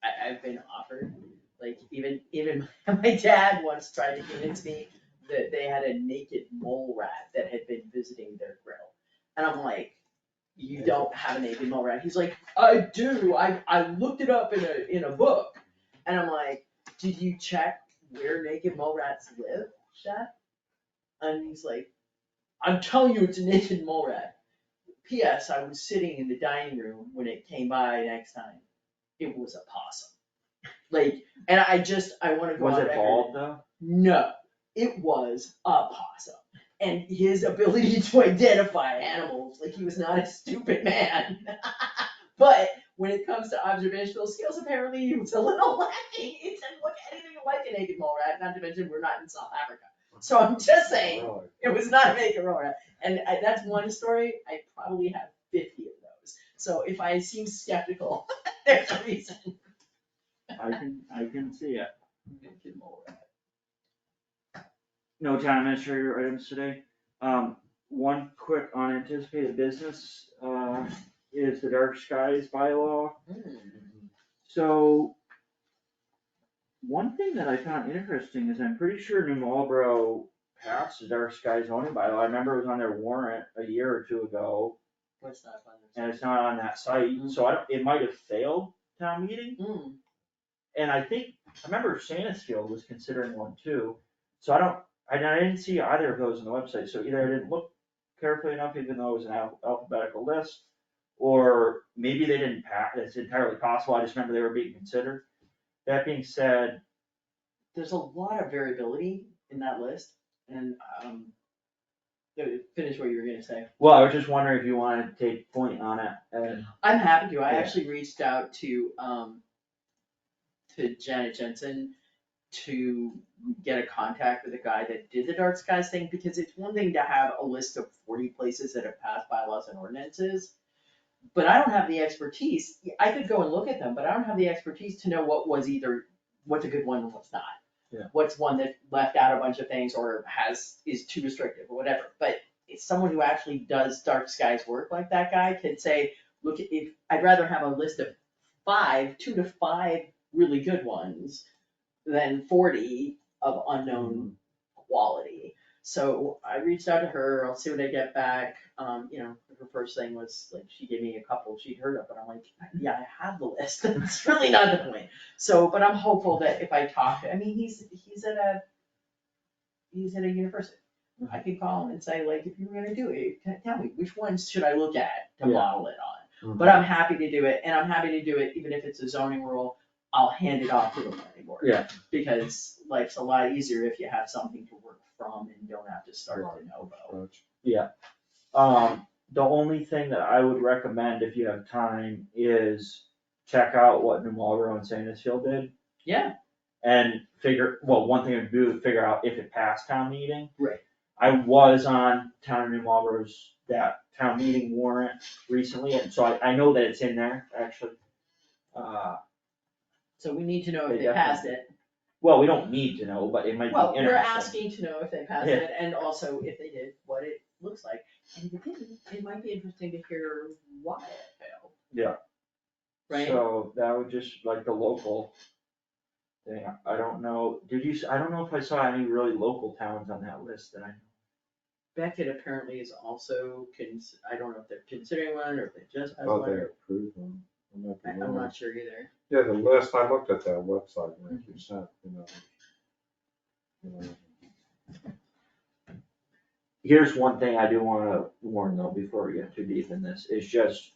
I've been offered. Like, even my dad once tried to convince me that they had a naked mole rat that had been visiting their grill. And I'm like, you don't have a naked mole rat. He's like, I do, I looked it up in a book. And I'm like, did you check where naked mole rats live, Dad? And he's like, I'm telling you, it's a naked mole rat. P.S. I was sitting in the dining room when it came by next time. It was a possum. Like, and I wanna go on Was record. it bald though? No, it was a possum. And his ability to identify animals, like he was not a stupid man. But when it comes to observational skills, apparently he was a little lacking. He didn't look anything like a naked mole rat, not to mention we're not in South Africa. So I'm just saying, Really? it was not a naked mole rat. And that's one story, I probably have 50 of those. So if I seem skeptical, there's a reason. I can see it. Naked mole rat. No town administrator items today. One quick unanticipated business, is the dark skies bylaw. So, one thing that I found interesting is I'm pretty sure New Marlboro passed the dark skies zoning bylaw. I remember it was on their warrant a year or two ago, What's not fun? and it's not on that site, so it might have failed town meeting. And I remember Sanesfield was considering one too, so I didn't see either of those on the website, so either I didn't look carefully enough, even though it was an alphabetical list, or maybe they didn't pass, it's entirely possible, I just remember they were being considered. That being said, There's a lot of variability in that list, and, finish what you were gonna say. well, I was just wondering if you wanted to take point on it, and I'm happy to, I Yeah. actually reached out to Janet Jensen to get a contact with a guy that did the dark skies thing, because it's one thing to have a list of 40 places that have passed bylaws and ordinances, but I don't have the expertise, I could go and look at them, but I don't have the expertise to know what's a good one and what's not. Yeah. What's one that left out a bunch of things or is too restrictive or whatever, but it's someone who actually does dark skies work like that guy can say, look, if, I'd rather have a list of 2 to 5 really good ones than 40 of unknown quality. So I reached out to her, I'll see what I get back, her first thing was, like, she gave me a couple she'd heard of, but I'm like, yeah, I have the list, it's really not the point. So, but I'm hopeful that if I talk, he's at a university. I could call him and say, like, if you were gonna do it, tell me, which ones should I look at to Yeah. model it on? But I'm happy to do it, and I'm happy to do it even if it's a zoning rule. I'll hand it off to the planning board. Yeah. Because life's a lot easier if you have something to work from and don't have to start de novo. The only thing that I would recommend if you have time is check out what New Marlboro and Sanesfield did. Yeah. And one thing to do is figure out if it passed town meeting. Right. I was on Town of New Marlboro's, that town meeting warrant recently, and so I know that it's in there, actually. So we need to know They if they passed it. Well, we don't need to know, but it might be Well, interesting. we're asking to know if they passed Yeah. it, and also if they did, what it looks like. And if it didn't, it might be interesting to hear why it failed. Yeah. Right? So that would just like the local thing, I don't know, I don't know if I saw any really local towns on that list that I know. Beckett apparently is also, I don't know if they're considering one or if they just passed Oh, one. they or- approved them. I'm not sure either. Yeah, the list, I looked at that website, like you sent, Here's one thing I do wanna warn though, before we get too deep in this, is just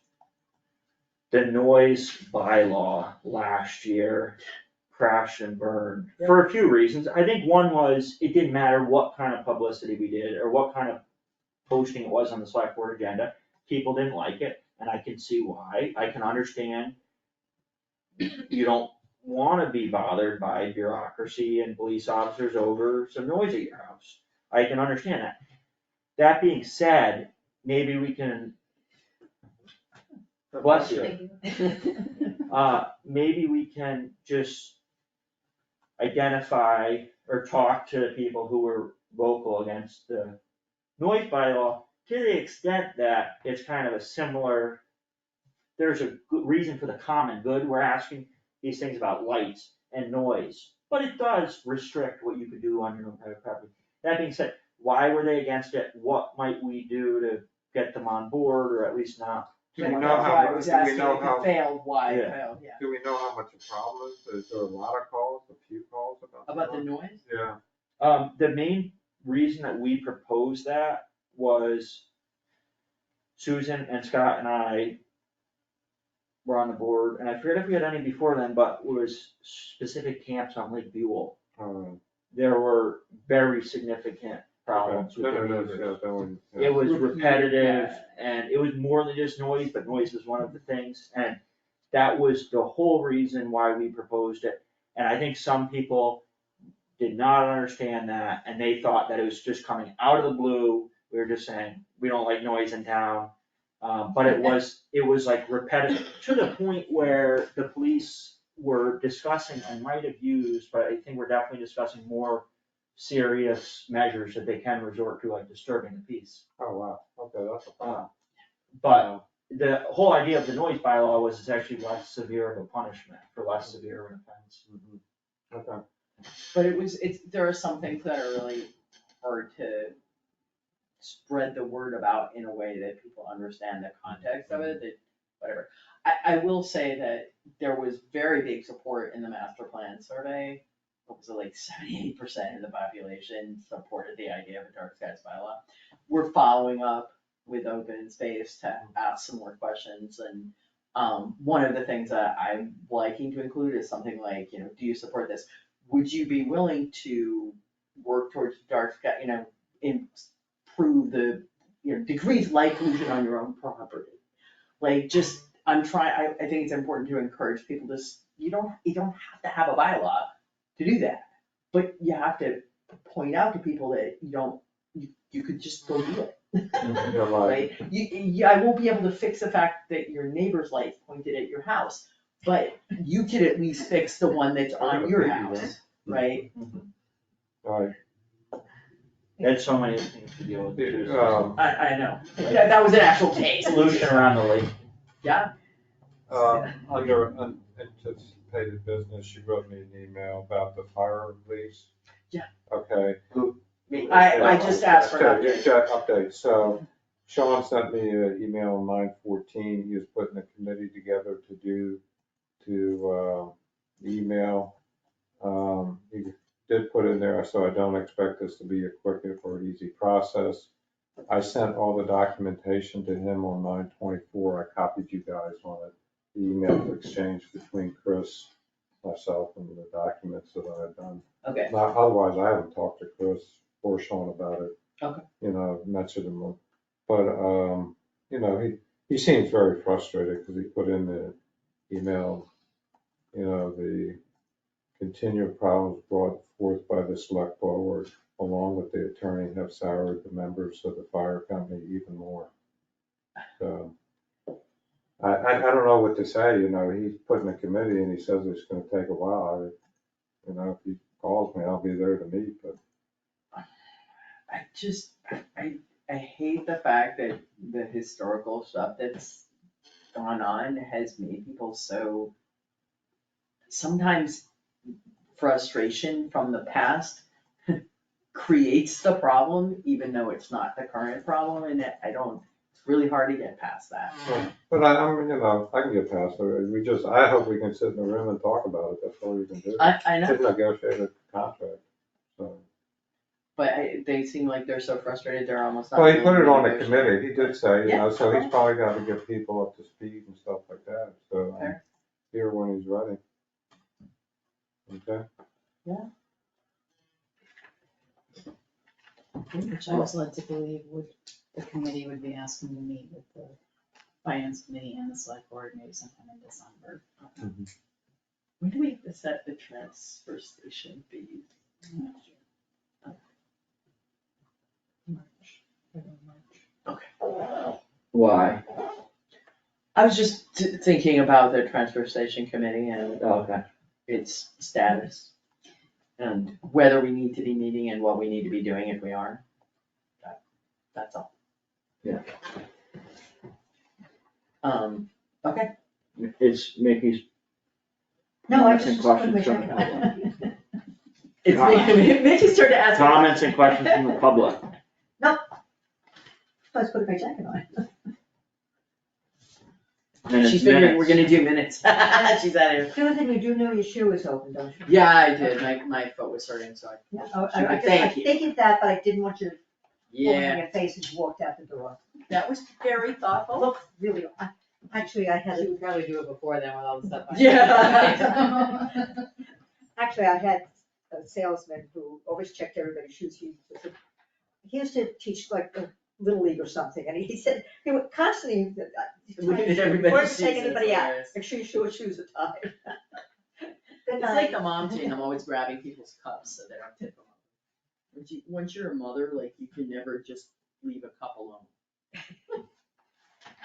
the noise bylaw last year crashed and burned for a few reasons. I think one was, it didn't matter what kind of publicity we did or what kind of posting it was on the select board agenda, people didn't like it, and I can see why. I can understand you don't wanna be bothered by bureaucracy and police officers over some noise at your house. I can understand that. That being said, maybe we can, bless you. Maybe we can just identify or talk to people who were vocal against the noise bylaw to the extent that it's kind of a similar, there's a good reason for the common good. We're asking these things about lights and noise, but it does restrict what you could do on your own private property. That being said, why were they against it? What might we do to get them on board, or at least not? Do we know That's how why I much- was do we asking know if how- it failed, why it Yeah. failed, yeah. Do we know how much the problem is? Is there a lot of calls, a few calls about? About the noise? Yeah. The main reason that we proposed that was Susan and Scott and I were on the board, and I forget if we had any before then, but it was specific camps on Lake Buell. There were very significant problems with the neighbors. It was repetitive, and it was more than just noise, but noise was one of the things, and that was the whole reason why we proposed it. And I think some people did not understand that, and they thought that it was just coming out of the blue, we were just saying, we don't like noise in town. But it was like repetitive, to the point where the police were discussing, and might have used, but I think we're definitely discussing more serious measures that they can resort to, like disturbing the peace. Oh, wow, okay, that's a problem. But the whole idea of the noise bylaw was it's actually less severe of a punishment for less severe of an offense. Okay. But there are some things that are really hard to spread the word about in a way that people understand the context of it, that, whatever. I will say that there was very big support in the master plan survey. What was it, like 78% of the population supported the idea of a dark skies bylaw. We're following up with open space to ask some more questions, and one of the things that I'm liking to include is something like, do you support this? Would you be willing to work towards dark sky, improve the, decrease light pollution on your own property? Like, just, I think it's important to encourage people to, you don't have to have a bylaw to do that, but you have to point out to people that you could just go do it. Right? I won't be able to fix the fact that your neighbor's lights pointed at your house, but you could at least fix the one that's on your house, right? Alright. There's so many things to deal with. I know, that was an actual case. Pollution around the lake. Yeah. Under unanticipated business, you wrote me an email about the fire release. Yeah. Okay. I just asked for an update. Update, so Sean sent me an email on 9/14, he was putting a committee together to email. He did put in there, so I don't expect this to be a quick or easy process. I sent all the documentation to him on 9/24, I copied you guys on it, the email exchange between Chris myself and the documents that I had done. Okay, Now, otherwise, I haven't talked to Chris or Sean about it. Okay. You know, I've mentioned him, but, you know, he seems very frustrated because he put in the email, you know, the continued problems brought forth by the select board, along with the attorney, have soured the members of the fire company even more. So, I don't know what to say, you know, he's put in a committee and he says it's gonna take a while. You know, if he calls me, I'll be there to meet, but I hate the fact that the historical stuff that's gone on has made people so, sometimes frustration from the past creates the problem, even though it's not the current problem, and it's really hard to get past that. But I'm, you know, I can get past it. I hope we can sit in the room and talk about it. That's all we can do. I know, To negotiate a contract, so. but they seem like they're so frustrated, they're almost not. Well, he put willing it to on the negotiate. committee, he did say, you know, Yeah, so he's okay. probably gotta get people up to speed and stuff like that, so I'm Fair. here when he's ready. Okay? Which I was led to believe the committee would be asking to meet with the finance committee and the select board maybe sometime in December. When do we have to set the transfer station fees? Okay. Why? I was just thinking about the transfer station committee and Okay. its status. And whether we need to be meeting and what we need to be doing if we are. That's all. Yeah. Okay. It's Mickey's. No, I Comments and just couldn't questions make from it. the It's making started to ask. me- Comments and questions from the public. Let's put my jacket on. Minutes, She's figuring we're minutes. gonna do minutes. She's out of here. The other thing, you do know your shoe is open, don't you? Yeah, I did. My foot was hurting, so I. Yeah, I I thank you. figured that, but I didn't want you to pull Yeah, in your face as you walked out the door. that was very thoughtful. Look, really, actually, I had She it. would probably do it before then with all the stuff. Yeah. Actually, I had a salesman who always checked everybody's shoes. He used to teach like a little league or something, and he said, he would constantly, Looking at everybody's before you shoes, take it's anybody out, hilarious. make sure your shoes are tied. Good It's night. like the mom thing, I'm always grabbing people's cups so they don't tip them over. Once you're a mother, like, you can never just leave a cup alone.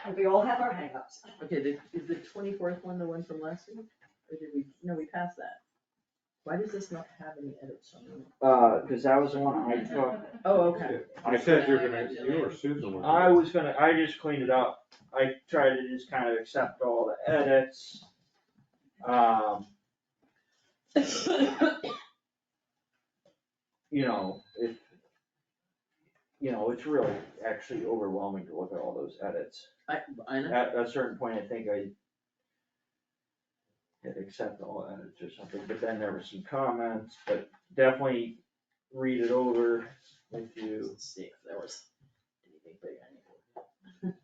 And we all have our hangups. Okay, is the 24th one the one from last week? Or did we, no, we passed that. Why does this not have any edits on it? Cause that was the one I took. Oh, okay. I said you or Susan were. I just cleaned it up. I tried to just kind of accept all the edits. You know, it's really actually overwhelming to look at all those edits. I know. At a certain point, I think I hit accept all edits or something, but then there were some comments, but definitely read it over with you. Let's see if there was anything big I needed.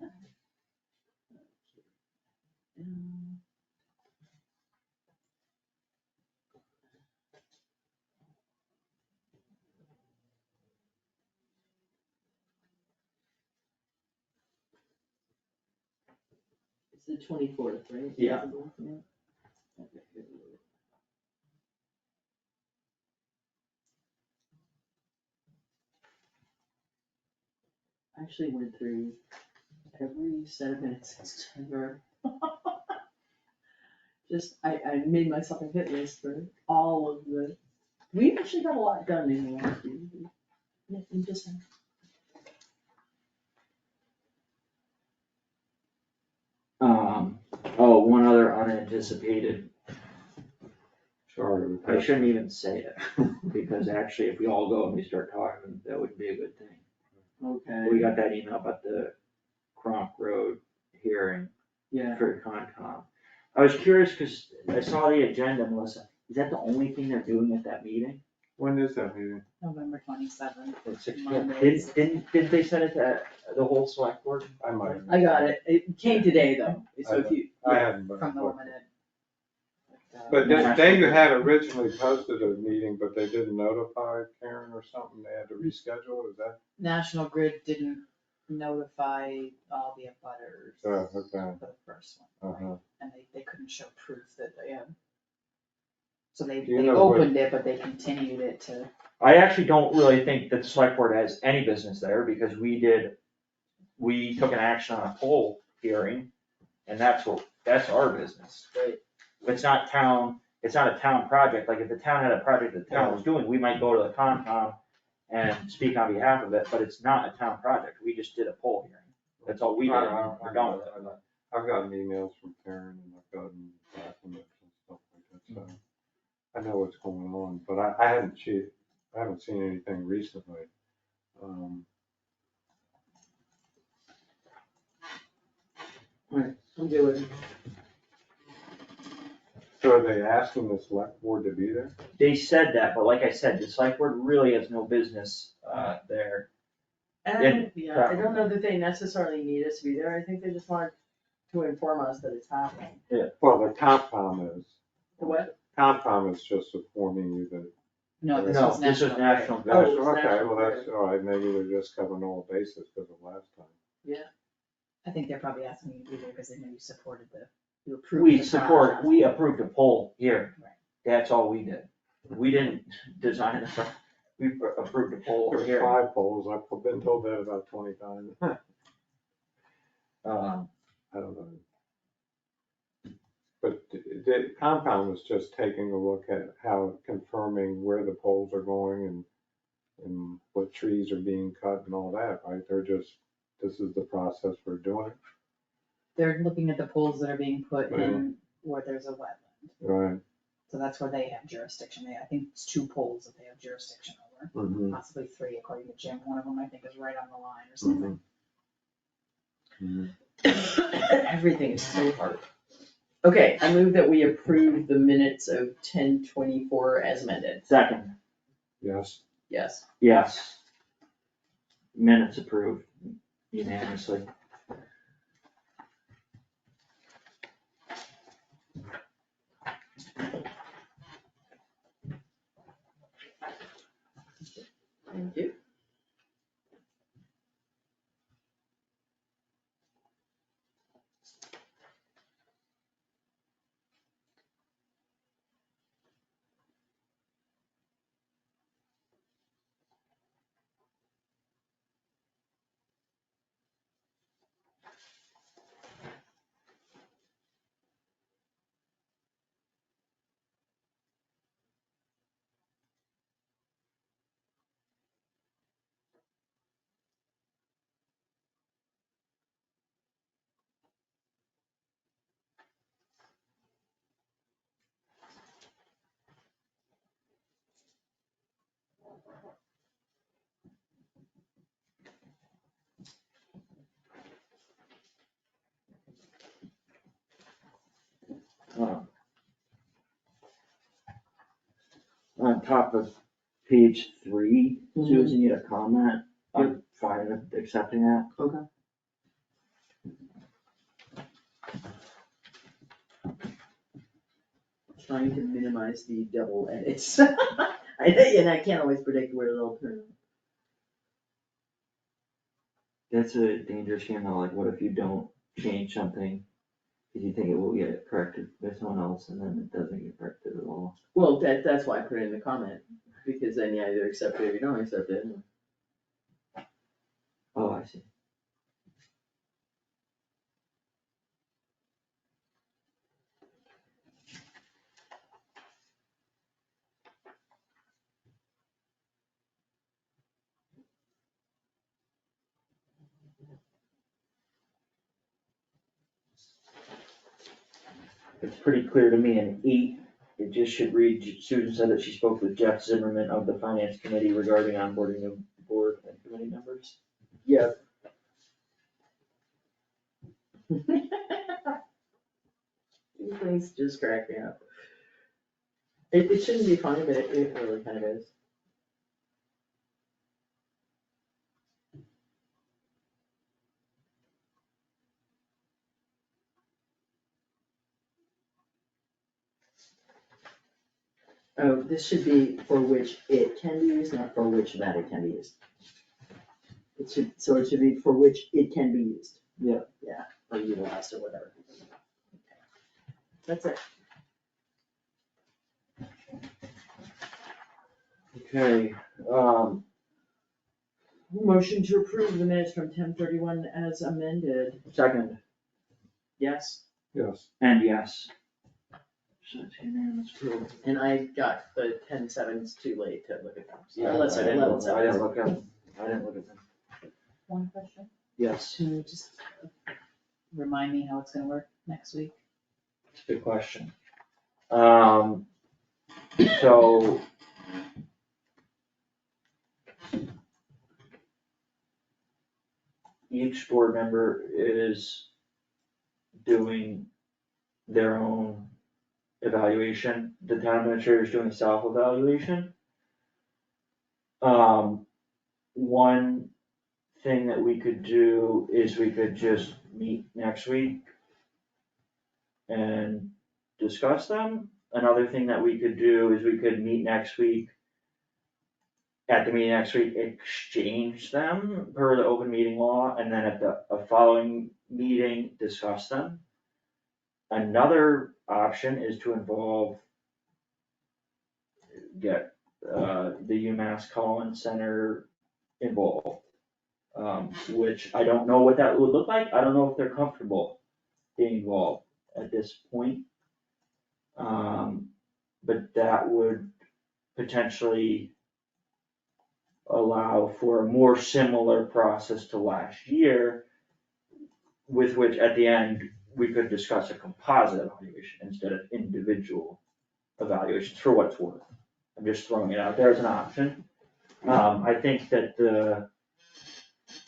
It's the 24th, right? Yeah. I actually went through every set of minutes since January. Just, I made myself a hit list for all of the, we actually got a lot done in the last few weeks. Yeah, in December. One other unanticipated. Sorry. I shouldn't even say it, because actually if we all go and we start talking, that would be a good thing. Okay. We got that email about the Cronk Road hearing Yeah. for Concom. I was curious, cause I saw the agenda, Melissa, is that the only thing they're doing at that meeting? When is that meeting? November 27th. At 6 p.m.? Mondays. Didn't they send it to the whole select board? I might. I got it. It came today though, so if you, I haven't. been From the looked. woman But then you had originally posted a meeting, but they didn't notify Karen or something, they had to reschedule, is that? National Grid didn't notify all the abutters Oh, for okay. the first one, Uh-huh. and they couldn't show proof that they had. So they Do you they know what- opened it, but they continued it to, I actually don't really think that the select board has any business there, because we took an action on a poll hearing, and that's our business. Right. It's not a town project, like if the town had a project that the town was doing, we might go to the Concom and speak on behalf of it, but it's not a town project, we just did a poll hearing, that's all we did, and we're done with it. I've gotten emails from Karen and I've gotten documents and stuff like that, so I know what's going on, but I haven't seen anything recently. I'm good with it. So are they asking the select board to be there? They said that, but like I said, the select board really has no business, there. And, yeah, I don't know that they necessarily need us to be there, I think they just want to inform us that it's happening. Well, the Concom is. The what? Concom is just informing you that. no, this No, was this was National Grid. National Grid. Oh, it's Okay, National well, that's, Grid. all right, maybe they're just covering all bases because of last time. I think they're probably asking you to be there because they know you supported you approved the project. We approved a poll here, Right. that's all we did. We didn't design it, we approved a poll over There's here. 5 polls, I've been told that about 20 times. I don't know. But the compound was just taking a look at how, confirming where the poles are going and what trees are being cut and all that, right? This is the process for doing it. They're looking at the poles that are being put Right. in where there's a wetland, Right. so that's where they have jurisdiction, I think it's 2 poles that they have jurisdiction over, Mm-hmm. possibly 3 according to Jim, one of them I think is right on the line or something. Everything is so hard. Okay, I move that we approve the minutes of 10:24 as amended. Second, Yes. Yes. yes. Minutes approved unanimously. Thank you. On top of page 3, Susan, you had a comment, I'm fine with accepting that. Okay. Trying to minimize the double edits. And I can't always predict where they'll turn. That's a dangerous game though, like what if you don't change something, because you think it will get corrected by someone else and then it doesn't get corrected at all. Well, that's why I put it in the comment, because then you either accept it or you don't accept it. Oh, I see. It's pretty clear to me in 8, it just should read, Susan said that she spoke with Jeff Zimmerman of the finance committee regarding onboarding of board and committee members. Yep. These things just crack me up. It shouldn't be funny, but it really kind of is. Oh, this should be for which it can be used, not for which that it can be used. It should be for which it can be used. Yeah. Yeah, or utilized or whatever. That's it. Okay, Motion to approve the minutes from 10:31 as amended. second, Yes, Yes. and yes. So it's unanimous approval. and I got the 10:07, it's too late to look at them. Yeah, Unless I they're didn't 11:07. look at them, I didn't look at them. One question, Yes, can you just remind me how it's gonna work next week? it's a good question. So. Each board member is doing their own evaluation. The town administrator is doing a self-evaluation. One thing that we could do is we could just meet next week and discuss them. Another thing that we could do is we could meet next week. At the meeting next week, exchange them per the open meeting law, and then at a following meeting, discuss them. Another option is to get the UMass Collins Center involved, which I don't know what that would look like. I don't know if they're comfortable being involved at this point. But that would potentially allow for a more similar process to last year, with which at the end, we could discuss a composite evaluation instead of individual evaluations, for what it's worth. I'm just throwing it out there as an option. I think that the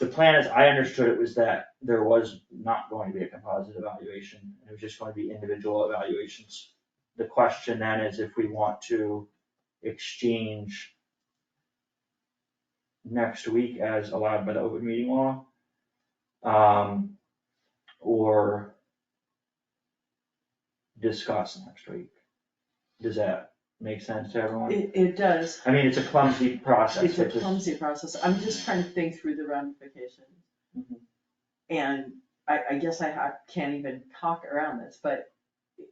plan, as I understood it, was that there was not going to be a composite evaluation, it was just going to be individual evaluations. The question then is if we want to exchange next week as allowed by the open meeting law, or discuss next week. Does that make sense to everyone? it does. I mean, it's a clumsy process. It's a but clumsy process. I'm just trying to think through the ramifications. Mhm. And I guess can't even talk around this, but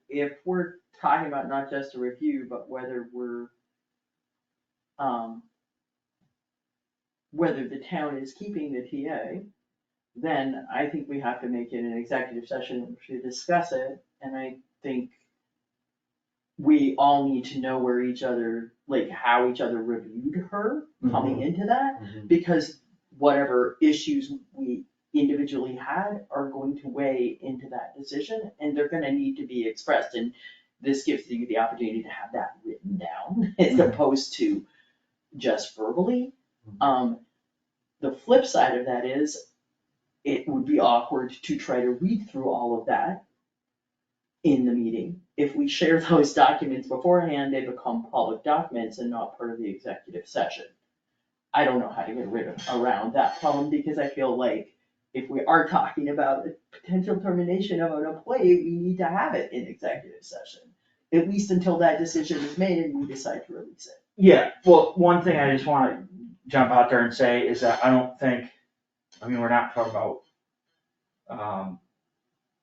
if we're talking about not just a review, but whether whether the town is keeping the TA, then I think we have to make it an executive session to discuss it, and I think we all need to know where each other, like how each other reviewed her coming into that, because whatever issues we individually had are going to weigh into that decision, and they're gonna need to be expressed, and this gives you the opportunity to have that written down as opposed to just verbally. The flip side of that is, it would be awkward to try to read through all of that in the meeting. If we share those documents beforehand, they become public documents and not part of the executive session. I don't know how to get around that problem, because I feel like if we are talking about the potential termination of an employee, we need to have it in executive session, at least until that decision is made and we decide to release it. Yeah, well, one thing I just wanna jump out there and say is that I don't think, I mean, we're not talking about,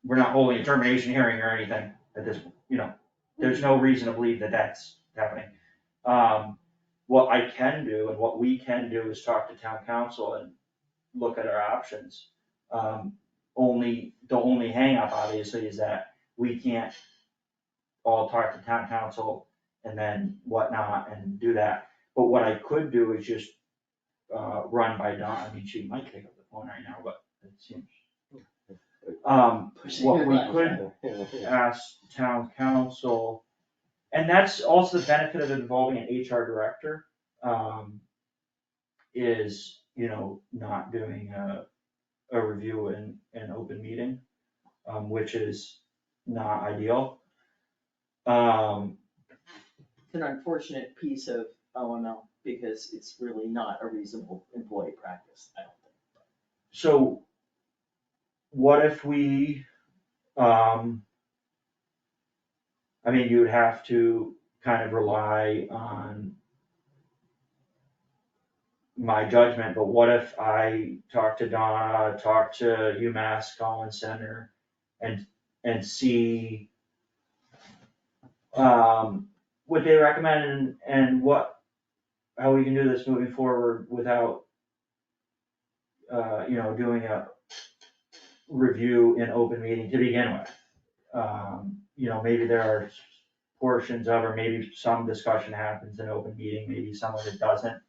we're not holding a termination hearing or anything at this, there's no reason to believe that that's happening. What I can do and what we can do is talk to town council and look at our options. The only hang up obviously is that we can't all talk to town council and then whatnot and do that. But what I could do is just run by Dawn. I mean, she might pick up the phone right now, but it seems. What we could ask town council, and that's also the benefit of involving an HR director, is, not doing a review in an open meeting, which is not ideal. It's an unfortunate piece of OML, because it's really not a reasonable employee practice, I don't think. So what if we, I mean, you would have to kind of rely on my judgment, but what if I talk to Donna, talk to UMass Collins Center and see what they recommend and how we can do this moving forward without, doing a review in open meeting to begin with. Maybe there are portions of, or maybe some discussion happens in open meeting, maybe some of it doesn't.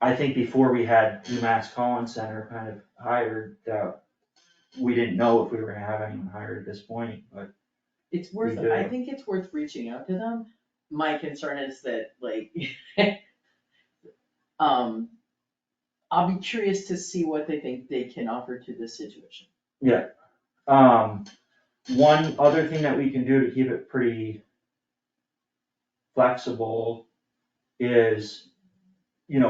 I think before we had UMass Collins Center kind of hired, we didn't know if we were gonna have anyone hired at this point, but It's worth, We do. I think it's worth reaching out to them. My concern is that like, I'll be curious to see what they think they can offer to this situation. one other thing that we can do to keep it pretty flexible is,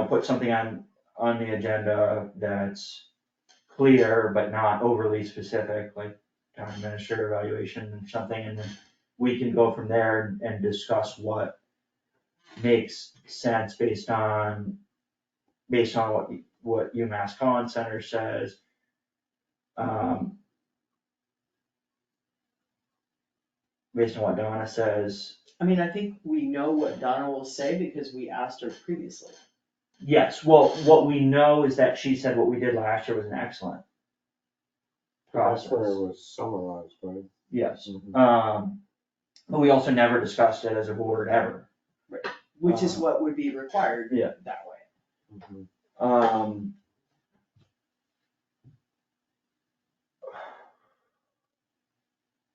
put something on the agenda that's clear but not overly specific, like town administrator evaluation and something, and then we can go from there and discuss what makes sense based on what UMass Collins Center says. Based on what Donna says. I mean, I think we know what Donna will say because we asked her previously. Yes, well, what we know is that she said what we did last year was an excellent That's process. where it was summarized, right? Yes, Mhm. but we also never discussed it as a board ever. Which is what would be required Yeah. that way. Mhm.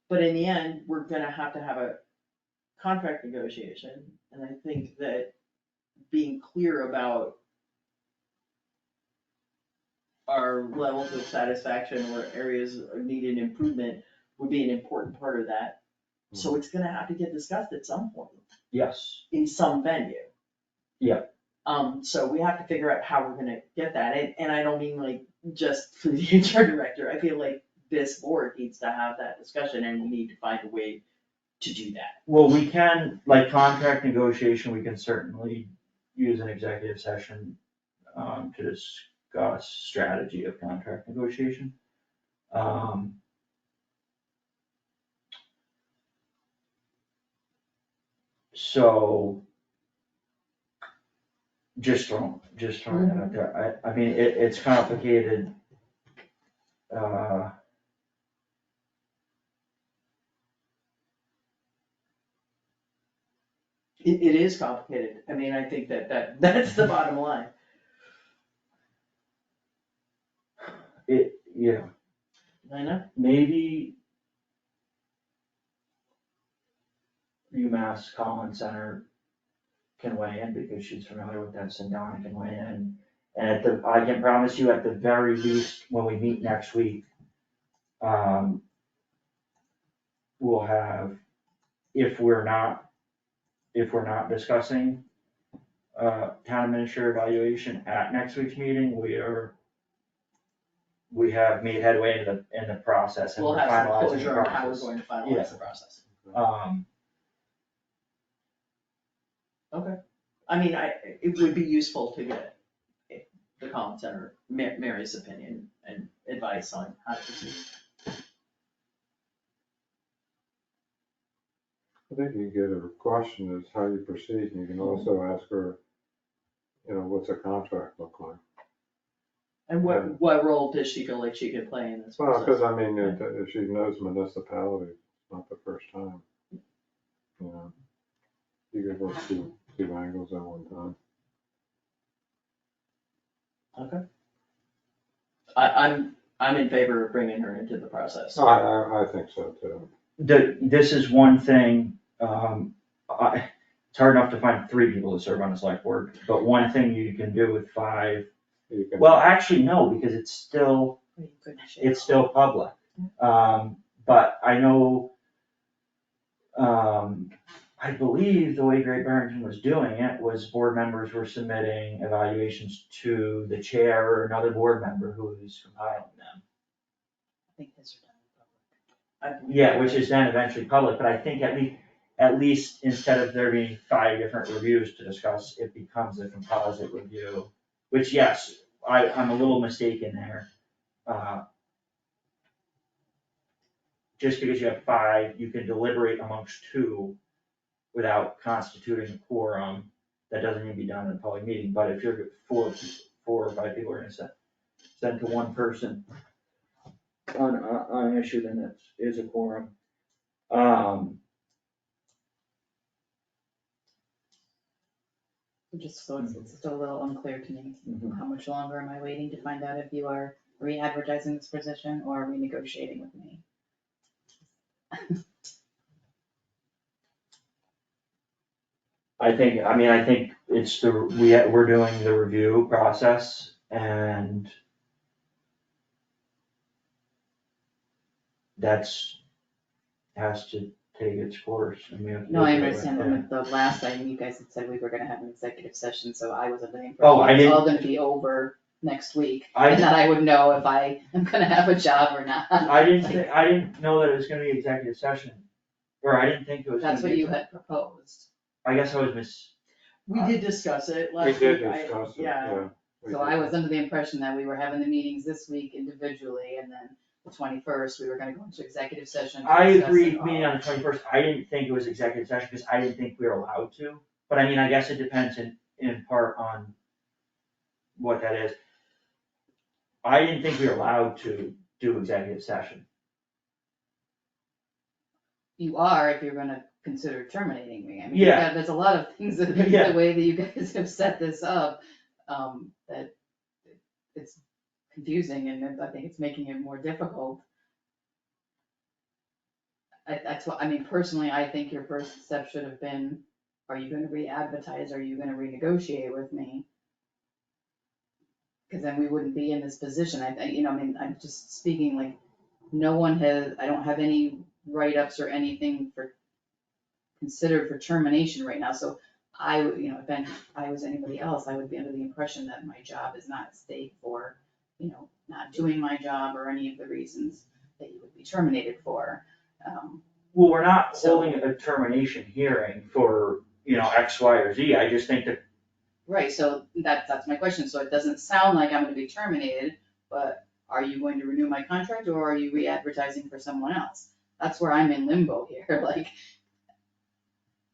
But in the end, we're gonna have to have a contract negotiation, and I think that being clear about our levels of satisfaction or areas of needed improvement would be an important part of that. So it's gonna have to get discussed at some point, Yes, in some venue. Yeah. So we have to figure out how we're gonna get that, and I don't mean like just for the HR director, I feel like this board needs to have that discussion, and we need to find a way to do that. well, we can, like contract negotiation, we can certainly use an executive session to discuss strategy of contract negotiation. So just throwing that out there, I mean, it's complicated. It is complicated, I mean, I think that's the bottom line. Yeah, I know. maybe UMass Collins Center can weigh in because she's familiar with this, and Donna can weigh in. And I can promise you at the very least, when we meet next week, we'll have, if we're not discussing town administrator evaluation at next week's meeting, we have made headway in the process and We'll we're have some finalizing the closure on how we're process. going to finalize the process. Okay, I mean, it would be useful to get the Collins Center, Mary's opinion and advice on how to proceed. I think you get a question is how you proceed, and you can also ask her, what's a contract look like? And what role does she feel like she can play in this Well, process? because I mean, if she knows municipality, it's not the first time. You could work two angles at one time. Okay. I'm in favor of bringing her into the process. I think so too. This is one thing, it's hard enough to find 3 people to serve on the select board, but one thing you can do with 5, well, actually, no, because it's still public. But I know, I believe the way Great Barrington was doing it was board members were submitting evaluations to the chair or another board member who was compiling them. I think his are done Yeah, which is then eventually public, but I think at least instead of there being 5 different reviews to discuss, it becomes a composite review. Which, yes, I'm a little mistaken there. Just because you have 5, you can deliberate amongst 2 without constituting a quorum. That doesn't need to be done in a public meeting, but if you're 4 or 5 people are gonna send to one person on an issue, then that is a quorum. Just so it's still a little unclear to me, Mhm. how much longer am I waiting to find out if you are re-advertising this position or renegotiating with me? I think it's we're doing the review process and has to take its course and we have to. No, I do it understand, right. but the last time you guys had said we were gonna have an executive session, so I was under the Oh, I impression it's didn't- all gonna be over next week. I And that I would know if I am gonna have a job or not. I didn't know that it was gonna be executive session, or I didn't think it was gonna be. That's what you had proposed. I guess I was We did discuss it We last did week. discuss it, Yeah. yeah. we So did. I was under the impression that we were having the meetings this week individually, and then the 21st, we were gonna go into executive session. to I discuss agreed, it all. meeting on the 21st, I didn't think it was executive session, because I didn't think we were allowed to, but I mean, I guess it depends in part on what that is. I didn't think we were allowed to do executive session. You are if you're gonna consider terminating me. I mean, Yeah. there's a lot of things that, Yeah. the way that you guys have set this up, that it's confusing and I think it's making it more difficult. That's what, I mean, personally, I think your first step should have been, are you gonna re-advertise, are you gonna renegotiate with me? Cause then we wouldn't be in this position, I mean, I'm just speaking like, no one has, I don't have any write-ups or anything considered for termination right now, so I would, if I was anybody else, I would be under the impression that my job is not at stake for, not doing my job or any of the reasons that you would be terminated for. Well, we're not So- holding a termination hearing for, X, Y, or Z, I just think that. Right, so that's my question, so it doesn't sound like I'm gonna be terminated, but are you going to renew my contract or are you re-advertising for someone else? That's where I'm in limbo here, like,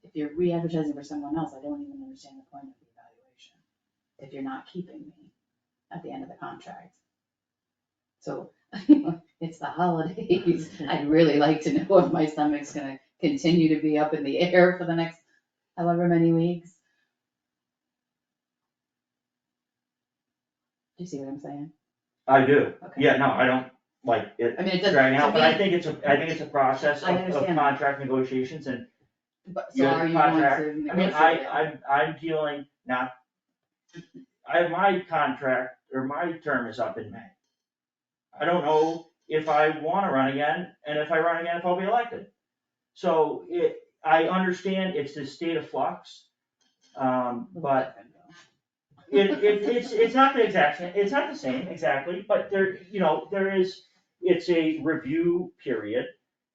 if you're re-advertising for someone else, I don't even understand the point of the evaluation, if you're not keeping me at the end of the contract. So, it's the holidays, I'd really like to know if my stomach's gonna continue to be up in the air for the next however many weeks. Do you see what I'm saying? I do, Okay. yeah, no, I don't like it I mean, it doesn't, dragging out, to but I me, think it's a process I of understand. contract negotiations and. but, You so have are a you going contract. to I mean, negotiate? I'm dealing not, my contract, or my term is up in May. I don't know if I wanna run again, and if I run again, if I'll be elected. So I understand it's this state of flux, but it's not the exact same, it's not the same exactly, but it's a review period.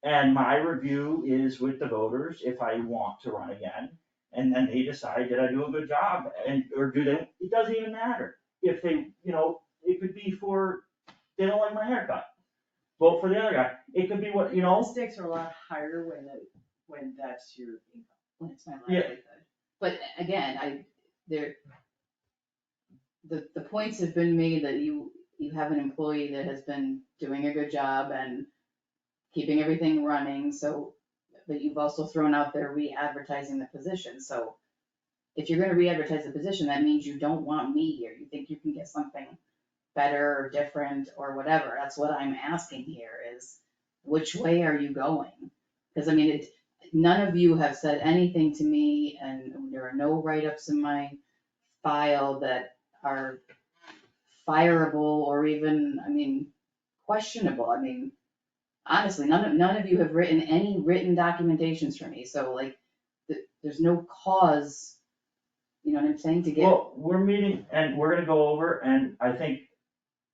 And my review is with the voters if I want to run again, and then they decide, did I do a good job, or do they, it doesn't even matter. If they, it could be they don't like my haircut, vote for the other guy, it could be what, The stakes are a lot higher when that's your income. When it's my Yeah. livelihood. But again, the points have been made that you have an employee that has been doing a good job and keeping everything running, so, but you've also thrown out there re-advertising the position, so if you're gonna re-advertise the position, that means you don't want me here, you think you can get something better or different or whatever, that's what I'm asking here is, which way are you going? Cause I mean, none of you have said anything to me, and there are no write-ups in my file that are fireable or even, questionable, honestly, none of you have written any written documentations for me, so like, there's no cause, you know what I'm saying, to get. Well, we're meeting and we're gonna go over, and I think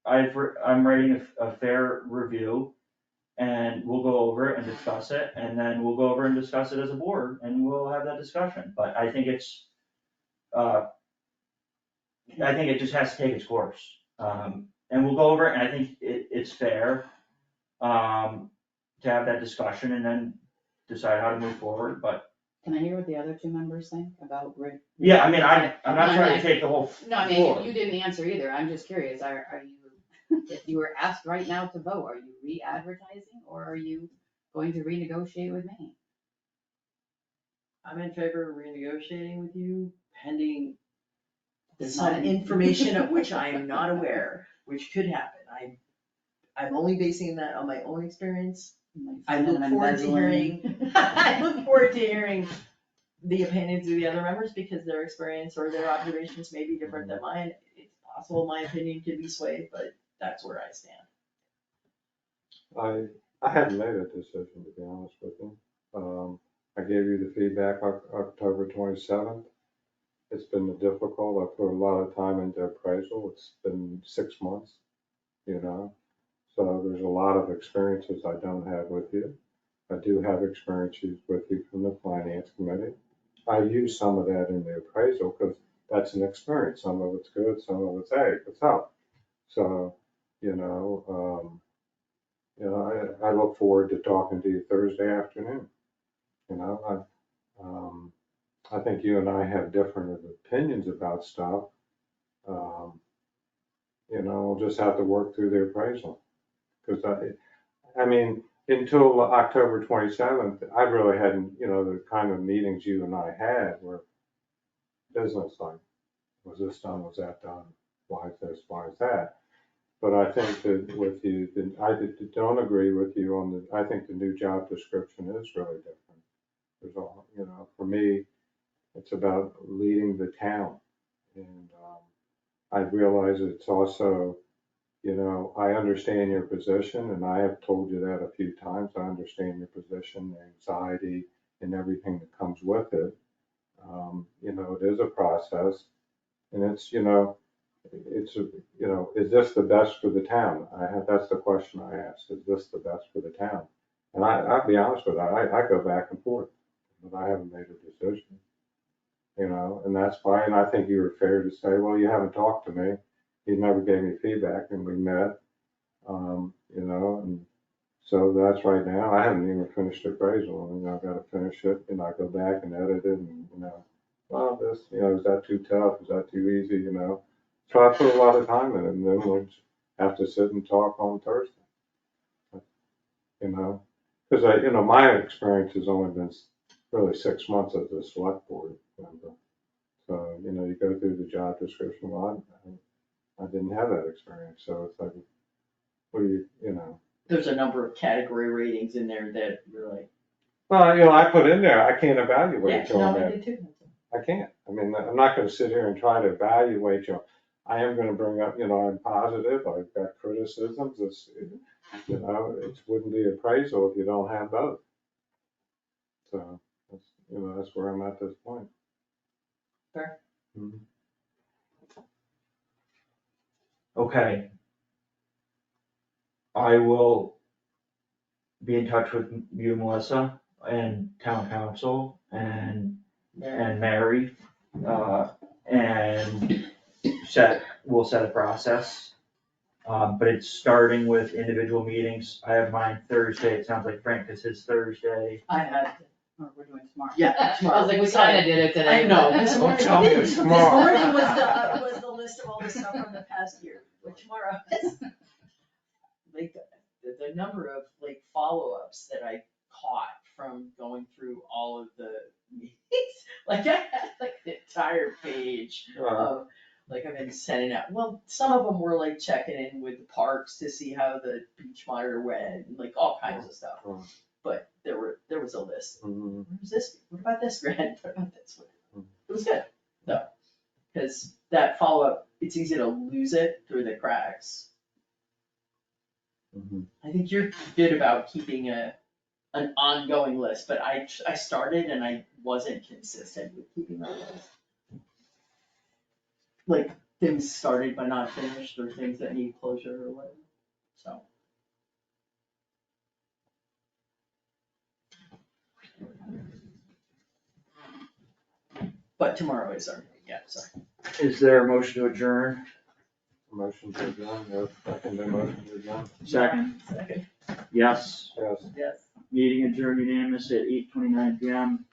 I'm writing a fair review. and we'll go over it and discuss it, and then we'll go over and discuss it as a board, and we'll have that discussion, but I think it's, I think it just has to take its course. And we'll go over it, and I think it's fair, to have that discussion and then decide how to move forward, but. Can I hear what the other two members think about Yeah, I mean, I'm not trying to take the whole No, I floor. mean, you didn't answer either, I'm just curious, are you, if you were asked right now to vote, are you re-advertising, or are you going to renegotiate with me? I'm in favor of renegotiating with you pending There's some not any- information of which I am not aware, which could happen. I'm only basing that on my own experience. I look forward to hearing, I look forward to hearing the opinions of the other members, because their experience or their observations may be different than mine. It's possible my opinion could be swayed, but that's where I stand. I hadn't made a decision, to be honest with you. I gave you the feedback October 27th. It's been difficult. I put a lot of time into appraisal. It's been 6 months, you know. So there's a lot of experiences I don't have with you. I do have experiences with you from the finance committee. I use some of that in the appraisal because that's an experience. Some of it's good, some of it's, hey, it's help. So, I look forward to talking to you Thursday afternoon. I think you and I have different opinions about stuff. We'll just have to work through the appraisal. Because I mean, until October 27th, I really hadn't, the kind of meetings you and I had were business-like. Was this done? Was that done? Why is this? Why is that? But I think that with you, I don't agree with you on I think the new job description is really different. There's all, for me, it's about leading the town. And I realize it's also, I understand your position, and I have told you that a few times. I understand your position, the anxiety, and everything that comes with it. It is a process, and it's, is this the best for the town? That's the question I ask. Is this the best for the town? And I'll be honest with you, I go back and forth, but I haven't made a decision. And that's fine. And I think you were fair to say, well, you haven't talked to me. You never gave me feedback, and we met, and so that's right now. I haven't even finished the appraisal, and I've got to finish it, and I go back and edit it, and, well, this, is that too tough? Is that too easy? So I put a lot of time in it, and then we'll have to sit and talk on Thursday. Because my experience has only been really 6 months as a select board member. So, you go through the job description, well, I didn't have that experience, so it's like, what do you. There's a number of category ratings in there that you're like. Well, I put in there, I can't evaluate Yeah, you on no, I that. did too. I can't. I mean, I'm not gonna sit here and try to evaluate you. I am gonna bring up, I'm positive, I've got criticisms, it wouldn't be appraisal if you don't have both. So, that's where I'm at this point. Fair. Mhm. Okay. I will be in touch with you, Melissa, and town council, and Mary, and we'll set a process. But it's starting with individual meetings. I have mine Thursday. It sounds like Frank has his Thursday. I had, Or we're doing tomorrow. yeah, tomorrow. I was like, we kinda did it today. I know. but- This morning, tell me this tomorrow. morning was the list of all the stuff from the past year, but tomorrow is. Like, the number of like follow-ups that I caught from going through all of the meetings, like I had like the entire page of, like I've been sending out, well, some of them were like checking in with the parks to see how the beach monitor went, and like all kinds of stuff. But there was a list. Mhm. Where's this? What about this grant? What about this one? It was good, though, because that follow-up, it's easy to lose it through the cracks. Mhm. I think you're good about keeping an ongoing list, but I started and I wasn't consistent with keeping that list. Like, things started but not finished, or things that need closure or whatever, so. But tomorrow is our meeting, yeah, sorry. Is there a motion to adjourn? Motion to adjourn, yes, second the motion to adjourn, Second, Second, yes, yes. yes. meeting adjourned unanimous at 8:29 PM.